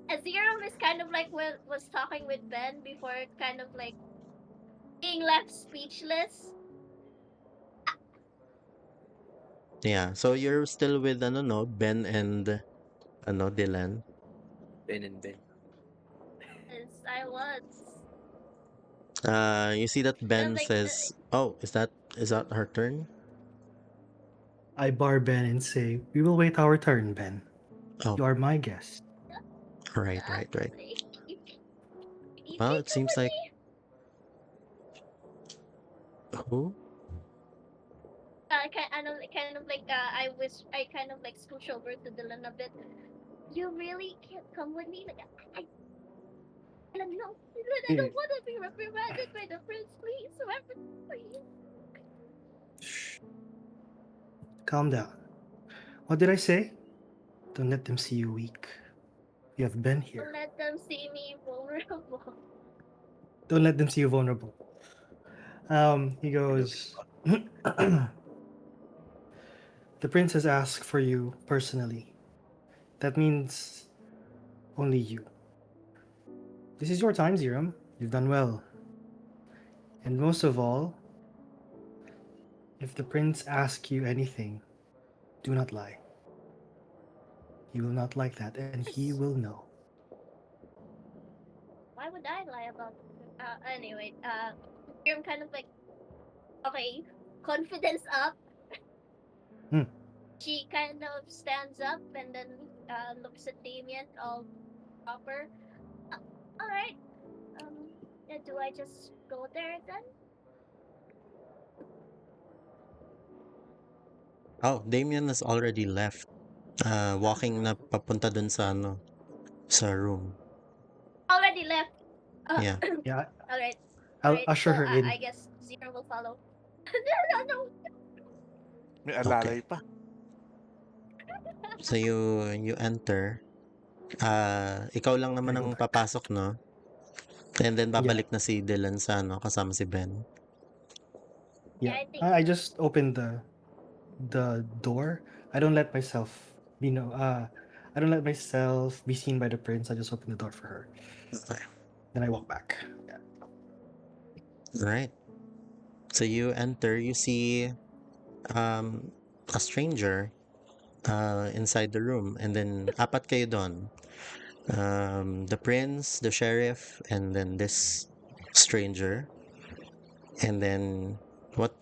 Azira was kind of like was talking with Ben before kind of like being left speechless. Yeah, so you're still with, I don't know, Ben and, Dylan. Ben and Ben. Yes, I was. You see that Kind of Ben like says, "Oh, is that her turn?" I bar Ben and say, "We will wait our turn, Ben. Oh, You are my guest." right, right, right. you Well, eating it seems like company. who? Kind of like I kind of like scooch over to Dylan a bit. You really can't come with me. Like I don't know. I Yeah. don't want to be reprimanded by the prince. Please, please. Calm down. What did I say? Don't let them see you weak. You have been Don't here. let them see me vulnerable. Don't let them see you vulnerable. He goes, the princess asked for you personally. That means only you. This is your time, Zerum. You've done well. And most of all, if the prince asks you anything, do not lie. He will not like that, and he will know. Why would I lie about it? Anyway, I'm kind of like, okay, confidence up. Hmm. She kind of stands up and then looks at Damien all proper. Uh, all right. Do I just go there then? Oh, Damien has already left. Walking na papunta dun sa ano, sa room. Already left. Yeah. Yeah, All right. All I'll right. usher So her in. I guess Zero will follow. No. May Okay. alalay pa. So you enter. Ikaw lang I naman go ang back. papasok, no? And then Yeah, babalik na si Dylan sa ano, kasama si Ben. Yeah, yeah. I think I so. just open the door. I don't let myself be no. I don't let myself be seen by the prince. I just open the door for her. Okay. Then I walk back. Yeah. Right. So you enter, you see um a stranger inside the room, and then apat kayo doon. The prince, the sheriff, and then this stranger. And then what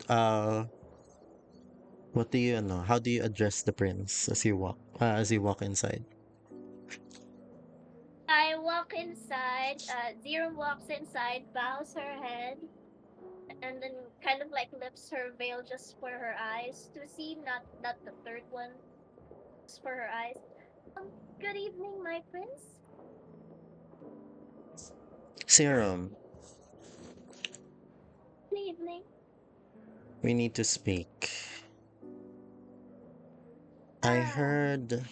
do you know? How do you address the prince as you walk inside? I walk inside. Zero walks inside, bows her head, and then kind of like lifts her veil just for her eyes to see, not the third one, just for her eyes. Good evening, my prince. Serum, Good evening. we need to speak. I Ah, heard,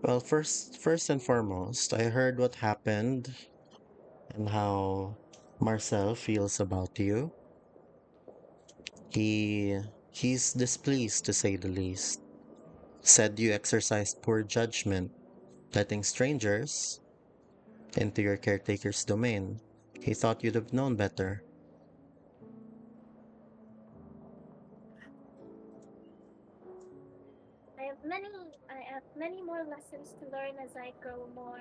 well, first and foremost, I heard what happened and how Marcel feels about you. He's displeased to say the least. Said you exercised poor judgment, letting strangers into your caretaker's domain. He thought you'd have known better. I have many. I have many more lessons to learn as I grow more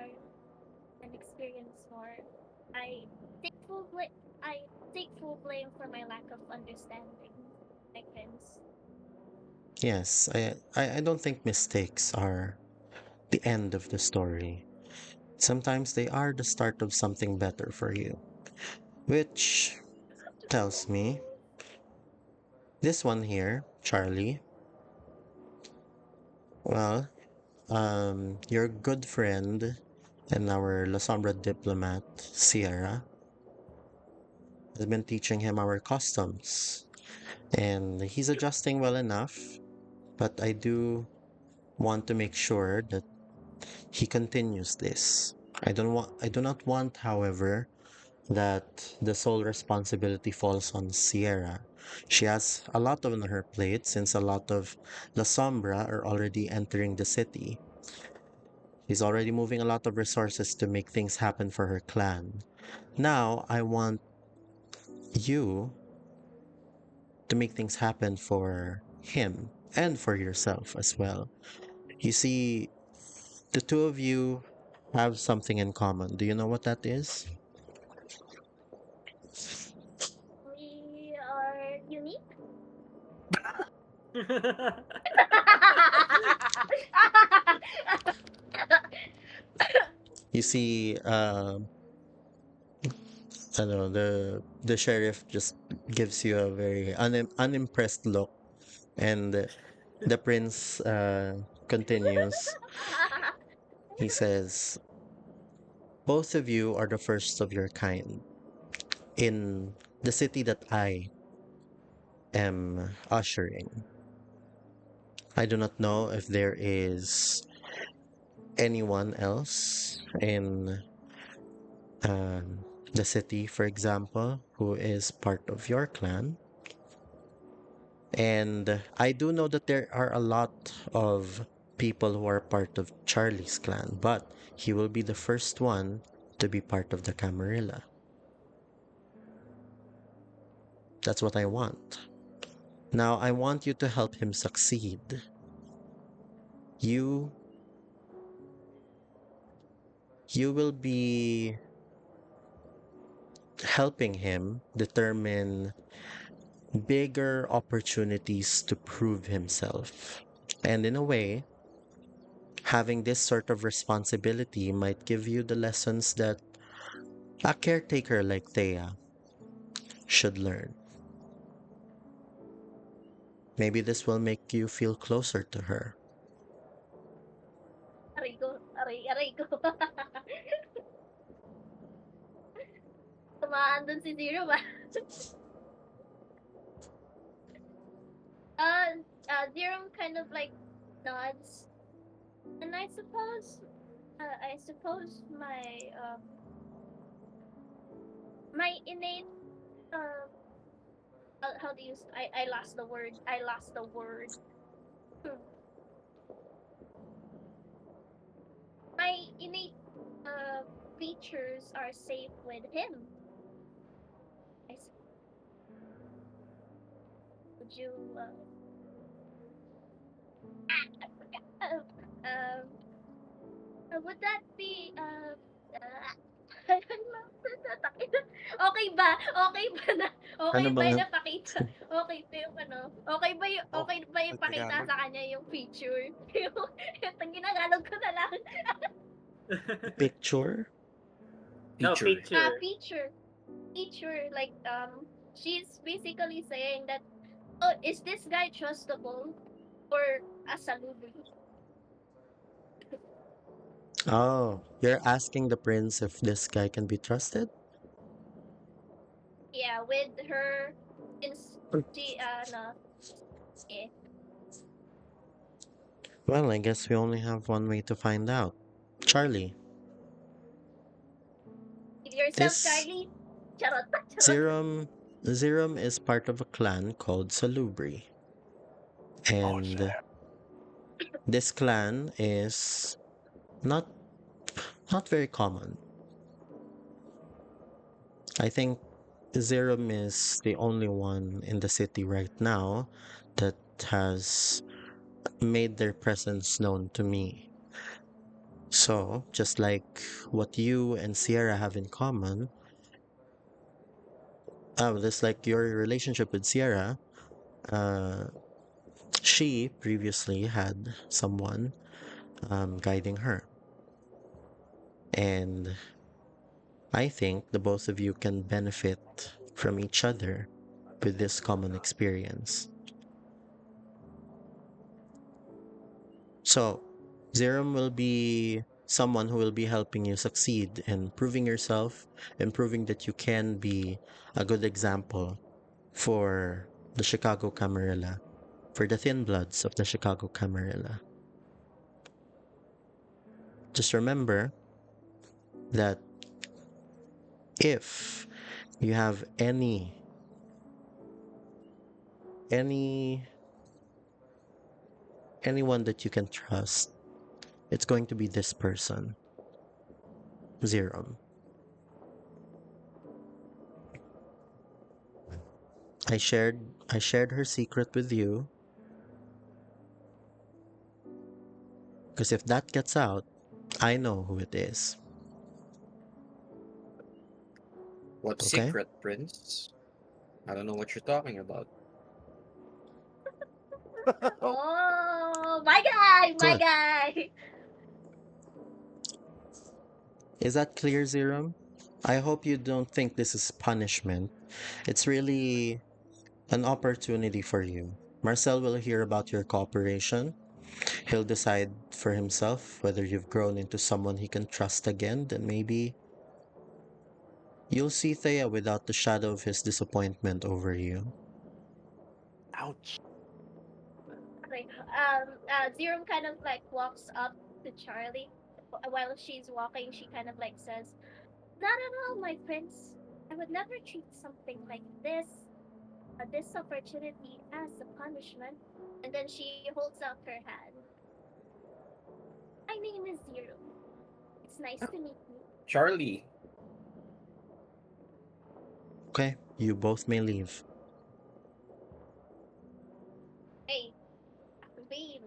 and experience more. I take full blame. I take full blame for my lack of understanding, my prince. Yes, I don't think mistakes are the end of the story. Sometimes they are the start of something better for you. Which tells me this one here, Charlie, well, your good friend and our La Sombra diplomat, Sierra, has been teaching him our customs. And he's adjusting well enough, but I do want to make sure that he continues this. I do not want, however, that the sole responsibility falls on Sierra. She has a lot on her plate since a lot of La Sombra are already entering the city. She's already moving a lot of resources to make things happen for her clan. Now, I want you to make things happen for him and for yourself as well. You see, the two of you have something in common. Do you know what that is? We are unique. You see, I don't know, the sheriff just gives you a very unimpressed look, and the prince continues. He says, "Both of you are the first of your kind in the city that I am ushering. I do not know if there is anyone else in the city, for example, who is part of your clan. And I do know that there are a lot of people who are part of Charlie's clan, but he will be the first one to be part of the Camarilla. That's what I want. Now, I want you to help him succeed. You you will be helping him determine bigger opportunities to prove himself. And in a way, having this sort of responsibility might give you the lessons that a caretaker like Thea should learn. Maybe this will make you feel closer to her. Aray ko, aray ko. Tumaan dun si Zero ba? Zero kind of like nods. And I suppose my innate how do you I lost the word. Hmm. My innate features are safe with him. I s- would you um would that be okay ba? Okay ba na? Okay Ano ba yung bang napakita? Okay ba yung ano? Oh, Okay ba yung may pakita Tagalog. sa kanya yung feature? Yung ginagalog ko na lang. picture? No Feature. feature. Feature like she's basically saying that, oh, is this guy trustable or a salubri? Oh, you're asking the prince if this guy can be trusted? Yeah, with her since she no, eh. Well, I guess we only have one way to find out. Charlie, Give yourself, this Charlie. Charot, charot. Zerum is part of a clan called Salubri. Oh, And snap. this clan is not not very common. I think Zerum is the only one in the city right now that has made their presence known to me. So, just like what you and Sierra have in common, just like your relationship with Sierra, uh, she previously had someone guiding her. And I think the both of you can benefit from each other with this common experience. So, Zerum will be someone who will be helping you succeed in proving yourself and proving that you can be a good example for the Chicago Camarilla, for the thin bloods of the Chicago Camarilla. Just remember that if you have any anyone that you can trust, it's going to be this person, Zerum. I shared her secret with you because if that gets out, I know who it is. What Okay? secret, Prince? I don't know what you're talking about. Oh, my Good. guy. Is that clear, Zerum? I hope you don't think this is punishment. It's really an opportunity for you. Marcel will hear about your cooperation. He'll decide for himself whether you've grown into someone he can trust again, then maybe you'll see Thea without the shadow of his disappointment over you. Ouch. Like, Zero kind of like walks up to Charlie. While she's walking, she kind of like says, "Not at all, my prince. I would never treat something like this opportunity as a punishment." And then she holds out her hand. "My name is Zero. It's nice to meet you." Charlie. Okay, you both may leave. Hey, Queen.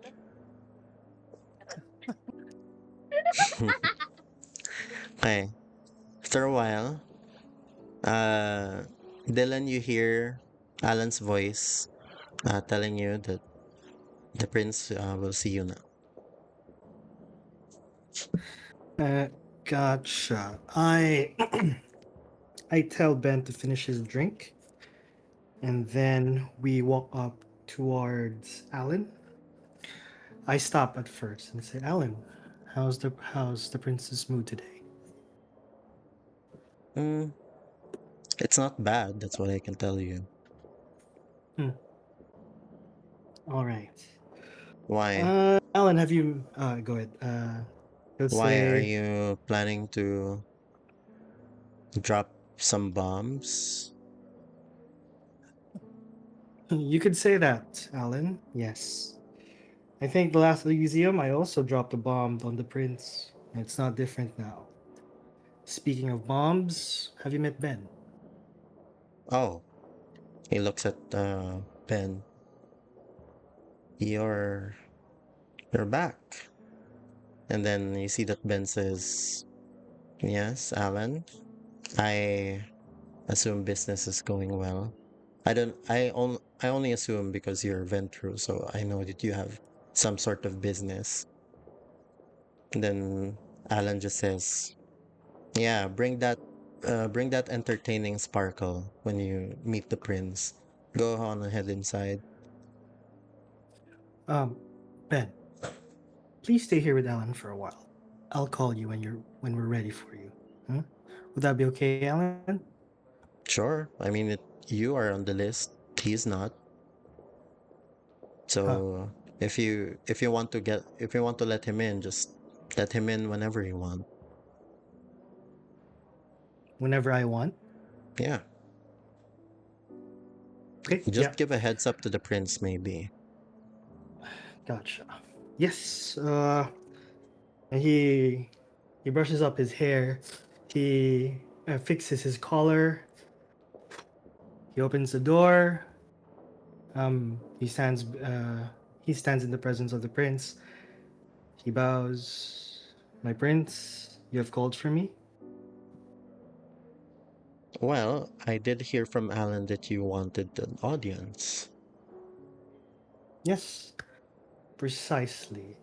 Okay. After a while, uh, Dylan, you hear Alan's voice telling you that the prince will see you now. Uh, gotcha. I I tell Ben to finish his drink, and then we walk up towards Alan. I stop at first and say, "Alan, how's the prince's mood today?" Mm, it's not bad, that's what I can tell you. Hmm. All right. Why? Alan, have you? Go ahead. He'll Why are say, you planning to drop some bombs? "You could say that, Alan. Yes. I think the last Elysium, I also dropped a bomb on the prince. It's not different now. Speaking of bombs, have you met Ben?" Oh, he looks at Ben. You're you're back. And then you see that Ben says, "Yes, Alan. I assume business is going well. I don't I only assume because you're Ventru, so I know that you have some sort of business." And then Alan just says, "Yeah, bring that entertaining sparkle when you meet the prince. Go on ahead inside." Um, Ben, please stay here with Alan for a while. I'll call you when we're ready for you. Hmm? Would that be okay, Alan? Sure. I mean, you are on the list. He's not. Huh? So if you want to let him in, just let him in whenever you want. Whenever I want. Yeah. Okay. Yeah. Just give a heads up to the prince, maybe. Gotcha. Yes. And he brushes up his hair. He fixes his collar. He opens the door. He stands. He stands in the presence of the prince. He bows. "My prince, you have called for me?" Well, I did hear from Alan that you wanted an audience. "Yes, precisely.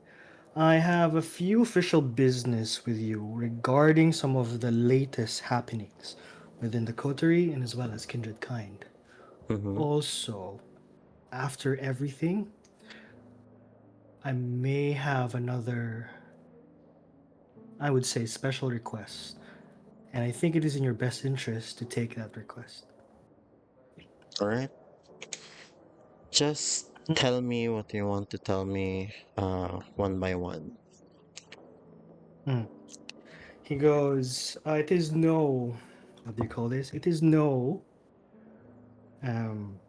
I have a few official business with you regarding some of the latest happenings within the coterie and as well as kindred kind. Mm-hmm. Also, after everything, I may have another, I would say, special request, and I think it is in your best interest to take that request." All right. Just tell me what you want to tell me one by one. Mm. He goes, "It is no, what do you call this? Um,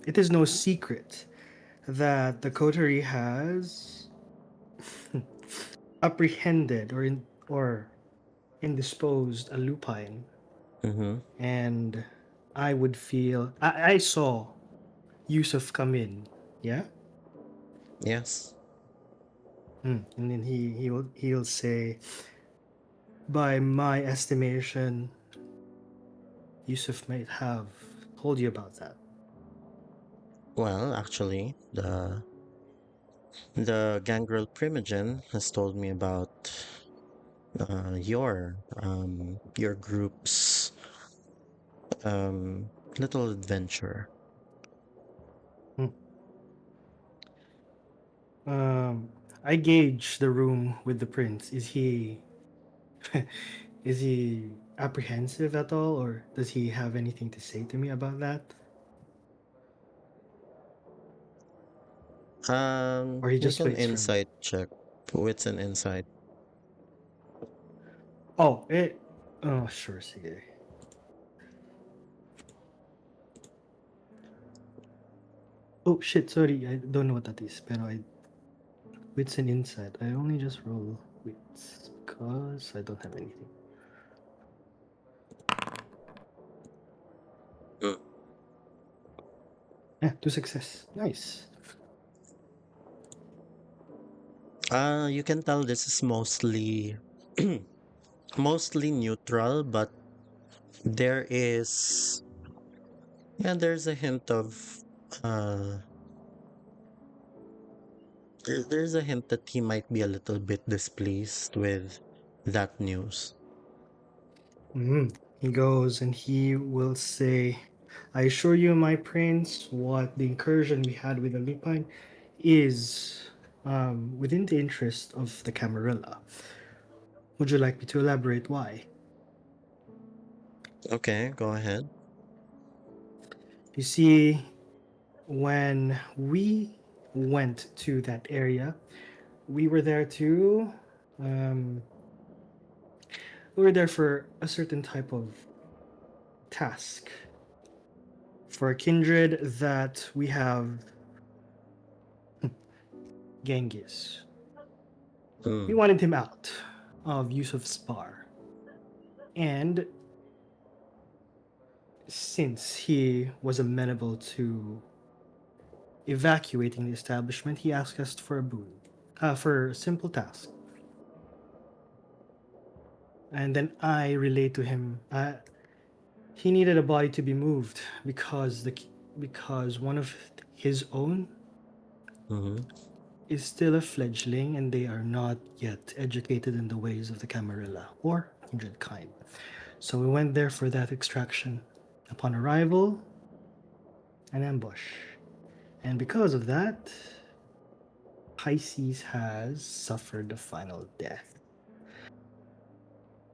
it is no secret that the coterie has apprehended or indisposed a lupine, Mm-hmm. and I saw Yusuf come in, yeah. Yes. And then he'll say, by my estimation, Yusuf might have told you about that. Well, actually, the gangrel primogen has told me about your group's little adventure. Hmm. Um, I gauge the room with the prince. Is he is he apprehensive at all, or does he have anything to say to me about that? Or he Make just an waits for me? insight check. Wits and insight. Oh, oh, sure, sige. Oh shit, sorry, I don't know what that is, pero wits and insight. I only just roll wits because I don't have anything. Mm. Yeah, 2 success. Nice. You can tell this is mostly mostly neutral, but there is there's a hint of uh there's a hint that he might be a little bit displeased with that news. He goes and he will say, I assure you, my prince, what the incursion we had with the lupine is within the interest of the Camarilla. Would you like me to elaborate why? Okay, go ahead. You see, when we went to that area, we were there to. Um, we were there for a certain type of task. For a kindred that we have Genghis. We Mm, wanted him out of use of Spar. And since he was amenable to evacuating the establishment, he asked us for a boon, for a simple task. And then I relayed to him, he needed a body to be moved because one of his own mhm, is still a fledgling and they are not yet educated in the ways of the Camarilla or kindred kind. So we went there for that extraction. Upon arrival, an ambush. And because of that, Pisces has suffered a final death.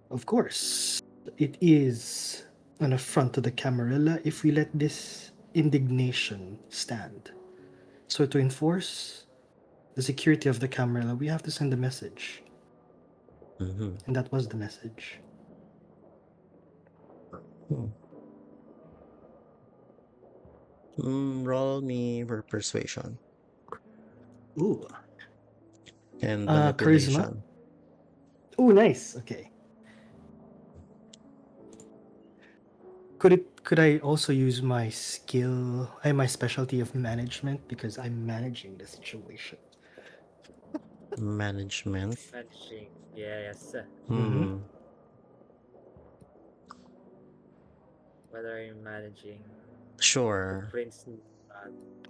Of course, it is an affront to the Camarilla if we let this indignation stand. So to enforce the security of the Camarilla, we have to send a message. mhm. And that was the message. Hmm. Roll me for persuasion Ooh. and Charisma. manipulation. Ooh, nice. Okay. Could I also use my skill and my specialty of management because I'm managing the situation? Management. Managing. Yes. Mm-hmm. Hmm. What are you managing? The Sure. prince.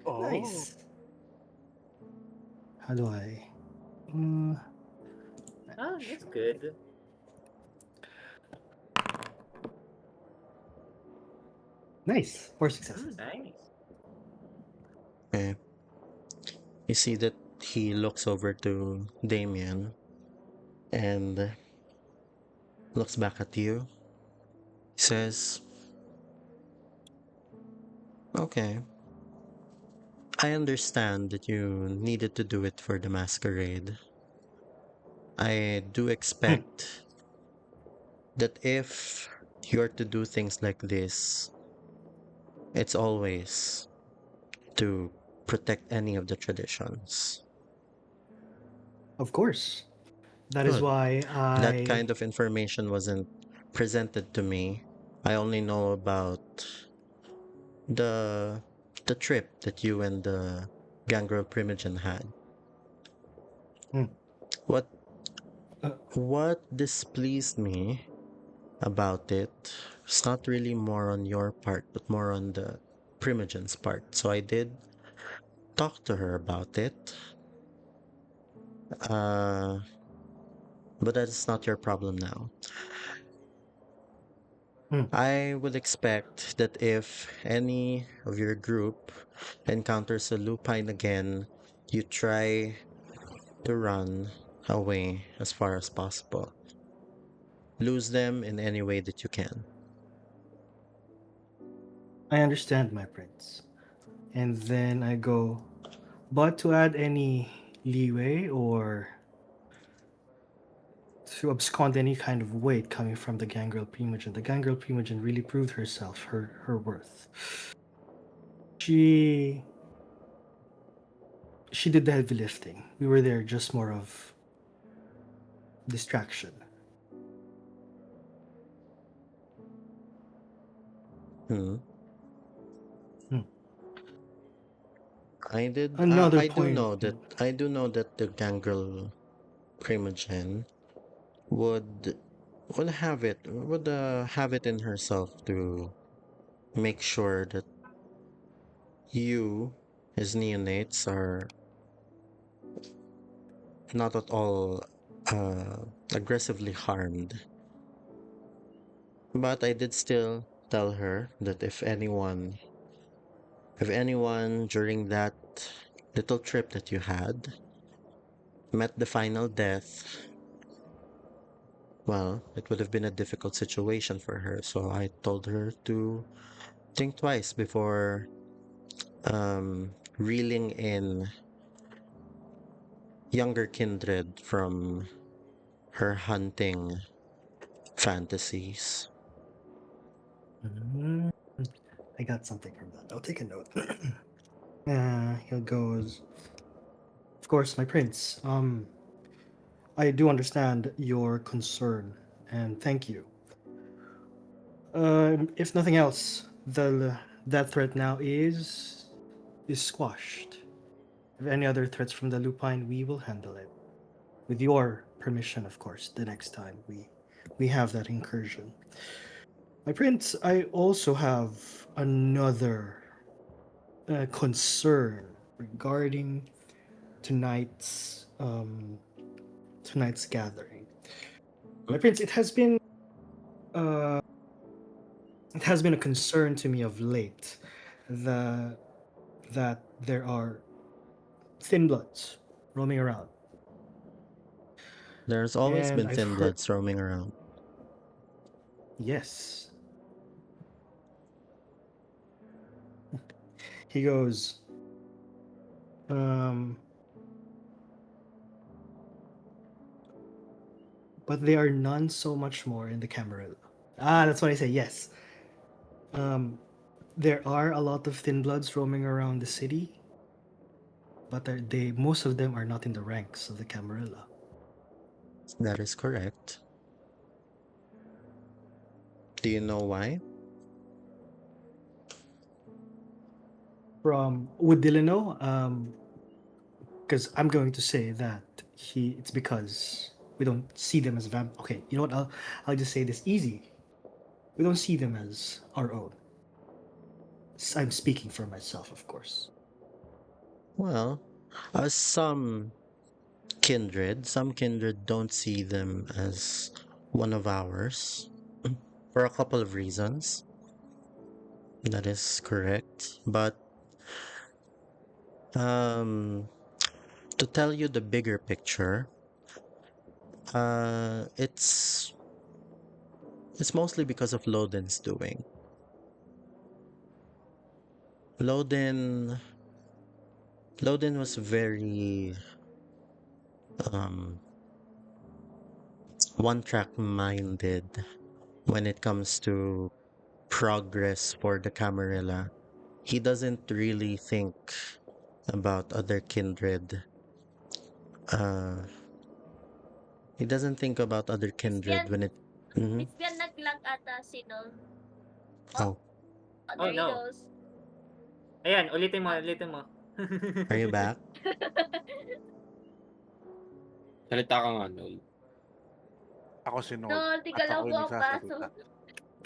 Oh. Nice. How do I? Uh, Ah, that's good. nice. 4 successes. Nice. Okay. You see that he looks over to Damien and looks back at you. He says, okay, I understand that you needed to do it for the masquerade. I do expect that if you're to do things like this, it's always to protect any of the traditions. Of course. That is Good. why That I. kind of information wasn't presented to me. I only know about the the trip that you and the Gangrel Primogen had. Hmm. What Uh, what displeased me about it is not really more on your part, but more on the Primogen's part. So I did talk to her about it. Uh, but that's not your problem now. hmm. I would expect that if any of your group encounters a lupine again, you try to run away as far as possible. Lose them in any way that you can. I understand, my prince. And then I go. But to add any leeway or to abscond any kind of weight coming from the gangrel primogen, the gangrel primogen really proved herself, her worth. She did the heavy lifting. We were there just more of distraction. Hmm. Hmm. I Another do point. know that the gangrel primogen would have it in herself to make sure that you, his neonates, are not at all aggressively harmed. But I did still tell her that if anyone during that little trip that you had met the final death, well, it would have been a difficult situation for her. So I told her to think twice before reeling in younger kindred from her hunting fantasies. Mm, I got something from that. I'll take a note. Here goes. Of course, my prince. I do understand your concern, and thank you. If nothing else, that threat now is squashed. If any other threats from the lupine, we will handle it with your permission, of course. The next time we have that incursion. My prince, I also have another concern regarding tonight's tonight's gathering. My prince, uh, it has been a concern to me of late the, that there are thin bloods roaming around, There's always and been I've thin heard bloods roaming around. yes. He goes, um, but they are none so much more in the Camarilla. That's what I say. Yes. Um, there are a lot of thin bloods roaming around the city, but they most of them are not in the ranks of the Camarilla. That is correct. Do you know why? From would Dylan know? Because I'm going to say that it's because we don't see them as vamp. Okay, you know what? I'll just say this easy. We don't see them as our own. I'm speaking for myself, of course. Well, some kindred don't see them as one of ours for a couple of reasons. That is correct. But um, to tell you the bigger picture, it's mostly because of Loden's doing. Loden Loden was very um one track minded when it comes to progress for the Camarilla. He doesn't really think about other kindred. Uh, he doesn't think about other kindred Lesbian, when it. Mhm. lesbian nag-lag ata si Nol. Oh, Oh, Oh there he no. goes. Ayan, ulitin mo. are you back? Salita ka nga, Nol. Ako si Nord. Nol, At tigalaw ako'y mo ang baso. nagsasalita.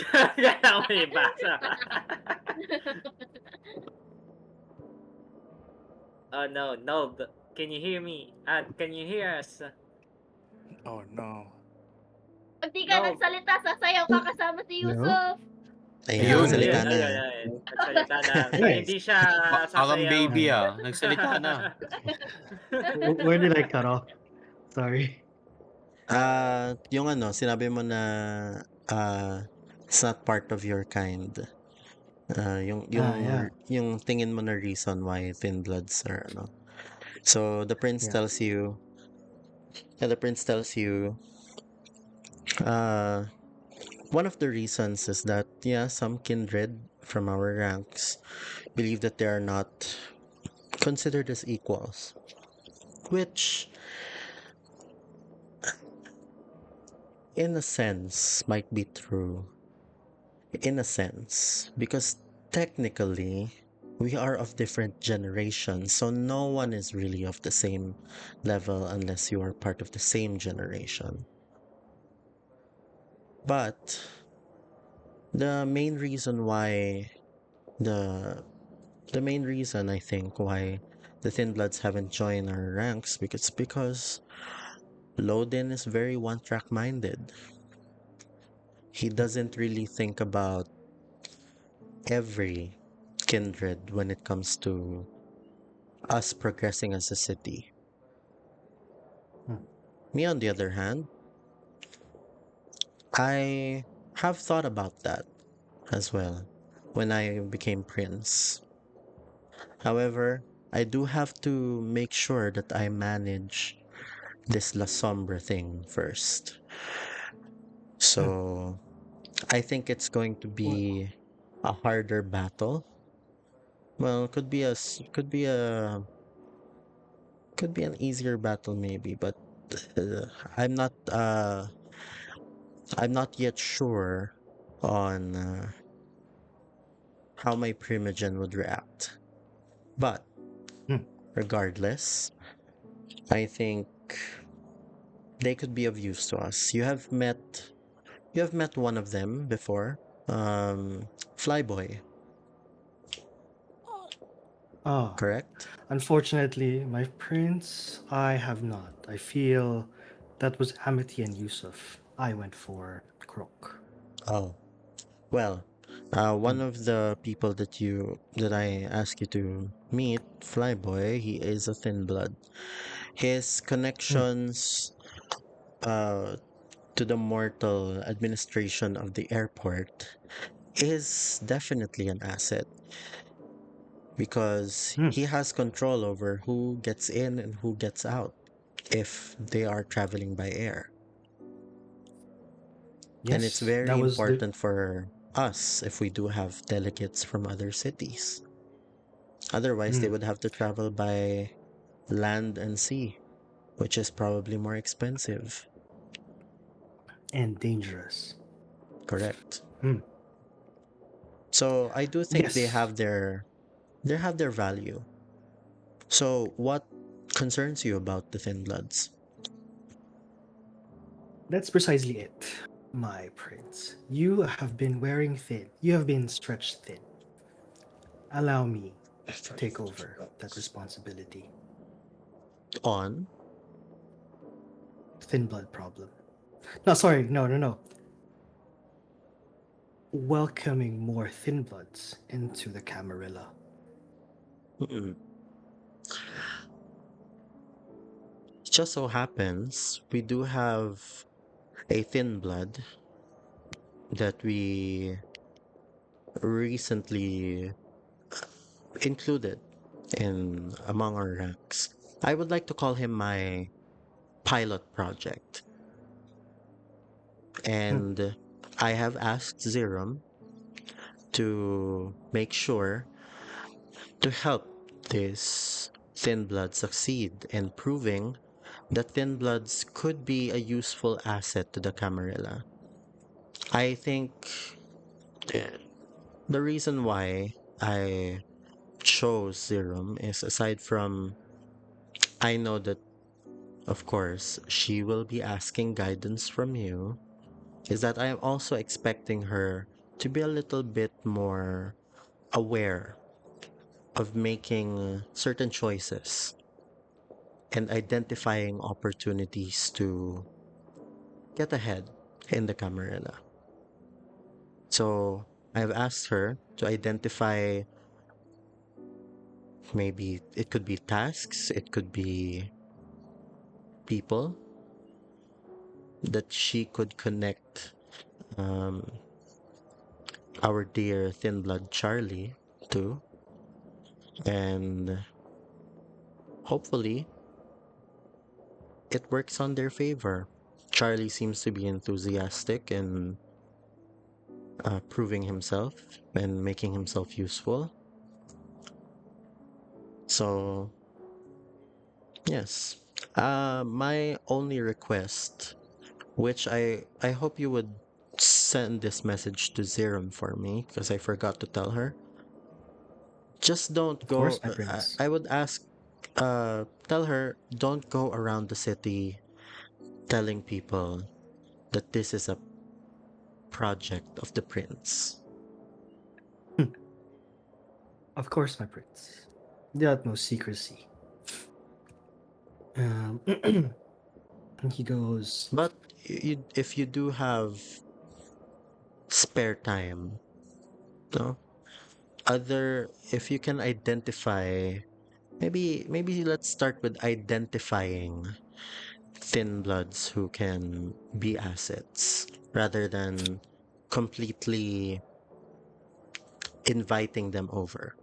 Kaya mo yung basa. Oh no, no. Can you hear me? Can you hear us? Oh no. Pag di ka No. nagsalita, sasayaw ka kasama si No? Yusuf. Ayan, Ayun, nagsalita Ayun, na. ayun, ayun. Nagsalita na. So, Yes. hindi siya Parang sasayaw. baby nagsalita na. Where did I cut off? Sorry. Yung ano, sinabi mo na it's not part of your kind. Yeah. Yung tingin mo na reason why thin bloods are ano. So Yeah. the prince tells you, uh, one of the reasons is that, yeah, some kindred from our ranks believe that they are not considered as equals, which, in a sense, might be true. In a sense, because technically, we are of different generations, so no one is really of the same level unless you are part of the same generation. But the main reason why the the main reason I think why the Thin Bloods haven't joined our ranks because Lodin is very one-track minded. He doesn't really think about every kindred when it comes to us progressing as a city. Hmm. Me, on the other hand, I have thought about that as well when I became prince. However, I do have to make sure that I manage this La Sombra thing first. Hmm. So I think it's going to Well, be a harder battle. Well, could be an easier battle maybe, but uh, I'm not uh I'm not yet sure on how my primogen would react. But hmm. regardless, I think they could be of use to us. You have met one of them before. Flyboy, Oh, correct? unfortunately, my prince, I have not. I feel that was Amity and Yusuf. I went for Croak. Oh, well, Hmm. one of the people that I asked you to meet, Flyboy, he is a thin blood. His Hmm. connections uh to the mortal administration of the airport is definitely an asset because Hmm. he has control over who gets in and who gets out if they are traveling by air. And it's Yes, that very was the. important for us if we do have delegates from other cities. Otherwise, they Hmm. would have to travel by land and sea, which is probably more expensive. And dangerous. Correct. Hmm. So I do think Yes, they have their value. So what concerns you about the Thin Bloods? that's precisely it, my prince. You have been wearing thin. You have been stretched thin. Allow me to take over that responsibility. On Thin blood problem. No, sorry, no, no, no. Welcoming more thin bloods into the Camarilla. mm, just so happens we do have a Thin Blood that we recently included in among our ranks. I would like to call him my pilot project. Hmm. And I have asked Zerum to make sure to help this Thin Blood succeed in proving that Thin Bloods could be a useful asset to the Camarilla. I think the reason why I chose Zerum is aside from I know that of course she will be asking guidance from you, is that I am also expecting her to be a little bit more aware of making certain choices and identifying opportunities to get ahead in the Camarilla. So I've asked her to identify maybe it could be tasks, it could be people that she could connect um, our dear thin blood Charlie to, and hopefully, it works on their favor. Charlie seems to be enthusiastic in proving himself and making himself useful. So, yes. My only request, which I hope you would send this message to Zerum for me because I forgot to tell her. Just don't Of go. course, my prince. I would ask, tell her, don't go around the city telling people that this is a project of the prince. Of course, my prince. The utmost secrecy. And he goes, But if you do have spare time, no, if you can identify, maybe let's start with identifying thin bloods who can be assets rather than completely inviting them over.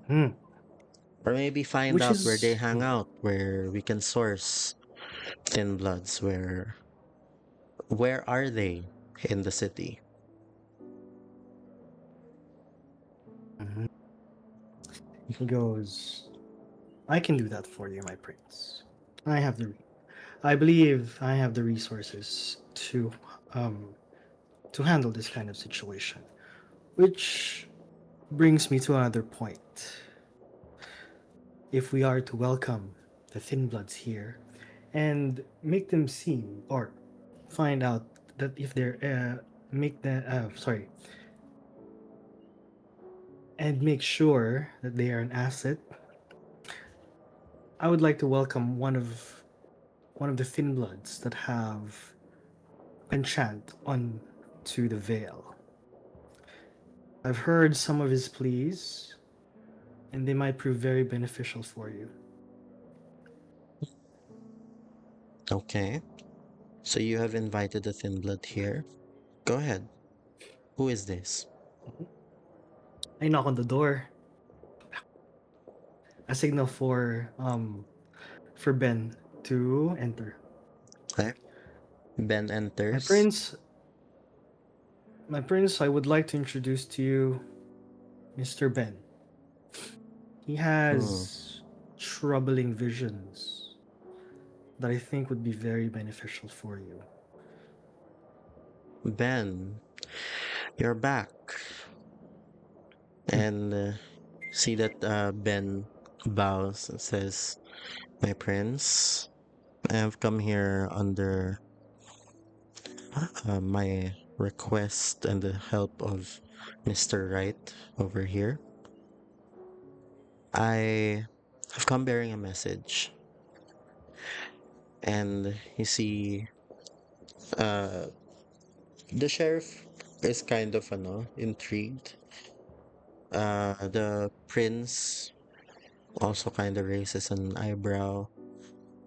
hmm, Or maybe find which out where they is, hang out, where we can source thin bloods, where are they in the city? Mhm. He goes, I can do that for you, my prince. I have the, I believe I have the resources um, to handle this kind of situation. Which brings me to another point. If we are to welcome the thin bloods here and make them seem or find out that if they're make the sorry and make sure that they are an asset, I would like to welcome one of the thin bloods that have enchant on to the veil. I've heard some of his pleas, and they might prove very beneficial for you. Okay. So you have invited a thin blood here. Go ahead. Who is this? I knock on the door, a signal for Ben to enter. Okay. Ben My enters. prince, my prince, I would like to introduce to you Mr. Ben. He Hmm. has troubling visions that I think would be very beneficial for you. Ben, you're back. Hmm. And see that Ben bows and says, my prince, I have come here under my request and the help of Mr. Wright over here. I have come bearing a message. And you see, uh, the sheriff is kind of intrigued. The prince also kind of raises an eyebrow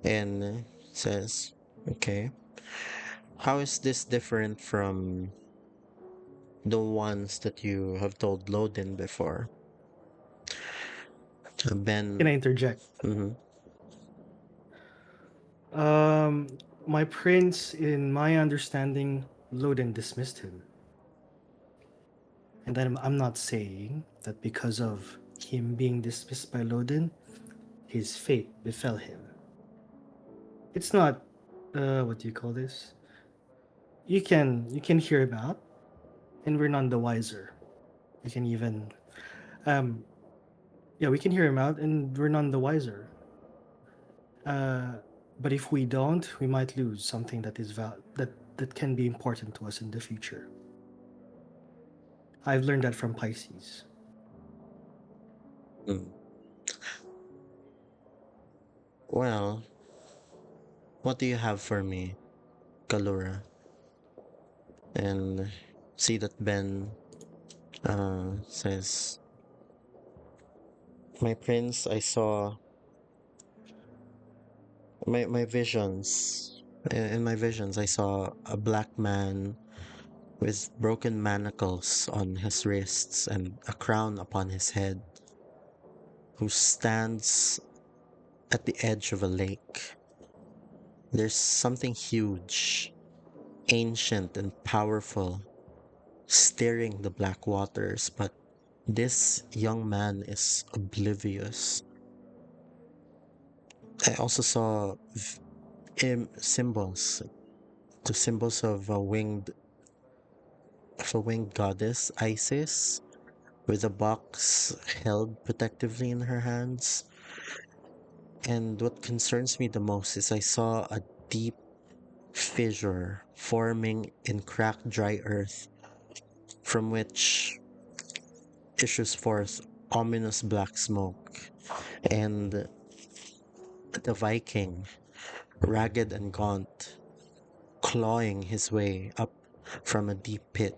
and says, okay, how is this different from the ones that you have told Lodin before? Can I Ben, interject? mhm, Um, my prince, in my understanding, Loden dismissed him. And I'm not saying that because of him being dismissed by Loden, his fate befell him. It's not, what do you call this? You can hear him out, and we're none the wiser. We can even, um, yeah, we can hear him out, and we're none the wiser. Uh, but if we don't, we might lose something that that can be important to us in the future. I've learned that from Pisces. mm. Well, what do you have for me, Kalura? And see that Ben says, my prince, I saw my visions. In my visions, I saw a black man with broken manacles on his wrists and a crown upon his head, who stands at the edge of a lake. There's something huge, ancient, and powerful stirring the black waters, but this young man is oblivious. I also saw symbols, the symbols of a winged goddess, Isis, with a box held protectively in her hands. And what concerns me the most is I saw a deep fissure forming in cracked dry earth from which issues forth ominous black smoke. And the Viking, ragged and gaunt, clawing his way up from a deep pit.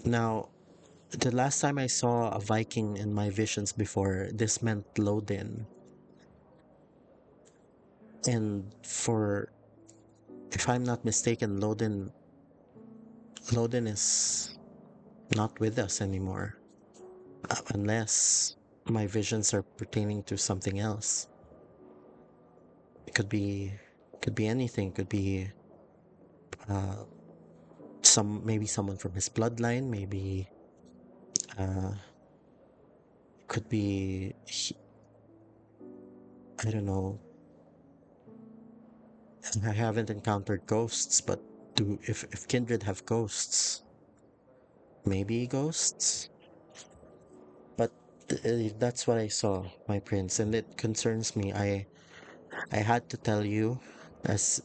Now, the last time I saw a Viking in my visions before, this meant Lodin. And if I'm not mistaken, Lodin is not with us anymore. Unless my visions are pertaining to something else. It could be anything. Could be uh, maybe someone from his bloodline. Maybe uh, could be I don't know. I haven't encountered ghosts, but if kindred have ghosts, maybe ghosts. But that's what I saw, my prince, and it concerns me. I had to tell you as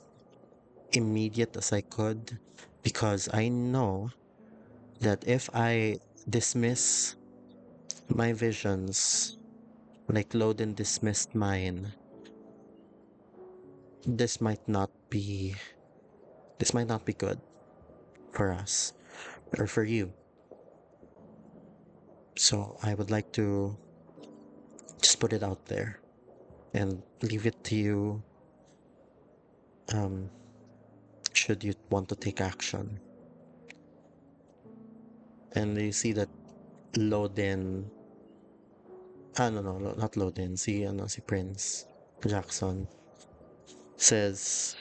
immediate as I could because I know that if I dismiss my visions like Loden dismissed mine, this might not be this might not be good for us or for you. So I would like to just put it out there and leave it to you um, should you want to take action. And you see that Loden, no, not Loden, si Prince Jackson says,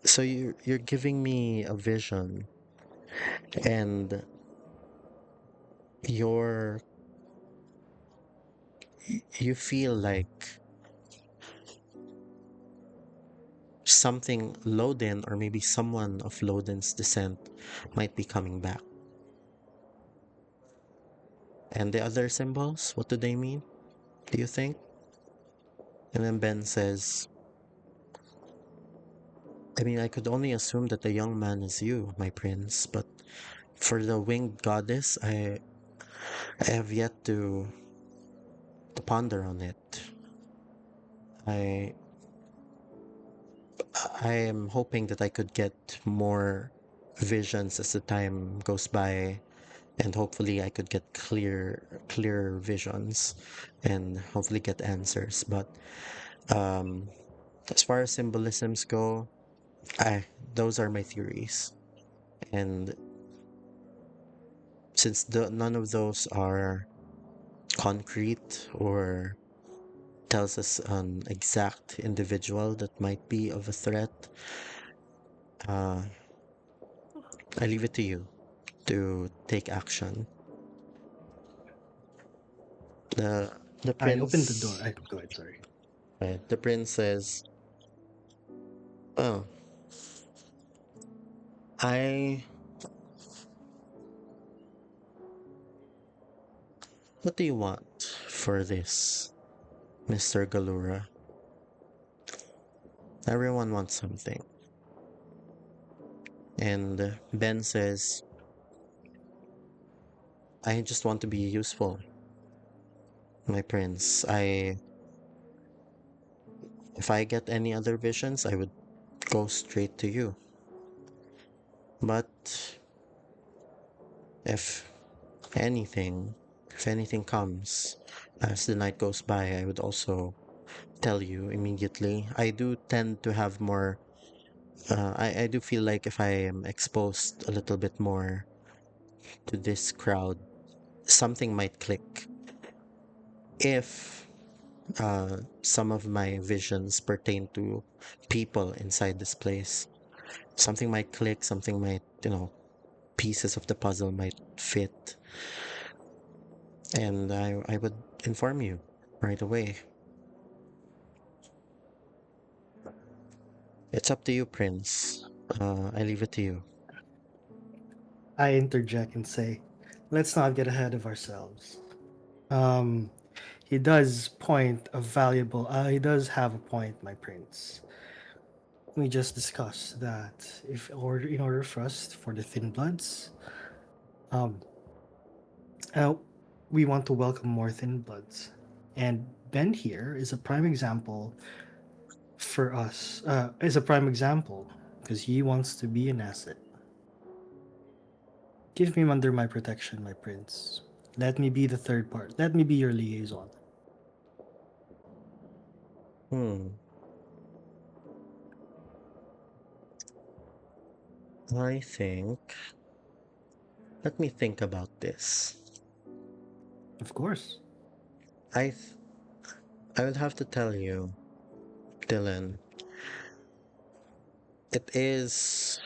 so you're giving me a vision and you're you feel like something Loden or maybe someone of Loden's descent might be coming back. And the other symbols, what do they mean? Do you think? And then Ben says, I mean, I could only assume that the young man is you, my prince, but for the winged goddess, I have yet to ponder on it. I I am hoping that I could get more visions as the time goes by, and hopefully I could get clear visions and hopefully get answers. But um, as far as symbolisms go, those are my theories, and since none of those are concrete or tells us an exact individual that might be of a threat, uh, I leave it to you to take action. The the I opened the door. prince, Go ahead, sorry. right? The prince says, "Oh, I. What do you want for this, Mister Galura? Everyone wants something." And Ben says, "I just want to be useful, my prince. If I get any other visions, I would go straight to you. But if anything, if anything comes as the night goes by, I would also tell you immediately. I do tend to have more. I do feel like if I am exposed a little bit more to this crowd, something might click. if some of my visions pertain to people inside this place. Something might click, something might, pieces of the puzzle might fit. And I would inform you right away. It's up to you, Prince. I leave it to you. I interject and say, let's not get ahead of ourselves. Um, he does point a valuable. He does have a point, my prince. We just discussed that in order for us for the thin bloods, um, uh, we want to welcome more thin bloods, and Ben here is a prime example for us. Is a prime example because he wants to be an asset. Give me under my protection, my prince. Let me be the third part. Let me be your liaison. Hmm. I think. Let me think about this. Of course. I th- I would have to tell you, Dylan, it is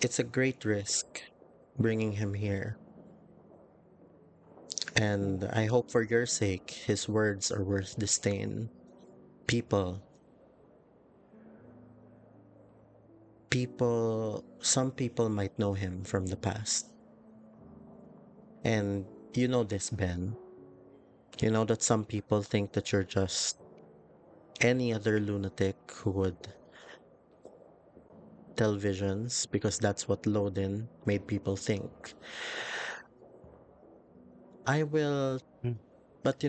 it's a great risk bringing him here. And I hope for your sake his words are worth disdain. People, some people might know him from the past. And you know this, Ben. You know that some people think that you're just any other lunatic who would tell visions because that's what Lodin made people think. I will, Mm. but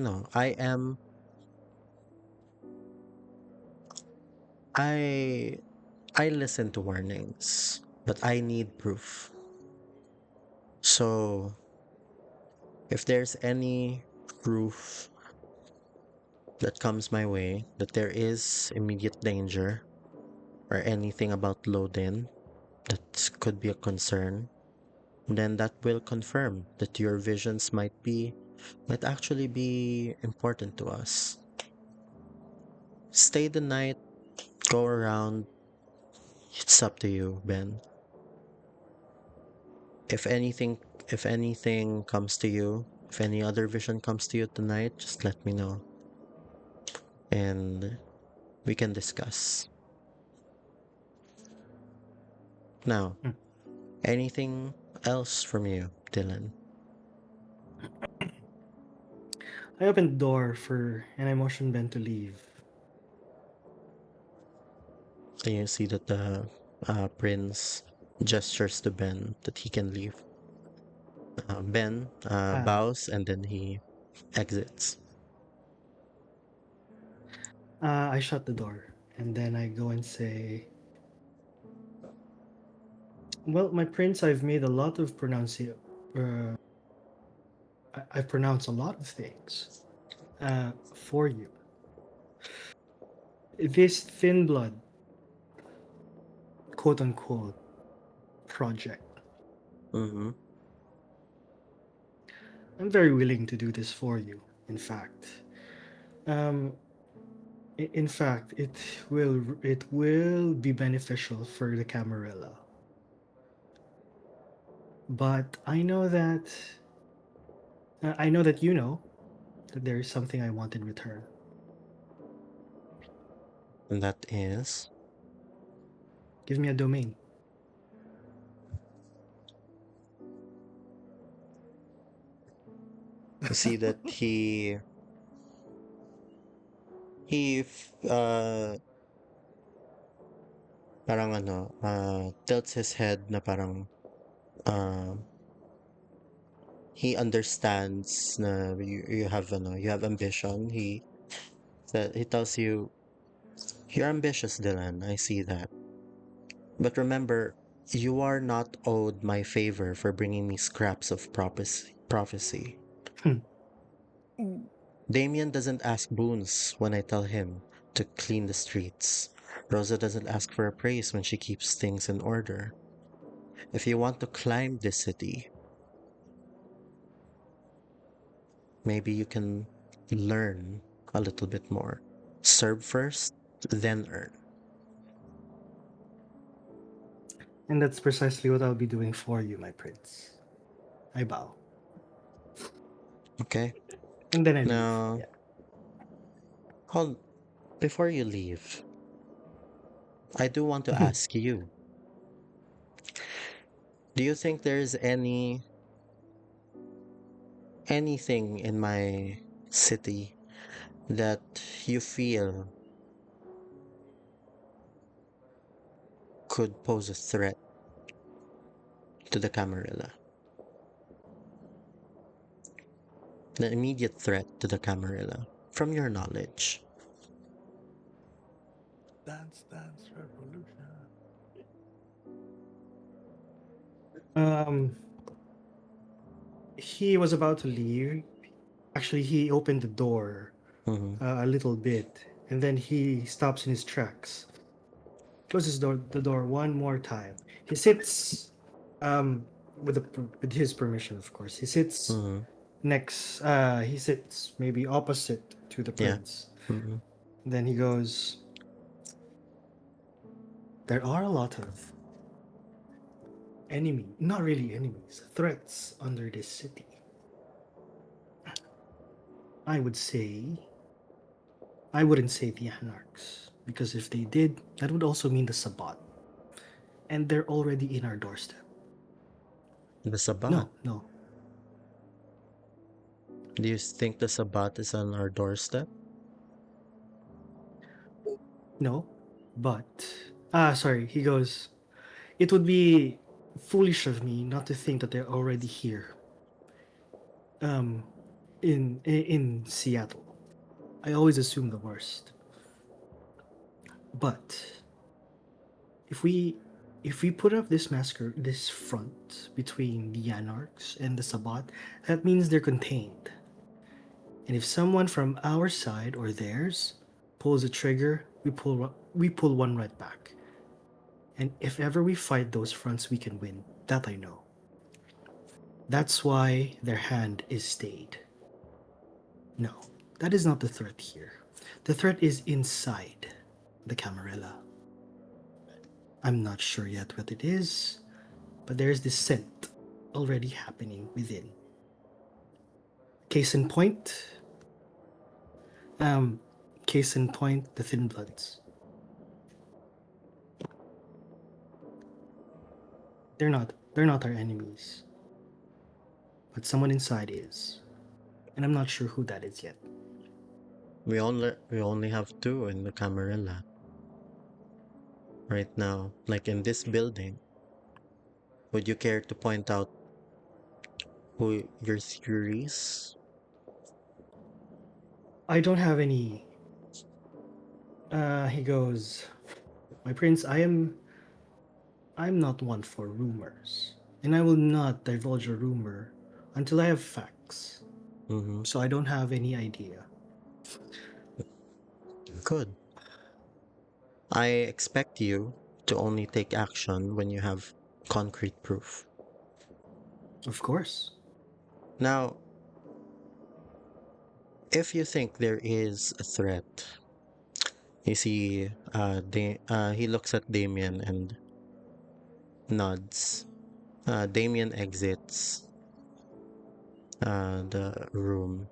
I I listen to warnings, but I need proof. So if there's any proof that comes my way that there is immediate danger or anything about Lodin that could be a concern, then that will confirm that your visions might actually be important to us. Stay the night, go around. It's up to you, Ben. If anything, if anything comes to you, if any other vision comes to you tonight, just let me know, and we can discuss. Now, Mm. anything else from you, Dylan? I opened the door and I motioned Ben to leave. And you see that the prince gestures to Ben that he can leave. Ben Uh, bows and then he exits. I shut the door and then I go and say, "Well, my prince, I've made a lot of pronunciation. I pronounce a lot of things for you. This thin blood, quote unquote, project. Mm-hmm. I'm very willing to do this for you. In fact, um, in fact, it will be beneficial for the Camarilla. But I know that you know that there is something I want in return. And that is. Give me a domain." You see that he parang tilts his head na parang uh, he understands na you have you have ambition. He tells you you're ambitious, Dylan. I see that. But remember, you are not owed my favor for bringing me scraps of prophecy. Hmm. Damien doesn't ask boons when I tell him to clean the streets. Rosa doesn't ask for a praise when she keeps things in order. If you want to climb this city, maybe you can learn a little bit more. Serve first, then earn. And that's precisely what I'll be doing for you, my prince. I bow. Okay? And then I leave. Now, Yeah. hold, before you leave, I do want to ask you, do you think there's anything in my city that you feel could pose a threat to the Camarilla? The immediate threat to the Camarilla, from your knowledge. Dance Dance Revolution. Um, he was about to leave. Actually, he opened the door Mm-hmm. a little bit, and then he stops in his tracks. Closes the door one more time. He sits, um, with his permission, of course. He sits Mm-hmm. next. He sits maybe opposite to the Yeah. prince. Mm-hmm. Then he goes. There are a lot of not really enemies, threats under this city. I would say, I wouldn't say the Anarchs, because if they did, that would also mean the Sabbat. And they're already in our doorstep. The Sabbat. No, Do you think the Sabbat is on our doorstep? no. But, sorry, he goes, it would be foolish of me not to think that they're already here. Um, in Seattle. I always assume the worst. But if we put up this front between the Anarchs and the Sabbat, that means they're contained. And if someone from our side or theirs pulls a trigger, we pull one right back. And if ever we fight those fronts, we can win. That I know. That's why their hand is stayed. No, that is not the threat here. The threat is inside the Camarilla. I'm not sure yet what it is, but there's this scent already happening within. Case in point, um, case in point, the Thin Bloods. They're not our enemies, but someone inside is, and I'm not sure who that is yet. We only have two in the Camarilla right now, like in this building. Would you care to point out who your theories? I don't have any. He goes, my prince. I'm not one for rumors, and I will not divulge a rumor until I have facts. Mm-hmm. So I don't have any idea. Good. I expect you to only take action when you have concrete proof. Of course. Now, if you think there is a threat, you see, he looks at Damien and nods. Damien exits the room,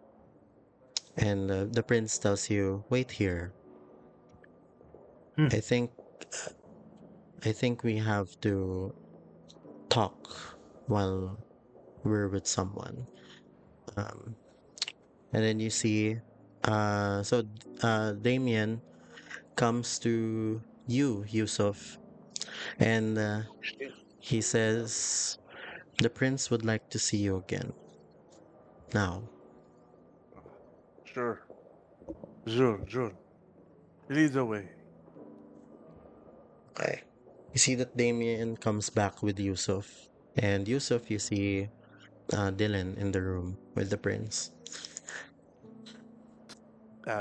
and the prince tells you, "Wait here. Hmm. I think, I think we have to talk while we're with someone." Um, and then you see, Damien comes to you, Yusuf, and he says, "The prince would like to see you again." Now, Sure. Sure. Lead the way. okay. You see that Damien comes back with Yusuf, and Yusuf, you see Dylan in the room with the prince.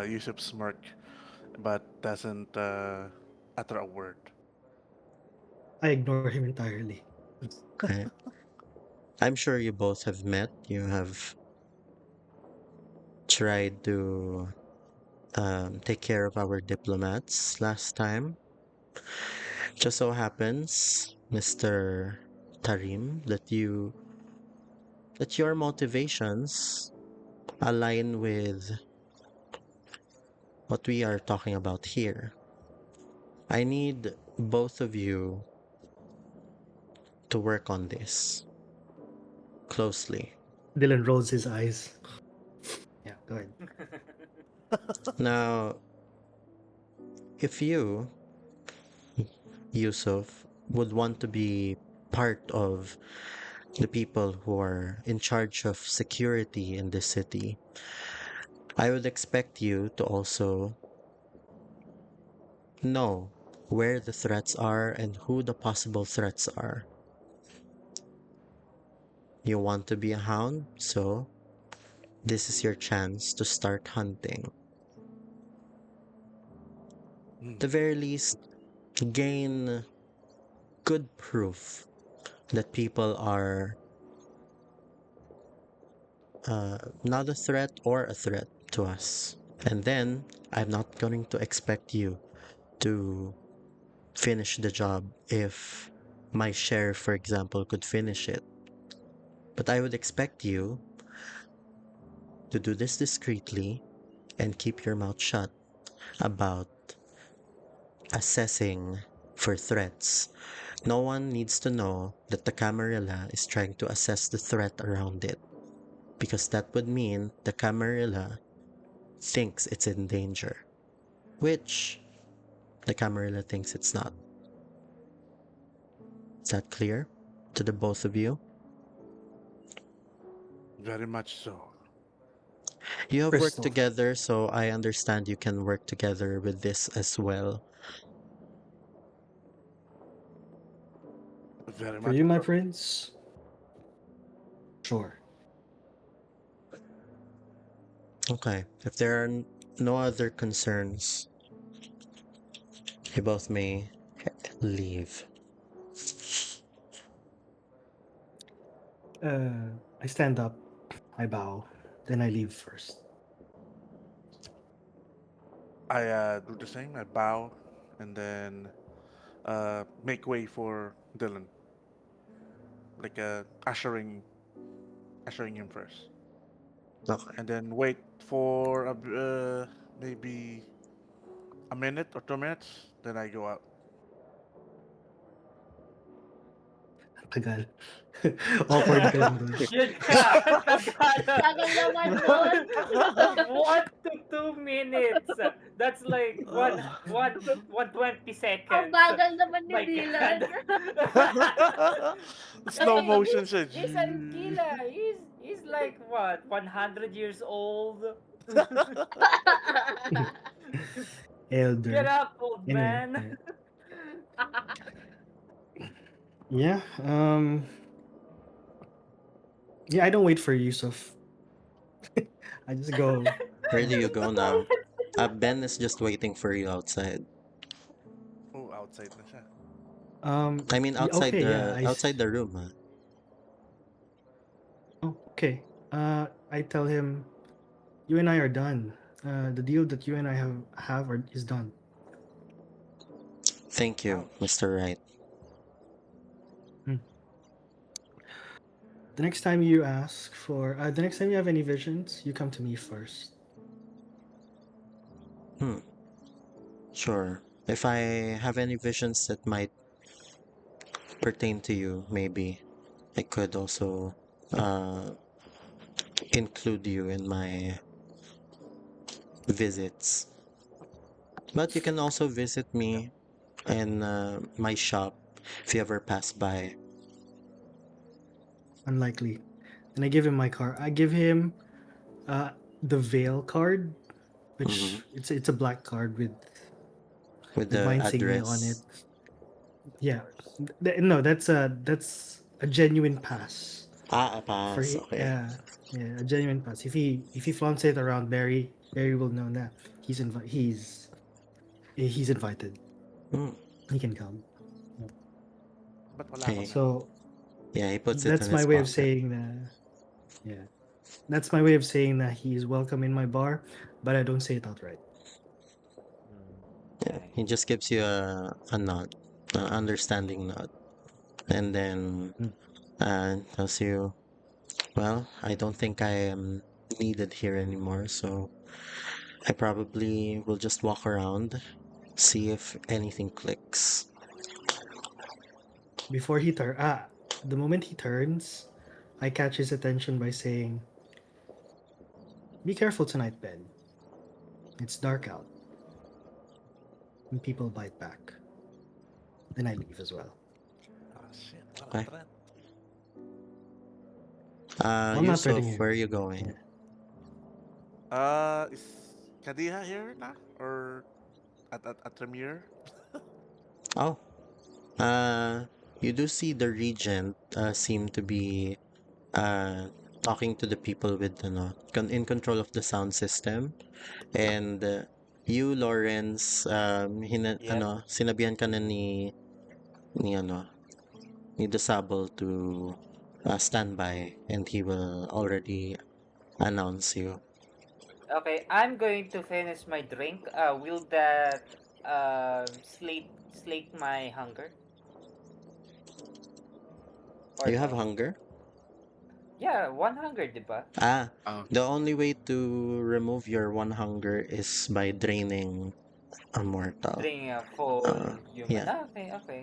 Yusuf smirk, but doesn't utter a word. I ignore him entirely. Okay. I'm sure you both have met. You have tried to take care of our diplomats last time. Just so happens, Mr. Tarim, that your motivations align with what we are talking about here. I need both of you to work on this closely. Dylan rolls his eyes. Yeah, go ahead. Now, if you, Yusuf, would want to be part of the people who are in charge of security in this city, I would expect you to also know where the threats are and who the possible threats are. You want to be a hound, so this is your chance to start hunting. Hmm. At the very least, gain good proof that people are not a threat or a threat to us. And then I'm not going to expect you to finish the job if my sheriff, for example, could finish it. But I would expect you to do this discreetly and keep your mouth shut about assessing for threats. No one needs to know that the Camarilla is trying to assess the threat around it, because that would mean the Camarilla thinks it's in danger, which the Camarilla thinks it's not. Is that clear to the both of you? Very much so. You have worked Crystal. together, so I understand you can work together with this as well. Very For much you, my so. friends? Sure. Okay, if there are no other concerns, you both may leave. I stand up, I bow, then I leave first. I do the same. I bow and then make way for Dylan, like ushering him first, Okay. and then wait for maybe a minute or 2 minutes. Then I go out. Tagal. Awkward ka lang doon. Yun ka! Tagal naman nun. 1 to 2 minutes. That's like 120 Ang seconds. bagal naman ni My Dylan. God. Slow Hey, motion siya. He's Ankila. He's like what? 100 years old. Elder. Get up, old Anyway, man. yeah. Yeah, I don't wait for Yusuf. I just go. Where do you go now? Ben is just waiting for you outside. Oh, outside na siya. I mean, outside okay, yeah. outside the room. Huh? Oh, okay. I tell him, you and I are done. The deal that you and I is done. Thank you, Mr. Wright. The next time the next time you have any visions, you come to me first. Sure. If I have any visions that might pertain to you, maybe I could also include you in my visits. But you can also visit me in my shop if you ever pass by. Unlikely. And I give him my card. I give him the veil card, which it's a black card with the my insignia on address. it. Yeah. No, that's a genuine pass. A pass. Okay. Yeah, a genuine pass. If he flaunts it around Barry will know that he's invited. He can come. But wala Okay. ka na. So Yeah, he puts it that's in my his way of pocket. saying that. Yeah. That's my way of saying that he's welcome in my bar, but I don't say it outright. Yeah, he just gives you a nod, an understanding nod, and then Mm. tells you, "Well, I don't think I am needed here anymore, so I probably will just walk around, see if anything clicks." Before the moment he turns, I catch his attention by saying, "Be careful tonight, Ben. It's dark out." And people bite back. Then I leave as well. Ah, shit. What Okay. a threat. I'm not threatening Yusuf, you. where are you going? Is Kadiha here now? Or at Tremere? Oh, uh, you do see the regent seem to be talking to the people with in control of the sound system, and you, Lawrence, Yep. sinabihan ka na ni ni Desable to stand by, and he will already announce you. Okay, I'm going to finish my drink. Will that slake my hunger or You have no? hunger? Yeah, one hunger, diba? Ah, Uh, the only way to remove your one hunger is by draining a mortal. Drinking a full human. Yeah. Ah, okay, okay.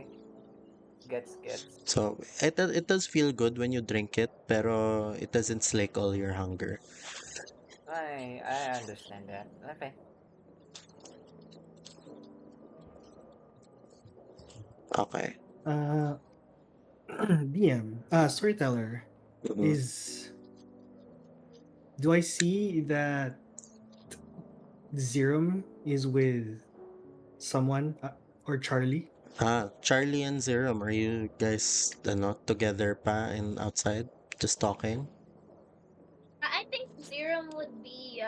Gets. So it does feel good when you drink it, pero it doesn't slake all your hunger. I understand that. Okay. Okay. Uh, DM, storyteller, Mhm. is do I see that Zerum is with someone or Charlie? Charlie and Zerum, are you guys together pa and outside just talking? I think Zerum would be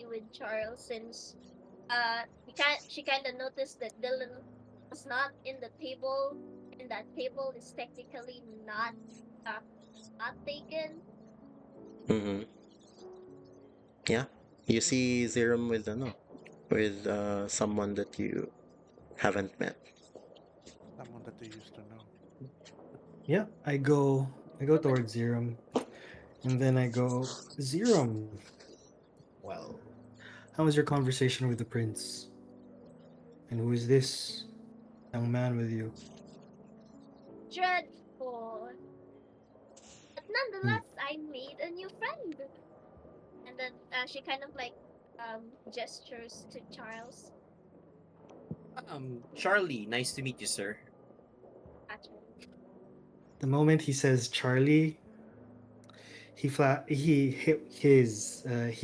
with Charles since she kind of noticed that Dylan was not in the table, and that table is technically uh, not taken. Mm-hmm. Yeah. You see Zerum with with someone that you haven't met. Someone that you used to know. Yeah, I go Oh, but towards Zerum, and then I go, Zerum. Well, how was your conversation with the prince? And who is this young man with you? dreadful. But Hmm. nonetheless, I made a new friend. And then she kind of like gestures to Charles. Charlie, nice to meet you, sir. Actually, The moment he says Charlie, he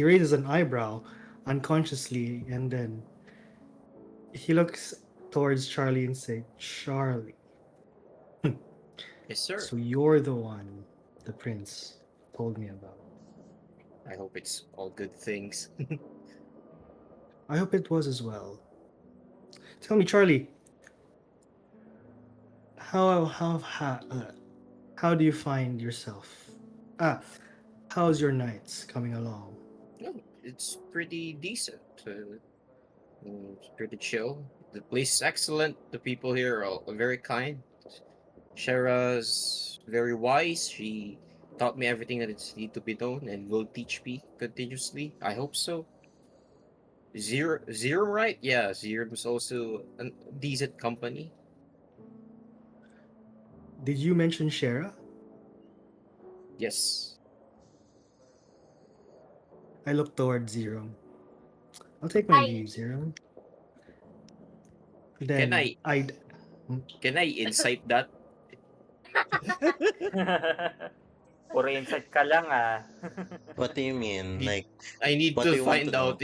raises an eyebrow unconsciously, and then he looks towards Charlie and say, "Charlie, Yes, sir. so you're the one the prince told me about." I hope it's all good things. I hope it was as well. Tell me, Charlie, how how how, uh, how do you find yourself? Ah, how's your nights coming along? No, it's pretty decent. It's pretty chill. The place is excellent. The people here are all very kind. Shara's very wise. She taught me everything that is need to be known and will teach me continuously. I hope so. Zero, right? Yeah, Zero was also a decent company. Did you mention Shara? Yes. I look towards Zero. I'll take my I leave, Zero. Can Then I I'd. can I insight that? Puro insight ka lang ah. What do you mean? Need, Like, I need what to do you want to find know? out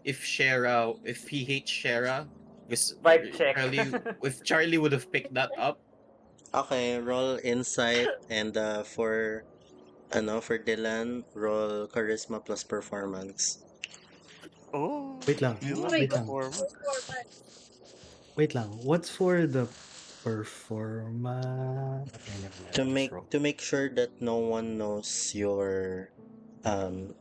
if Shara if he hates Shara because Vibe check. Charlie if Charlie would have picked that up. Okay, roll insight, and for Dylan, roll charisma plus performance. Oh, Wait lang. you oh love my Wait god, lang. performance. Wait lang. What's for the performa? Okay, never mind. To I'll just make roll. to make sure that no one knows your um,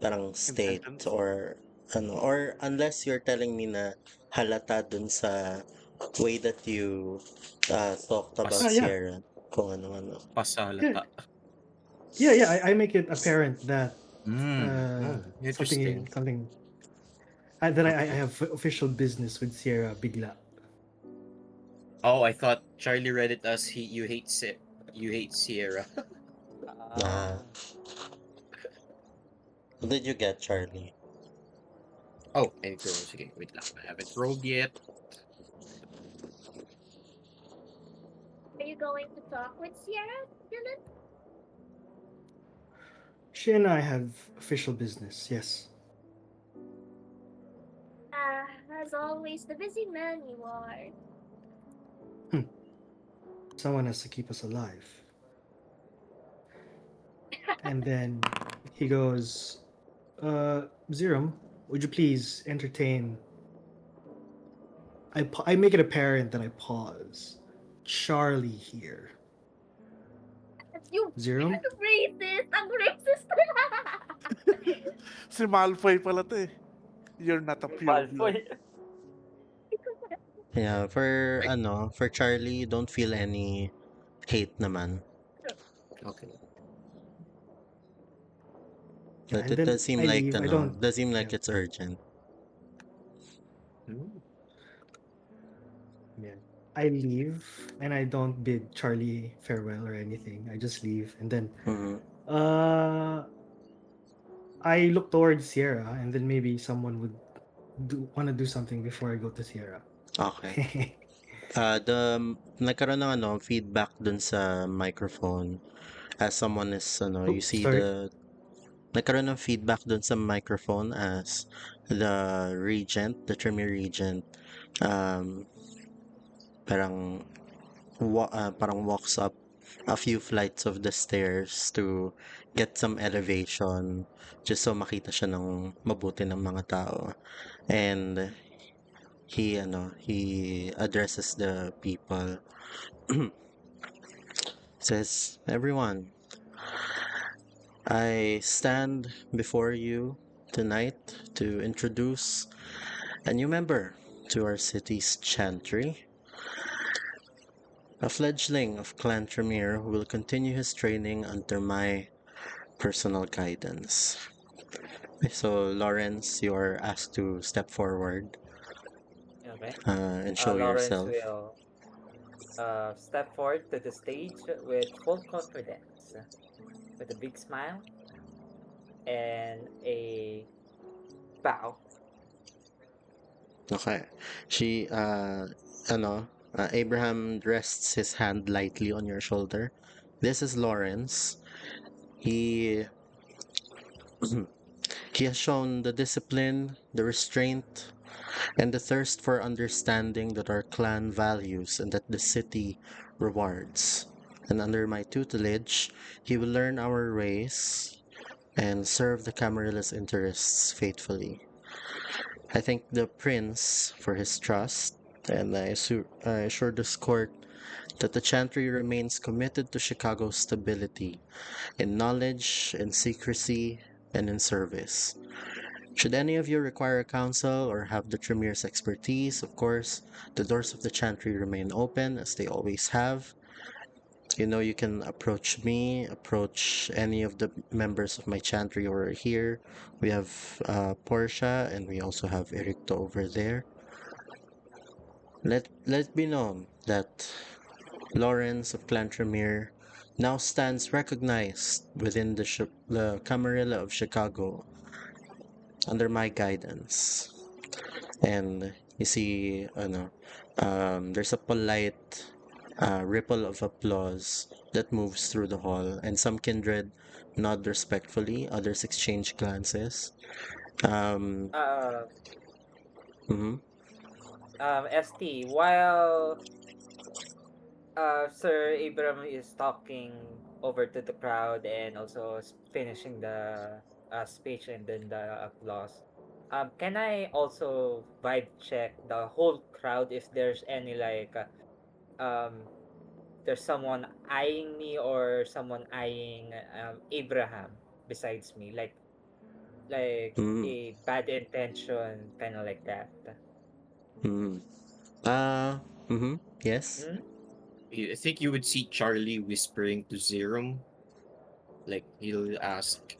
parang state Intentions. or ano, or unless you're telling me na halata dun sa way that you talked about Pas, Yeah. Sierra, kung ano-ano. Yeah. pasalata. Yeah. I make it apparent that Oh, interesting. something that I Okay. have official business with Sierra Bigla. Oh, I thought Charlie read it as you hate Sierra. Ah, Ah, what did you get, Charlie? Oh, I need to roll again. Wait lang. I haven't rolled yet. Are you going to talk with Sierra, Dylan? She and I have official business. Yes. Ah, as always, the busy man you are. Someone has to keep us alive. And then he goes, Zerum, would you please entertain? I make it apparent that I pause. Charlie here. You Zerum? racist! I'm racist! Si Malfoy pala to eh. You're not a pureblood. Malfoy. Yeah, Right. for Charlie, don't feel any hate naman. Okay. Yeah, But and it then does seem I like, leave. I don't. does seem Yeah, like it's urgent. Hmm. yeah. I leave and I don't bid Charlie farewell or anything. I just leave and then Mm-hmm. uh I look towards Sierra and then maybe someone would want to do something before I go to Sierra. Okay. Nagkaroon ng feedback dun sa microphone as someone is, you Oops, see sorry. nagkaroon ng feedback dun sa microphone as the Tremere Regent, um, parang, parang walks up a few flights of the stairs to get some elevation just so makita siya ng mabuti ng mga tao. And he addresses the people. Says, everyone, I stand before you tonight to introduce a new member to our city's chantry, a fledgling of Clan Tremere who will continue his training under my personal guidance. So, Lawrence, you're asked to step forward Okay. and show Lawrence yourself. will step forward to the stage with full confidence, with a big smile and a bow. Okay. She, Abraham rests his hand lightly on your shoulder. This is Lawrence. He he has shown the discipline, the restraint, and the thirst for understanding that our clan values and that the city rewards. And under my tutelage, he will learn our ways and serve the Camarilla's interests faithfully. I thank the prince for his trust, and I assure this court that the chantry remains committed to Chicago's stability in knowledge, in secrecy, and in service. Should any of you require counsel or have the Tremere's expertise, of course, the doors of the chantry remain open as they always have. You know, you can approach me, approach any of the members of my chantry who are here. We have Portia and we also have Ericto over there. Let it be known that Lawrence of Clan Tremere now stands recognized within the Camarilla of Chicago under my guidance. And you see, there's a polite ripple of applause that moves through the hall, and some kindred nod respectfully, others exchange glances. Um, Uh, mhm. ST, while Sir Abram is talking over to the crowd and also finishing the speech and then the applause. Can I also vibe check the whole crowd if there's any like there's someone eyeing me or someone eyeing Abraham? besides me, like Mm. a bad intention, kind of like that. Mm. Uh, mm-hmm. Yes. Hmm? I think you would see Charlie whispering to Zerum. Like he'll ask,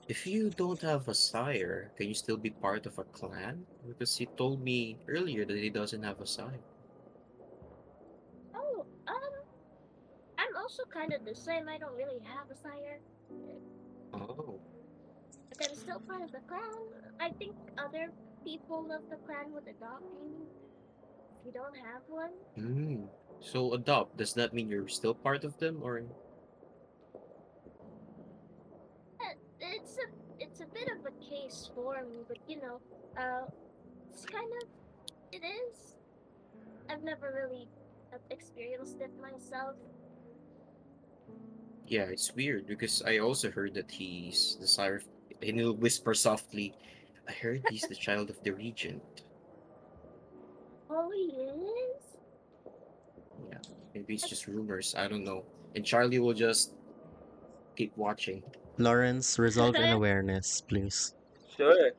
if you don't have a sire, can you still be part of a clan? Because he told me earlier that he doesn't have a sire. Oh, I'm also kind of the same. I don't really have a sire, Oh. but I'm still part of the clan. I think other people of the clan would adopt you if you don't have one. Hmm. So adopt, does that mean you're still part of them or It's a bit of a case for me, but uh, it's kind of it is. I've never really experienced it myself. yeah, it's weird because I also heard that he's the sire and he'll whisper softly, I heard he's the child of the regent. Oh, he is. Yeah. Maybe it's just That's rumors. I don't know. And Charlie will just keep watching. Lawrence, resolve and awareness, please. Sure.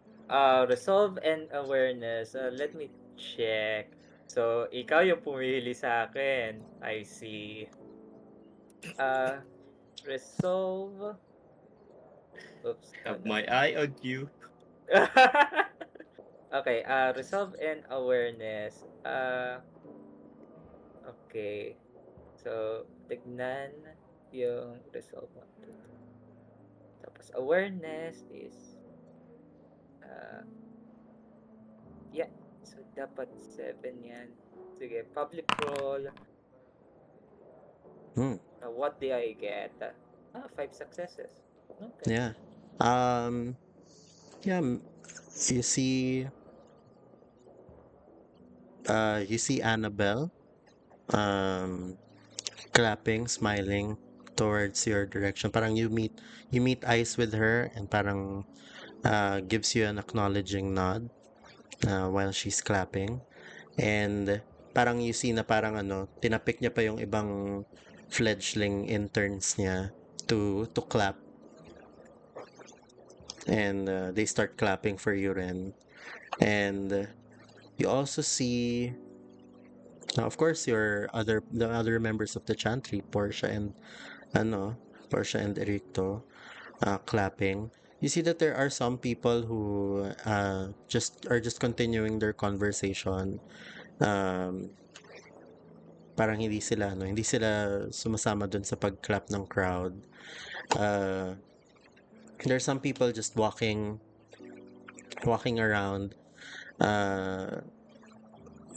Resolve and awareness. Let me check. So, ikaw yung pumili sa akin. I see. Uh, resolve. Oops. Oh, Have no. my eye on you. Okay. Resolve and awareness. Okay. So, tignan yung resolve. 1, 2, 3. Tapos, awareness is, uh, yeah. So, dapat 7 yan. Sige, public role. Hmm. What did I get? 5 successes. Okay. Yeah. Um. Yeah. You see. You see Annabelle. Um. Clapping, smiling towards your direction. Parang you meet eyes with her, and parang gives you an acknowledging nod while she's clapping. And parang you see na parang tinapik niya pa yung ibang fledgling interns niya to clap, and they start clapping for you rin. And you also see, of course, the other members of the chantry, ano Portia and Ericto, clapping. You see that there are some people who just continuing their conversation. Um, Parang hindi sila sumasama dun sa pag-clap ng crowd. Uh, there's some people just walking around.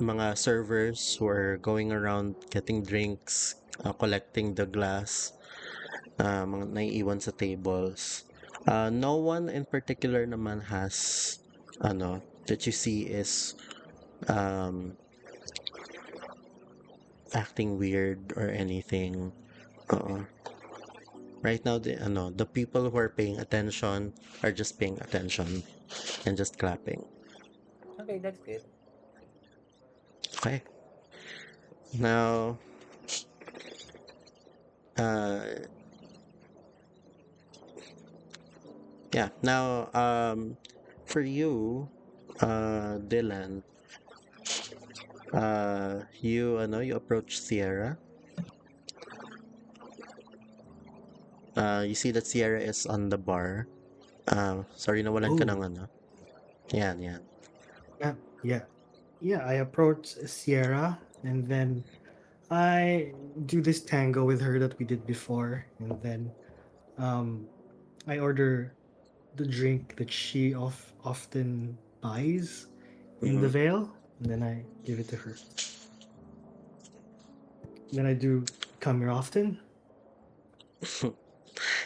Mga servers who are going around getting drinks, collecting the glass, mga naiiwan sa tables. No one in particular naman has that you see is um, acting weird or anything. Oo. Right now, the people who are paying attention are just paying attention and just clapping. Okay, that's good. Okay. Now, uh, yeah. Now, for you, Dylan, you approach Sierra. You see that Sierra is on the bar. Sorry, nawalan ka ng Oh, Yan, yan. yeah, yeah, yeah. I approach Sierra, and then I do this tango with her that we did before, and then um, I order the drink that she often buys in the Mhm. Vale, and then I give it to her. Then I do come here often.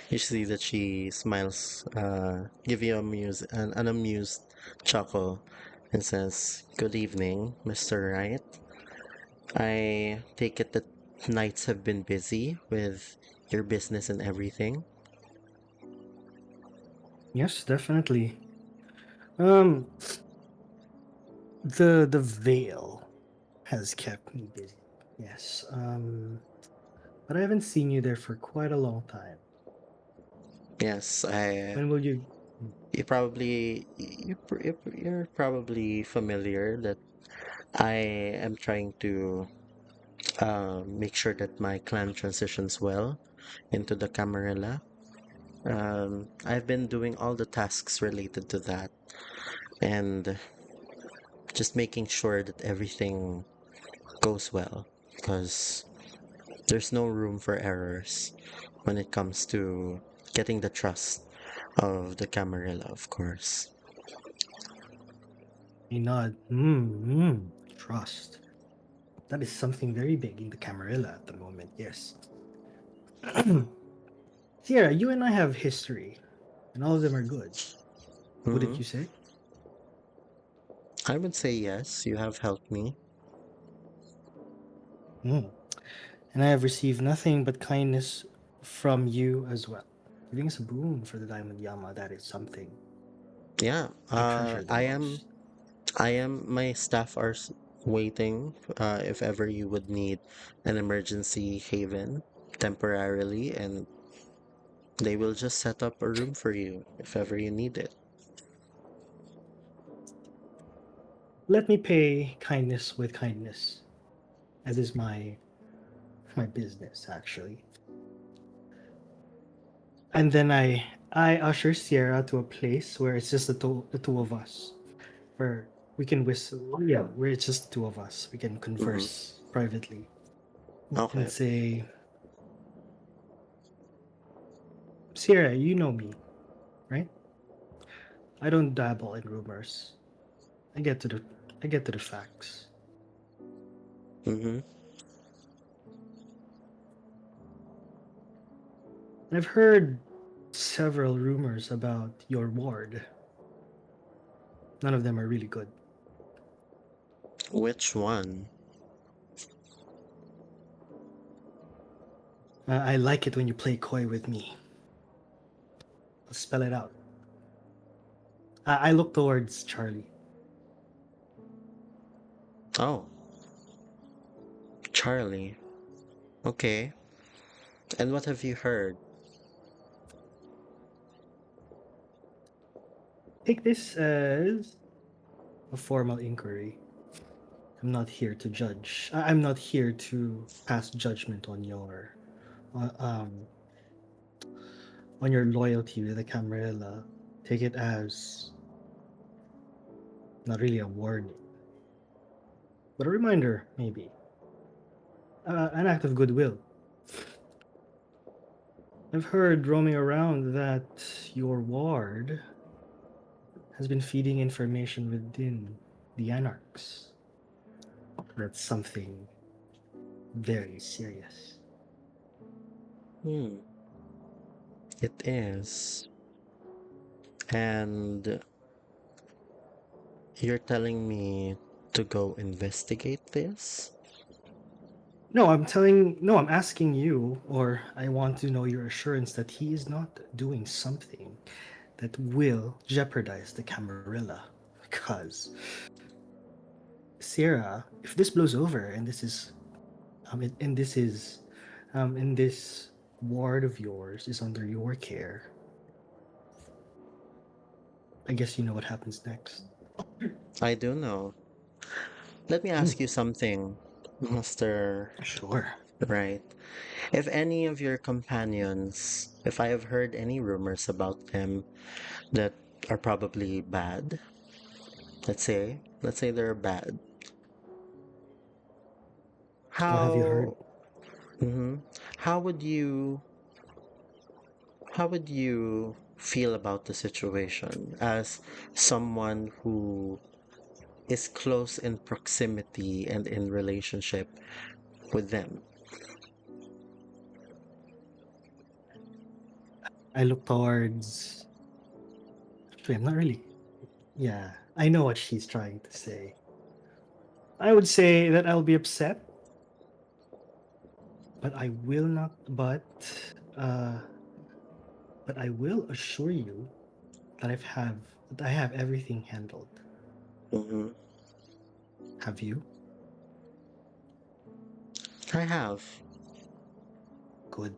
You see that she smiles, give you an amused chuckle, and says, "Good evening, Mr. Wright. I take it that nights have been busy with your business and everything." Yes, definitely. Um, the Vale has kept me busy. Yes. But I haven't seen you there for quite a long time. Yes, I. When will you? You probably you're probably familiar that I am trying to make sure that my clan transitions well into the Camarilla. I've been doing all the tasks related to that and just making sure that everything goes well because there's no room for errors when it comes to getting the trust of the Camarilla, of course. A nod. Trust. That is something very big in the Camarilla at the moment. Yes. Sierra, you and I have history, and all of them are good. Hmm. Wouldn't you say? I would say yes, you have helped me. Hmm. And I have received nothing but kindness from you as well. Giving us a boon for the Diamond Yama, that is something Yeah, I treasure the most. my staff are waiting if ever you would need an emergency haven temporarily, and they will just set up a room for you if ever you need it. Let me pay kindness with kindness, as is my business actually. And then I usher Sierra to a place where it's just the two of us, where we can whistle. Yeah, where it's just the two of us. We can Hmm. converse privately and Okay. say, Sierra, you know me, right? I don't dabble in rumors. I get to the I get to the facts. Hmm. And I've heard several rumors about your ward. None of them are really good. Which one? I like it when you play coy with me. I'll spell it out. I look towards Charlie. Oh, Charlie. Okay. And what have you heard? Take this as a formal inquiry. I'm not here to judge. I'm not here to pass judgment uh, um, on your loyalty to the Camarilla. Take it as not really a warning, but a reminder, maybe. An act of goodwill. I've heard roaming around that your ward has been feeding information within the Anarchs. That's something very serious. Hmm. It is. And you're telling me to go investigate this? No, I'm asking you, or I want to know your assurance that he is not doing something that will jeopardize the Camarilla. Because, Sierra, if this blows over and this is, and this is, and this ward of yours is under your care, I guess you know what happens next. I do know. Let me Hmm, ask you something, Master. sure. Right. If any of your companions, if I have heard any rumors about them that are probably bad, let's say they're bad. What have you heard? How, hmm how would you feel about the situation as someone who is close in proximity and in relationship with them? I look towards. Actually, I'm not really. Yeah, I know what she's trying to say. I would say that I'll be upset, but I will not. Uh, but I will assure you that I have everything handled. Hmm. Have you? I have. Good.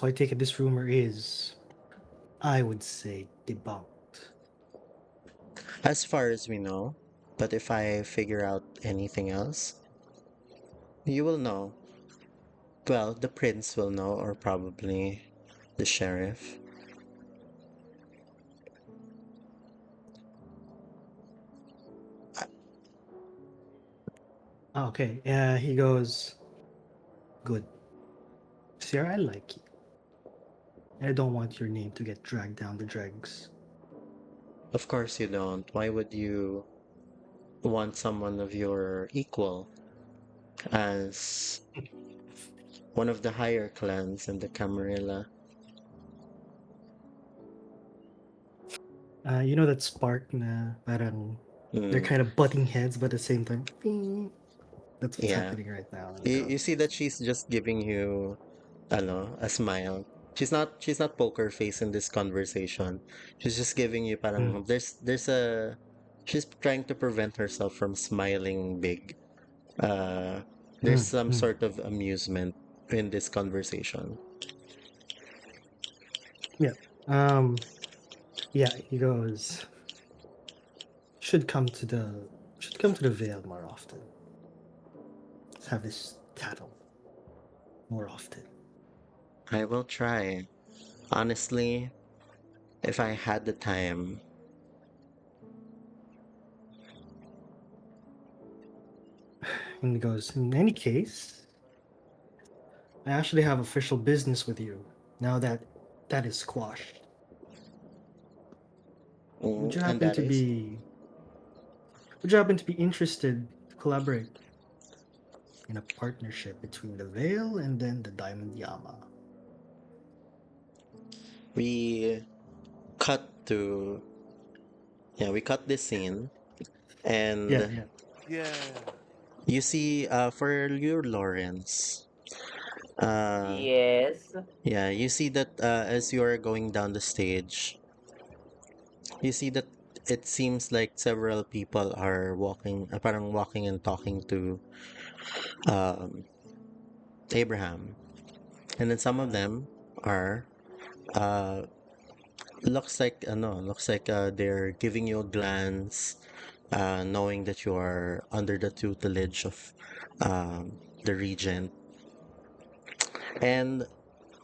So I take it this rumor is, I would say, debunked. As far as we know, but if I figure out anything else, you will know. Well, the prince will know, or probably the sheriff. Okay, he goes, good. Sierra, I like you. I don't want your name to get dragged down the dregs. Of course you don't. Why would you want someone of your equal as one of the higher clans in the Camarilla? You know that spark na parang they're Mm, kind of butting heads, but at the same time, bing. That's what's yeah. happening right now. And he You goes, see that she's just giving you a smile. She's not poker face in this conversation. She's just giving you "Hmm, parang there's a she's trying to prevent herself from smiling big. Uh there's hmm, some hmm." sort of amusement in this conversation. Yeah. Um. Yeah. He goes, should come to the Vale more often. Let's have this tattle more often. I will try. Honestly, if I had the time, And he goes, in any case, I actually have official business with you now that that is squashed. Would you and happen that to is be Would you happen to be interested to collaborate in a partnership between the Vale and then the Diamond Yama? we cut to we cut this scene Yeah, and yeah. Yeah. you see for you Lawrence, uh Yes. yeah, you see that as you are going down the stage, you see that it seems like several people are walking, parang walking and talking to um, Abraham. And then some of Mm-hmm. them are, uh, looks like they're giving you a glance, knowing that you are under the tutelage of the regent. And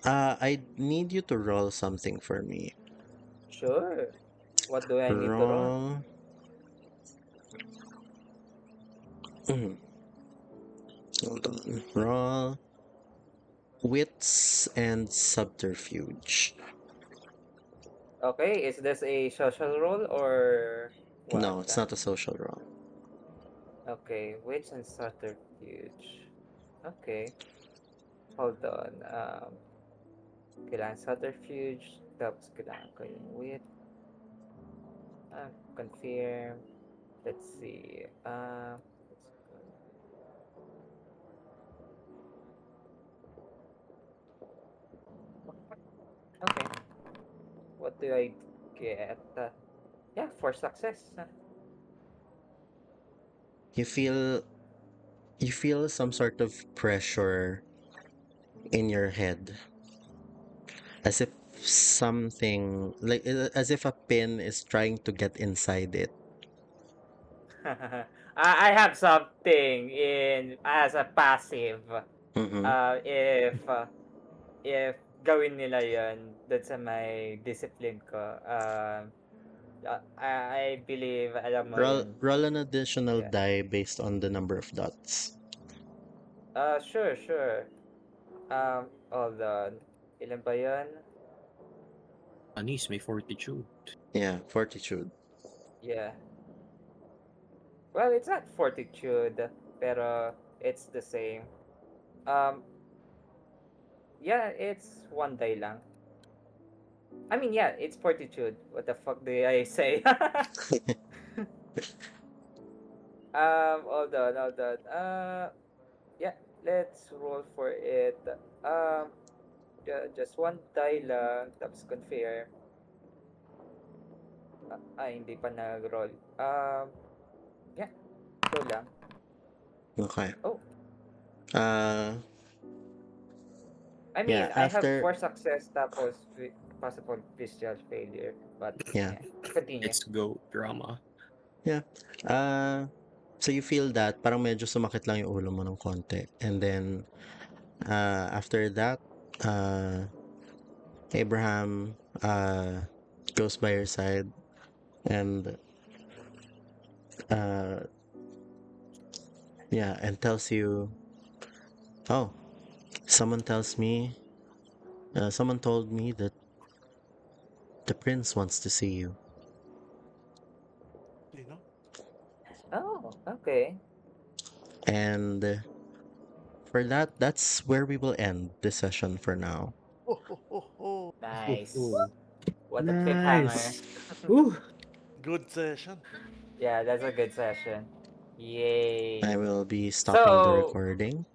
I need you to roll something for me. Sure. What do I need to roll? Roll. Hold on. Roll wits and subterfuge. Okay, is this a social roll or what? No, it's not a social roll. Okay, wits and subterfuge. Okay, hold on. Kailangan subterfuge, tapos kailangan ko yung wit. Confirm. Let's see. Okay. What do I get? Yeah, for success. You feel you feel some sort of pressure in your head, as if something like as if a pin is trying to get inside it. I have something in as a passive. Mm-hmm. Uh, if uh, if gawin nila yon dun sa may discipline ko, I believe alam mo Roll yun. roll an additional Yeah. die based on the number of dots. Sure, sure. Hold on. Ilan ba yun? Anis, may fortitude. Yeah, fortitude. Yeah. Well, it's not fortitude, pero it's the same. Um, yeah, it's one die lang. I mean, yeah, it's fortitude. What the fuck did I say? Hold on, hold on. Yeah, let's roll for it. Um, just one die lang, tapos confirm. Hindi pa nag-roll. Yeah, go lang. Okay. Oh, Uh, I Yeah, mean, I have after 4 success tapos possible visual failure. But yeah, yeah, continue. Let's go, drama. yeah. So you feel that parang medyo sumakit lang yung ulo mo ng konti. And then after that, uh Abraham goes by your side and uh yeah, and tells you, "Oh, someone told me that the prince wants to see you." You know? Oh, okay. And for that, that's where we will end this session for now. Oh, oh, oh, oh. Nice. What a cliffhanger. Nice. Ooh. Good session. Yeah, that's a good session. Yay. I will be stopping the So, recording.